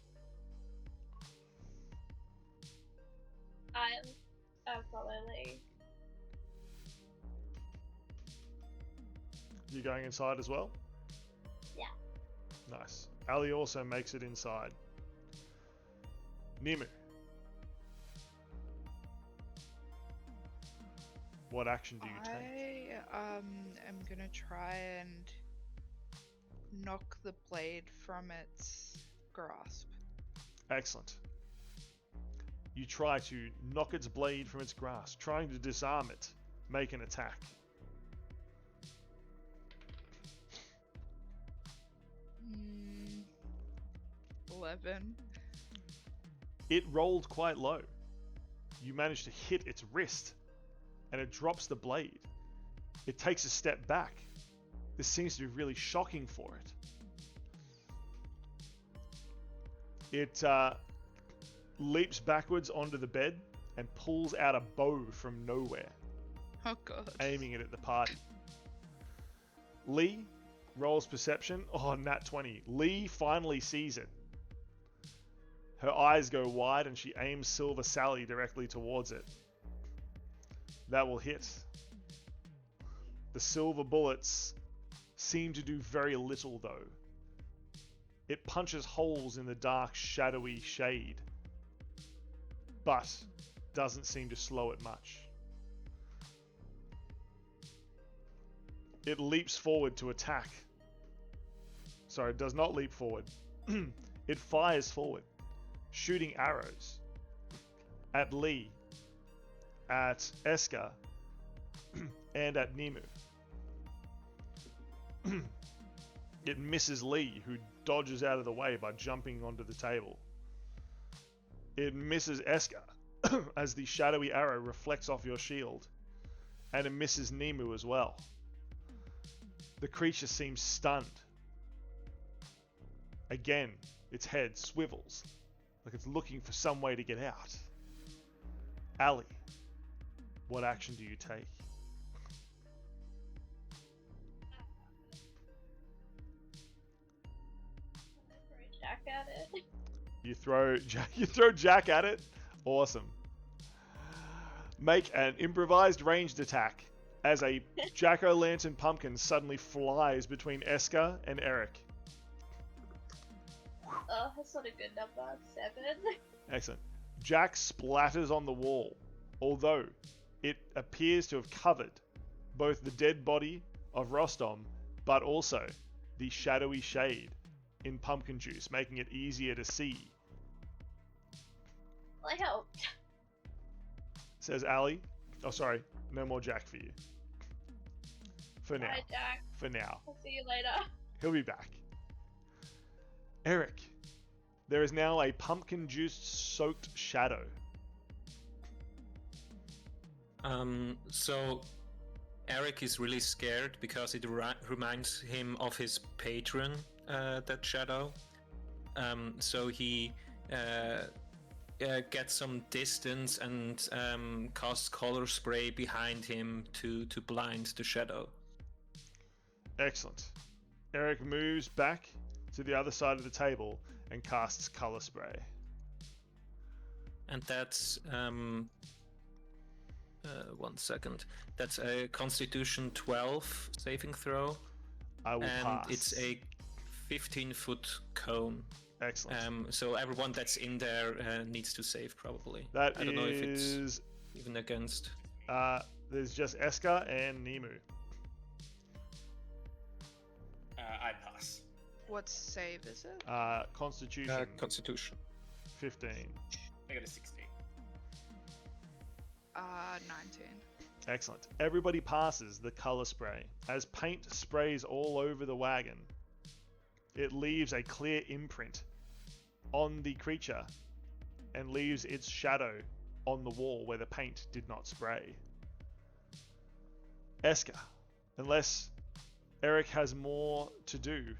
I'll follow Lee. You going inside as well? Yeah. Nice. Ali also makes it inside. Nimu. What action do you take? I am gonna try and knock the blade from its grasp. Excellent. You try to knock its blade from its grasp, trying to disarm it. Make an attack. 11. It rolled quite low. You manage to hit its wrist, and it drops the blade. It takes a step back. This seems to be really shocking for it. It leaps backwards onto the bed and pulls out a bow from nowhere, Oh god. aiming it at the party. Lee rolls perception. Oh, nat 20. Lee finally sees it. Her eyes go wide and she aims Silver Sally directly towards it. That will hit. The silver bullets seem to do very little though. It punches holes in the dark, shadowy shade, but doesn't seem to slow it much. It leaps forward to attack. Sorry, it does not leap forward. It fires forward, shooting arrows at Lee, at Eska, and at Nimu. It misses Lee, who dodges out of the way by jumping onto the table. It misses Eska as the shadowy arrow reflects off your shield, and it misses Nimu as well. The creature seems stunned. Again, its head swivels, like it's looking for some way to get out. Ali, what action do you take? Jack at it. You throw Jack at it. Awesome. Make an improvised ranged attack as a jack-o'-lantern pumpkin suddenly flies between Eska and Eric. Oh, that's not a good number. 7. Excellent. Jack splatters on the wall, although it appears to have covered both the dead body of Rostom, but also the shadowy shade in pumpkin juice, making it easier to see. Well, I helped. Says Ali. Oh, sorry. No more Jack for you. For now. Bye, Jack. For now. I'll see you later. He'll be back. Eric. There is now a pumpkin juice soaked shadow. So Eric is really scared because it reminds him of his patron, that shadow. So he gets some distance and casts color spray behind him to blind the shadow. Excellent. Eric moves back to the other side of the table and casts color spray. And that's 1 second. That's a Constitution 12 saving throw. I will and pass. It's a 15-foot cone. Excellent. So everyone that's in there needs to save probably. That I don't know if it's is. even against. There's just Eska and Nimu. I pass. What save is it? Constitution Constitution. 15. I got a 16. 19. Excellent. Everybody passes the color spray. As paint sprays all over the wagon, it leaves a clear imprint on the creature and leaves its shadow on the wall where the paint did not spray. Eska, unless Eric has more to do,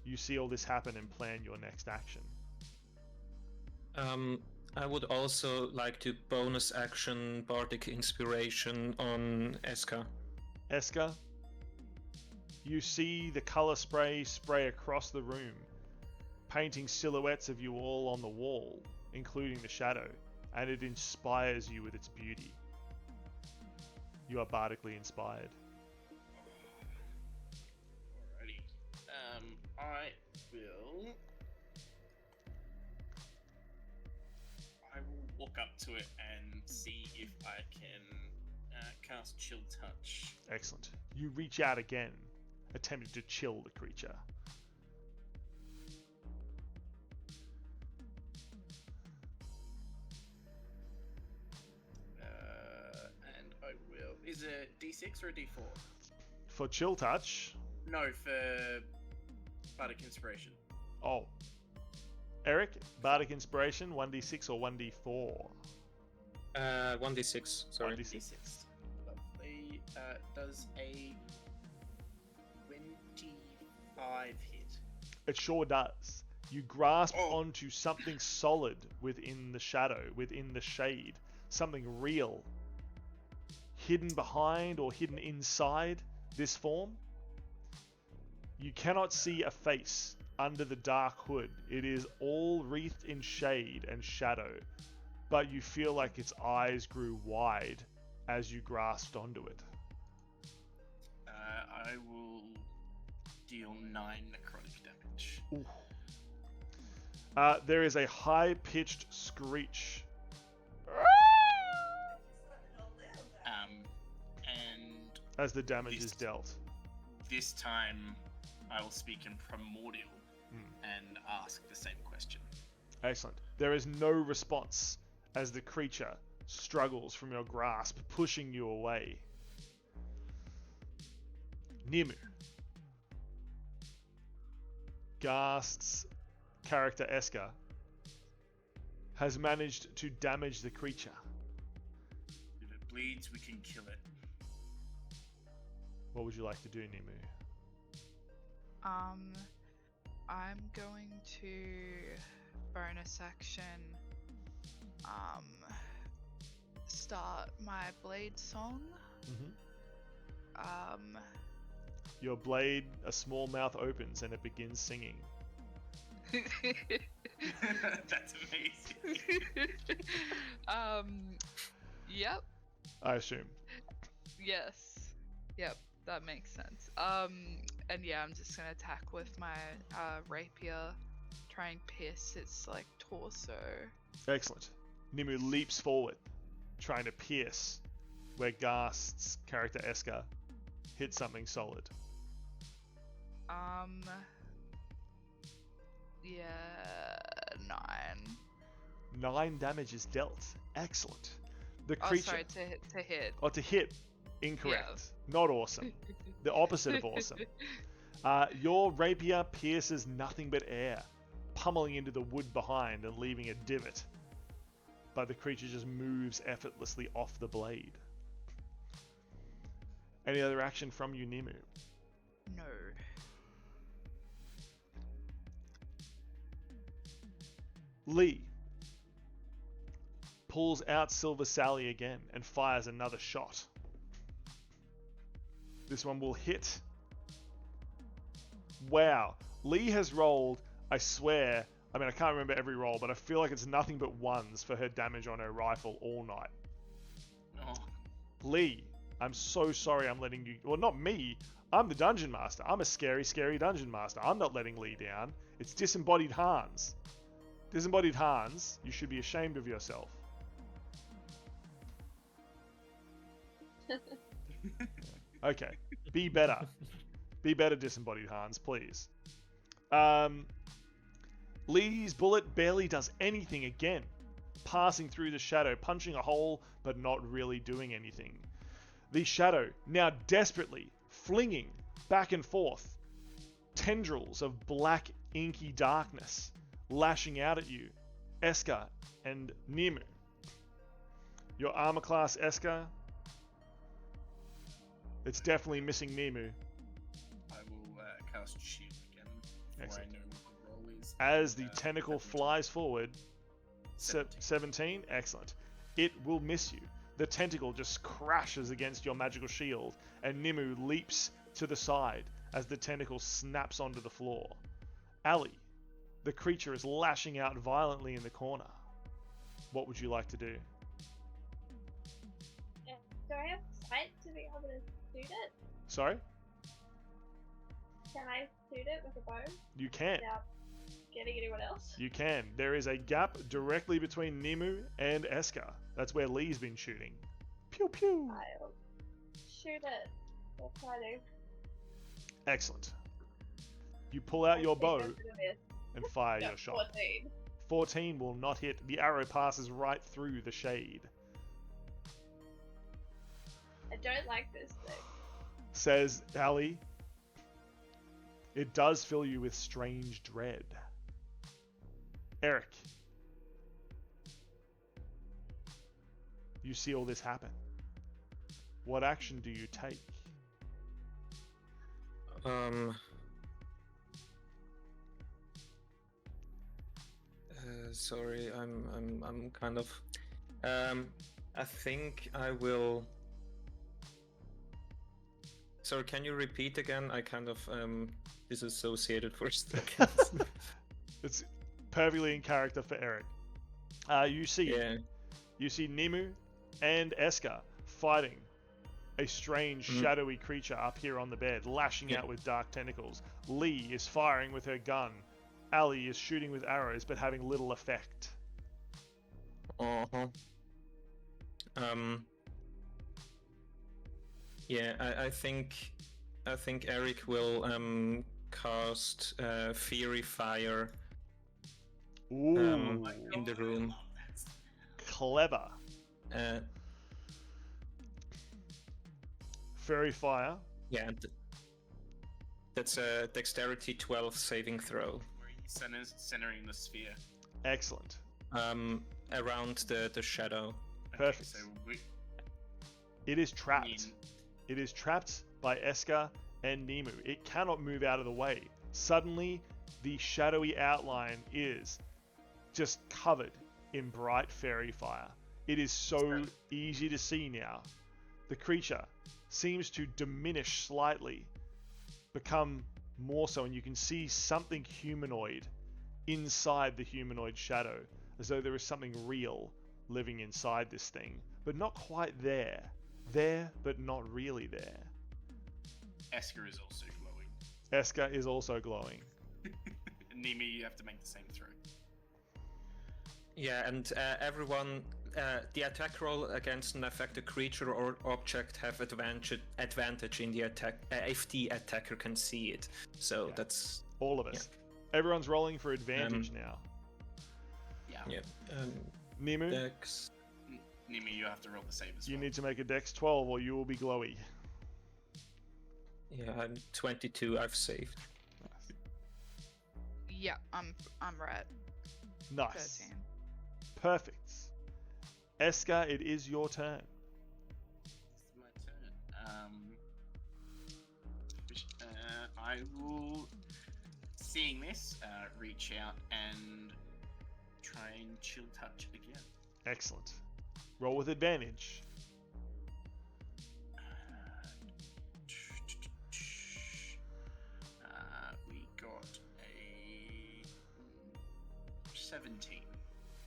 you see all this happen and plan your next action. I would also like to bonus action Bardic Inspiration on Eska. Eska, you see the color spray across the room, painting silhouettes of you all on the wall, including the shadow, and it inspires you with its beauty. You are bardically inspired. Alrighty. I will walk up to it and see if I can cast Chill Touch. Excellent. You reach out again, attempting to chill the creature. And I will. Is it D6 or a D4? For chill touch, No, for Bardic Inspiration. oh. Eric, Bardic Inspiration, 1d6 or 1d4? 1d6, sorry. 1d6. D6. Lovely. Does a 25 hit? It sure does. You grasp Oh. onto something solid within the shadow, within the shade. Something real. Hidden behind or hidden inside this form. You cannot see a face under the dark hood. It is all wreathed in shade and shadow, but you feel like its eyes grew wide as you grasped onto it. I will deal 9 necrotic damage. Ooh. There is a high-pitched screech. And As the damage This- is dealt. this time I will speak in Primordial Hmm. and ask the same question. Excellent. There is no response as the creature struggles from your grasp, pushing you away. Nimu. Ghast's character Eska has managed to damage the creature. If it bleeds, we can kill it. What would you like to do, Nimu? I'm going to bonus action start my blade song. Your blade, a small mouth opens and it begins singing. That's amazing. Yep. I assume. Yes. Yep, that makes sense. And yeah, I'm just gonna attack with my rapier, try and pierce its like torso. Excellent. Nimu leaps forward, trying to pierce where Ghast's character Eska hit something solid. Yeah, 9. 9 damage is dealt. Excellent. The Oh, creature. sorry, to hit. Oh, to hit. Incorrect. Not awesome. The opposite of awesome. Your rapier pierces nothing but air, pummeling into the wood behind and leaving a divot. But the creature just moves effortlessly off the blade. Any other action from you, Nimu? No. Lee pulls out Silver Sally again and fires another shot. This one will hit. Wow. Lee has rolled, I swear, I mean, I can't remember every roll, but I feel like it's nothing but ones for her damage on her rifle all night. Oh, Lee, I'm so sorry I'm letting you... Well, not me. I'm the Dungeon Master. I'm a scary, scary Dungeon Master. I'm not letting Lee down. It's Disembodied Hans. Disembodied Hans, you should be ashamed of yourself. Okay. Be better. Be better, Disembodied Hans, please. Lee's bullet barely does anything again. Passing through the shadow, punching a hole, but not really doing anything. The shadow, now desperately flinging back and forth, tendrils of black, inky darkness lashing out at you, Eska and Nimu. Your armor class, Eska, it's definitely missing Nimu. I will cast Shield again before Excellent. I know what the roll is. As the And, tentacle 17. flies forward, 17. 17, excellent. It will miss you. The tentacle just crashes against your magical shield, and Nimu leaps to the side as the tentacle snaps onto the floor. Ali, The creature is lashing out violently in the corner. What would you like to do? Do I have sight to be able to shoot it? Sorry? Can I shoot it with a bow You can. without getting anyone else? You can. There is a gap directly between Nimu and Eska. That's where Lee's been shooting. Pew pew. I'll shoot it. I'll try to. Excellent. You pull out your bow Go for the miss. and fire No, your shot. 14. 14 will not hit. The arrow passes right through the shade. I don't like this thing. Says Ali. It does fill you with strange dread. Eric. You see all this happen. What action do you take? Sorry, I'm kind of. I think I will. Sorry, can you repeat again? I kind of disassociated for a second. It's perfectly in character for Eric. You see Nimu and Eska fighting a strange shadowy creature up here on the bed, lashing out with dark tentacles. Lee is firing with her gun. Ali is shooting with arrows, but having little effect. Yeah, I think Eric will cast Fury Fire Ooh, in the room. clever. Fairy fire. Yeah, that's a Dexterity 12 saving throw. Where are you centering the sphere? Excellent. Around the shadow. Perfect. Okay, so It is trapped. It is trapped by Eska and Nimu. It cannot move out of the way. Suddenly, the shadowy outline is just covered in bright fairy fire. It is so easy to see now. The creature seems to diminish slightly, become more so, and you can see something humanoid inside the humanoid shadow, as though there is something real living inside this thing, but not quite there. There, but not really there. Esker is also glowing. Eska is also glowing. Nimi, you have to make the same throw. Yeah, and everyone, the attack roll against an affected creature or object have advantage in the attack if the attacker can see it. So Yeah. that's All of us. Everyone's rolling for advantage now. Yeah. Nimu, Dex. Nimi, you have to roll the save as you well. need to make a Dex 12 or you will be glowy. Yeah, I'm 22. I've saved. Yeah, I'm right. Nice. 13. Perfect. Eska, it is your turn. It's my turn. I will, seeing this, reach out and try and chill touch again. Excellent. Roll with advantage. We got a 17.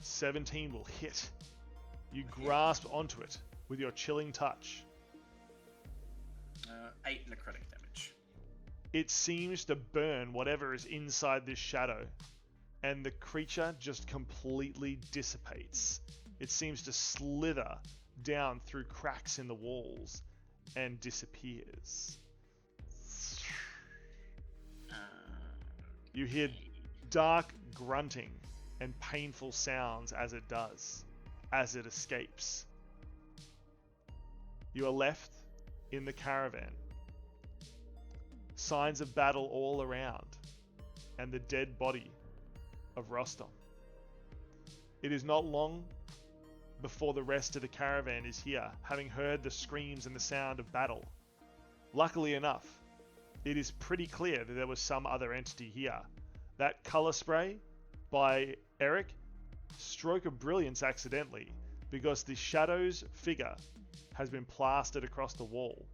17 will hit. You grasp onto it with your chilling touch. 8 necrotic damage. It seems to burn whatever is inside this shadow, and the creature just completely dissipates. It seems to slither down through cracks in the walls and disappears. You hear dark grunting and painful sounds as it does, as it escapes. You are left in the caravan. Signs of battle all around, and the dead body of Rostom. It is not long before the rest of the caravan is here, having heard the screams and the sound of battle. Luckily enough, it is pretty clear that there was some other entity here. That color spray by Eric, stroke of brilliance accidentally, because the shadow's figure has been plastered across the wall.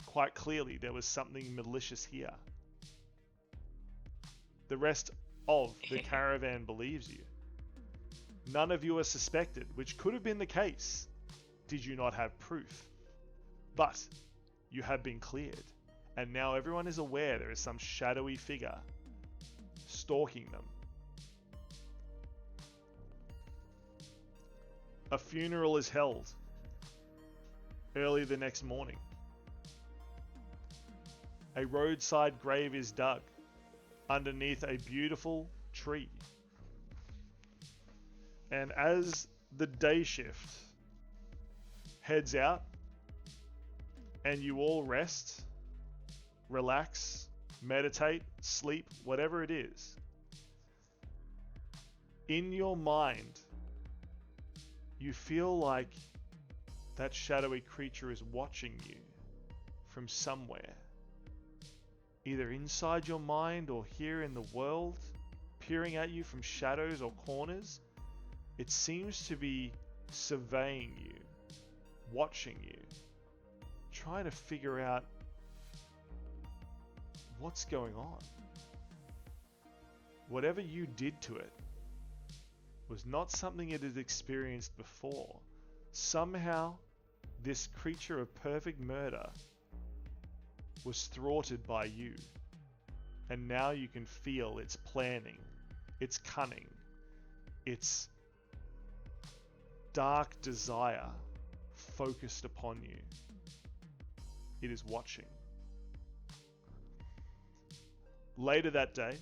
Quite clearly there was something malicious here. The rest of the caravan believes you. None of you are suspected, which could have been the case did you not have proof. But you have been cleared, and now everyone is aware there is some shadowy figure stalking them. A funeral is held early the next morning. A roadside grave is dug underneath a beautiful tree. And as the day shift heads out and you all rest, relax, meditate, sleep, whatever it is, in your mind, you feel like that shadowy creature is watching you from somewhere. Either inside your mind or here in the world, peering at you from shadows or corners. It seems to be surveying you, watching you, trying to figure out what's going on. Whatever you did to it was not something it had experienced before. Somehow, this creature of perfect murder was thwarted by you. And now you can feel its planning, its cunning, its dark desire focused upon you. It is watching. Later that day,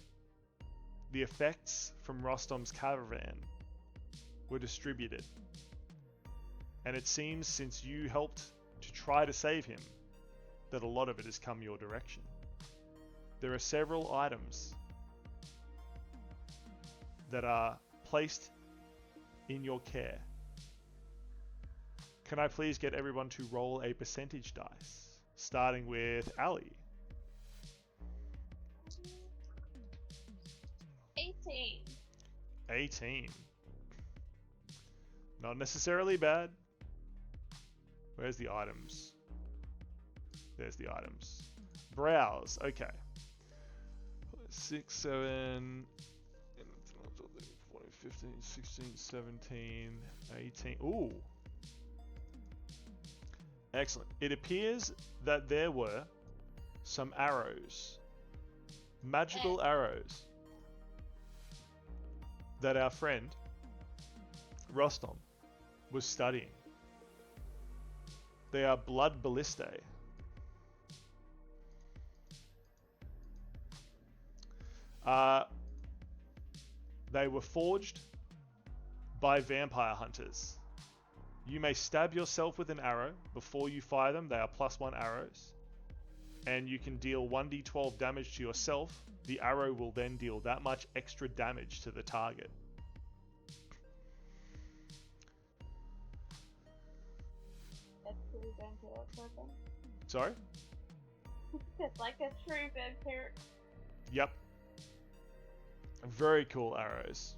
the effects from Rostom's caravan were distributed. And it seems since you helped to try to save him, that a lot of it has come your direction. There are several items that are placed in your care. Can I please get everyone to roll a percentage dice, starting with Ali? 18. 18. Not necessarily bad. Where's the items? There's the items. Browse. Okay. 6, 7, 14, 15, 16, 17, 18. Ooh. Excellent. It appears that there were some arrows. Magical arrows. That our friend Rostom was studying. They are blood ballistae. They were forged by vampire hunters. You may stab yourself with an arrow before you fire them. They are +1 arrows. And you can deal 1d12 damage to yourself. The arrow will then deal that much extra damage to the target. That's true vampire weapon. Sorry? It's like a true vampire. Yep. Very cool arrows.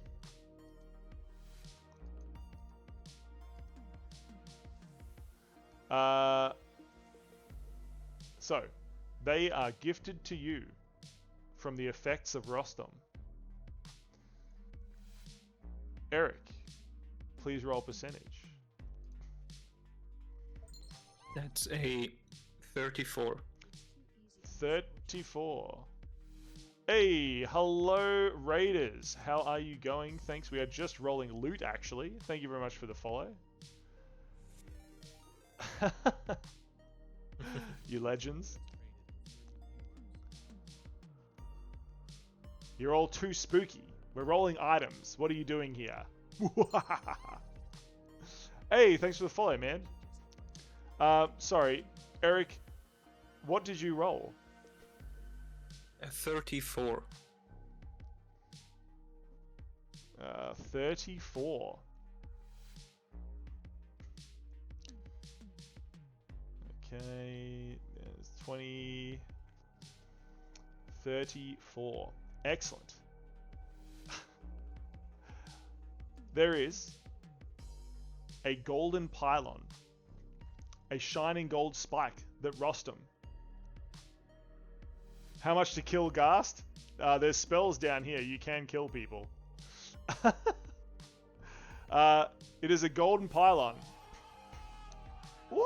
So, they are gifted to you from the effects of Rostom. Eric, please roll percentage. That's a 34. 34. Hey, hello Raiders. How are you going? Thanks. We are just rolling loot actually. Thank you very much for the follow. You legends. You're all too spooky. We're rolling items. What are you doing here? Hey, thanks for the follow, man. Sorry, Eric, what did you roll? A 34. 34. Okay, there's 20. 34. Excellent. There is a golden pylon, a shining gold spike that Rostom How much to kill Ghast? There's spells down here. You can kill people. It is a golden pylon. Woo!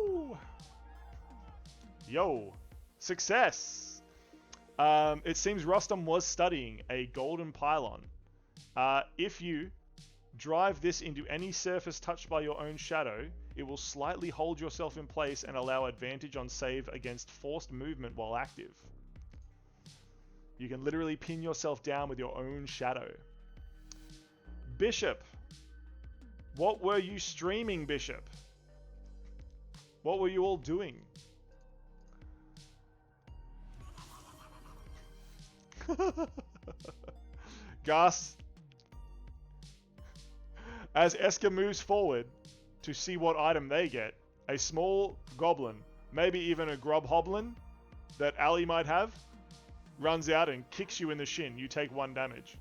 Woo! Yo, success. It seems Rostam was studying a golden pylon. If you drive this into any surface touched by your own shadow, it will slightly hold yourself in place and allow advantage on save against forced movement while active. You can literally pin yourself down with your own shadow. Bishop. What were you streaming, Bishop? What were you all doing? Gus. As Eska moves forward to see what item they get, a small goblin, maybe even a grub hoblin that Ali might have, runs out and kicks you in the shin. You take 1 damage.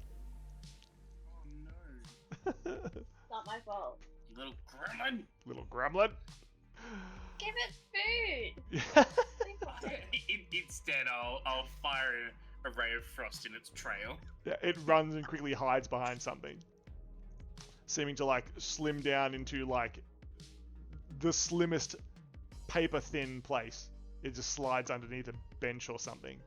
Oh no. Not my fault. You little gremlin. Little gremlin. Give it food! Instead, I'll fire a ray of frost in its trail. Yeah, it runs and quickly hides behind something, seeming to like slim down into like the slimmest paper thin place. It just slides underneath a bench or something.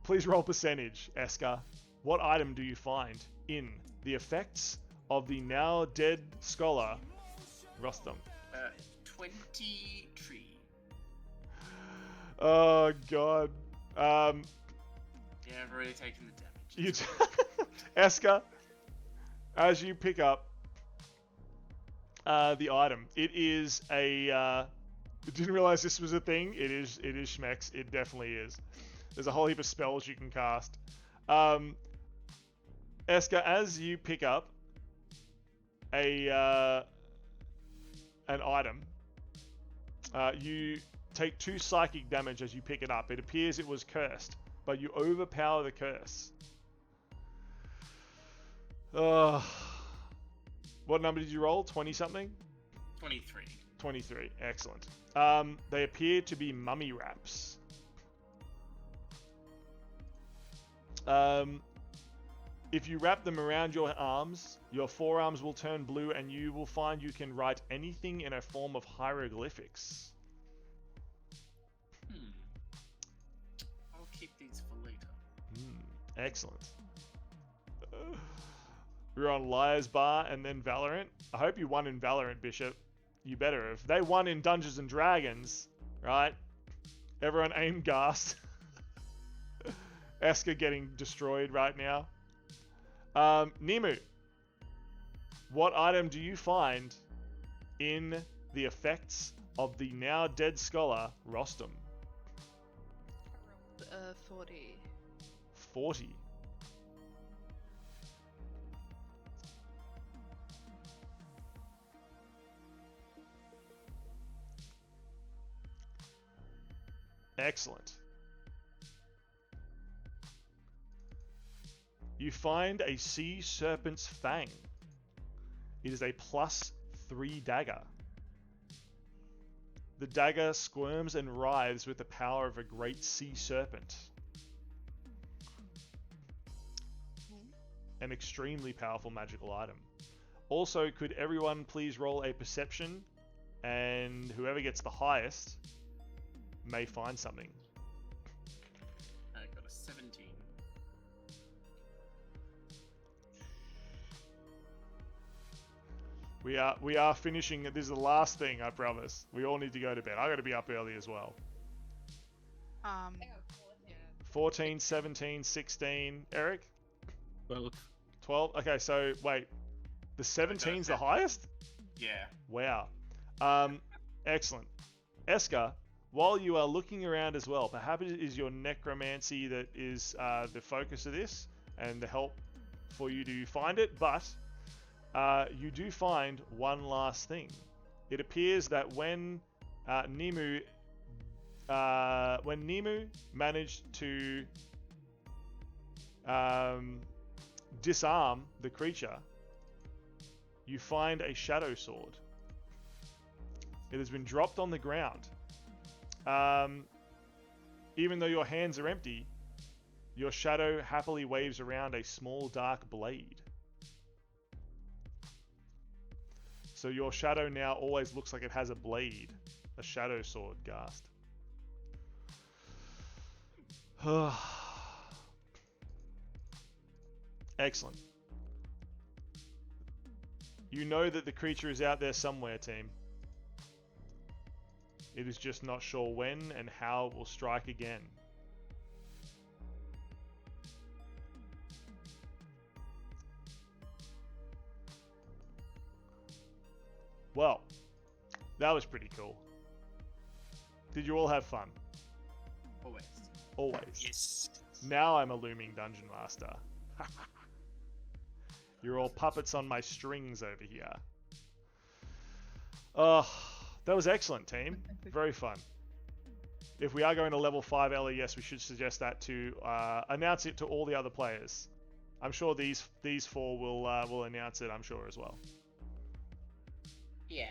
Please roll percentage, Eska. What item do you find in the effects of the now dead scholar, Rostam? 23. Oh god. Yeah, I've already taken the damage. Eska, as you pick up the item, it is a. I didn't realize this was a thing. It is Schmex. It definitely is. There's a whole heap of spells you can cast. Eska, as you pick up an item, you take 2 psychic damage as you pick it up. It appears it was cursed, but you overpower the curse. What number did you roll? 20 something? 23. 23. Excellent. They appear to be mummy wraps. If you wrap them around your arms, your forearms will turn blue and you will find you can write anything in a form of hieroglyphics. I'll keep these for later. Excellent. We're on Liar's Bar and then Valorant. I hope you won in Valorant, Bishop. You better have. They won in Dungeons and Dragons, right? Everyone aim Ghast. Eska getting destroyed right now. Nemu, what item do you find in the effects of the now dead scholar, Rostam? 40. 40. Excellent. You find a sea serpent's fang. It is a +3 dagger. The dagger squirms and writhes with the power of a great sea serpent. An extremely powerful magical item. Also, could everyone please roll a perception, and whoever gets the highest may find something. I got a 17. We are finishing. This is the last thing, I promise. We all need to go to bed. I got to be up early as well. I got 14, 17, 16. Eric? 12. 12? Okay, so wait. The 17's the highest? Yeah. Wow. Excellent. Eska, while you are looking around as well, perhaps it is your necromancy that is the focus of this and the help for you to find it, but you do find one last thing. It appears that when Nemu managed to disarm the creature, you find a shadow sword. It has been dropped on the ground, Even though your hands are empty, your shadow happily waves around a small dark blade. So your shadow now always looks like it has a blade, a shadow sword, Ghast. Excellent. You know that the creature is out there somewhere, team. It is just not sure when and how it will strike again. Well, that was pretty cool. Did you all have fun? Always. Always. Yes. Now I'm a looming dungeon master. You're all puppets on my strings over here. Oh, that was excellent, team. Very fun. If we are going to level 5 LES, we should suggest that to announce it to all the other players. I'm sure these four will announce it, I'm sure, as well. Yeah.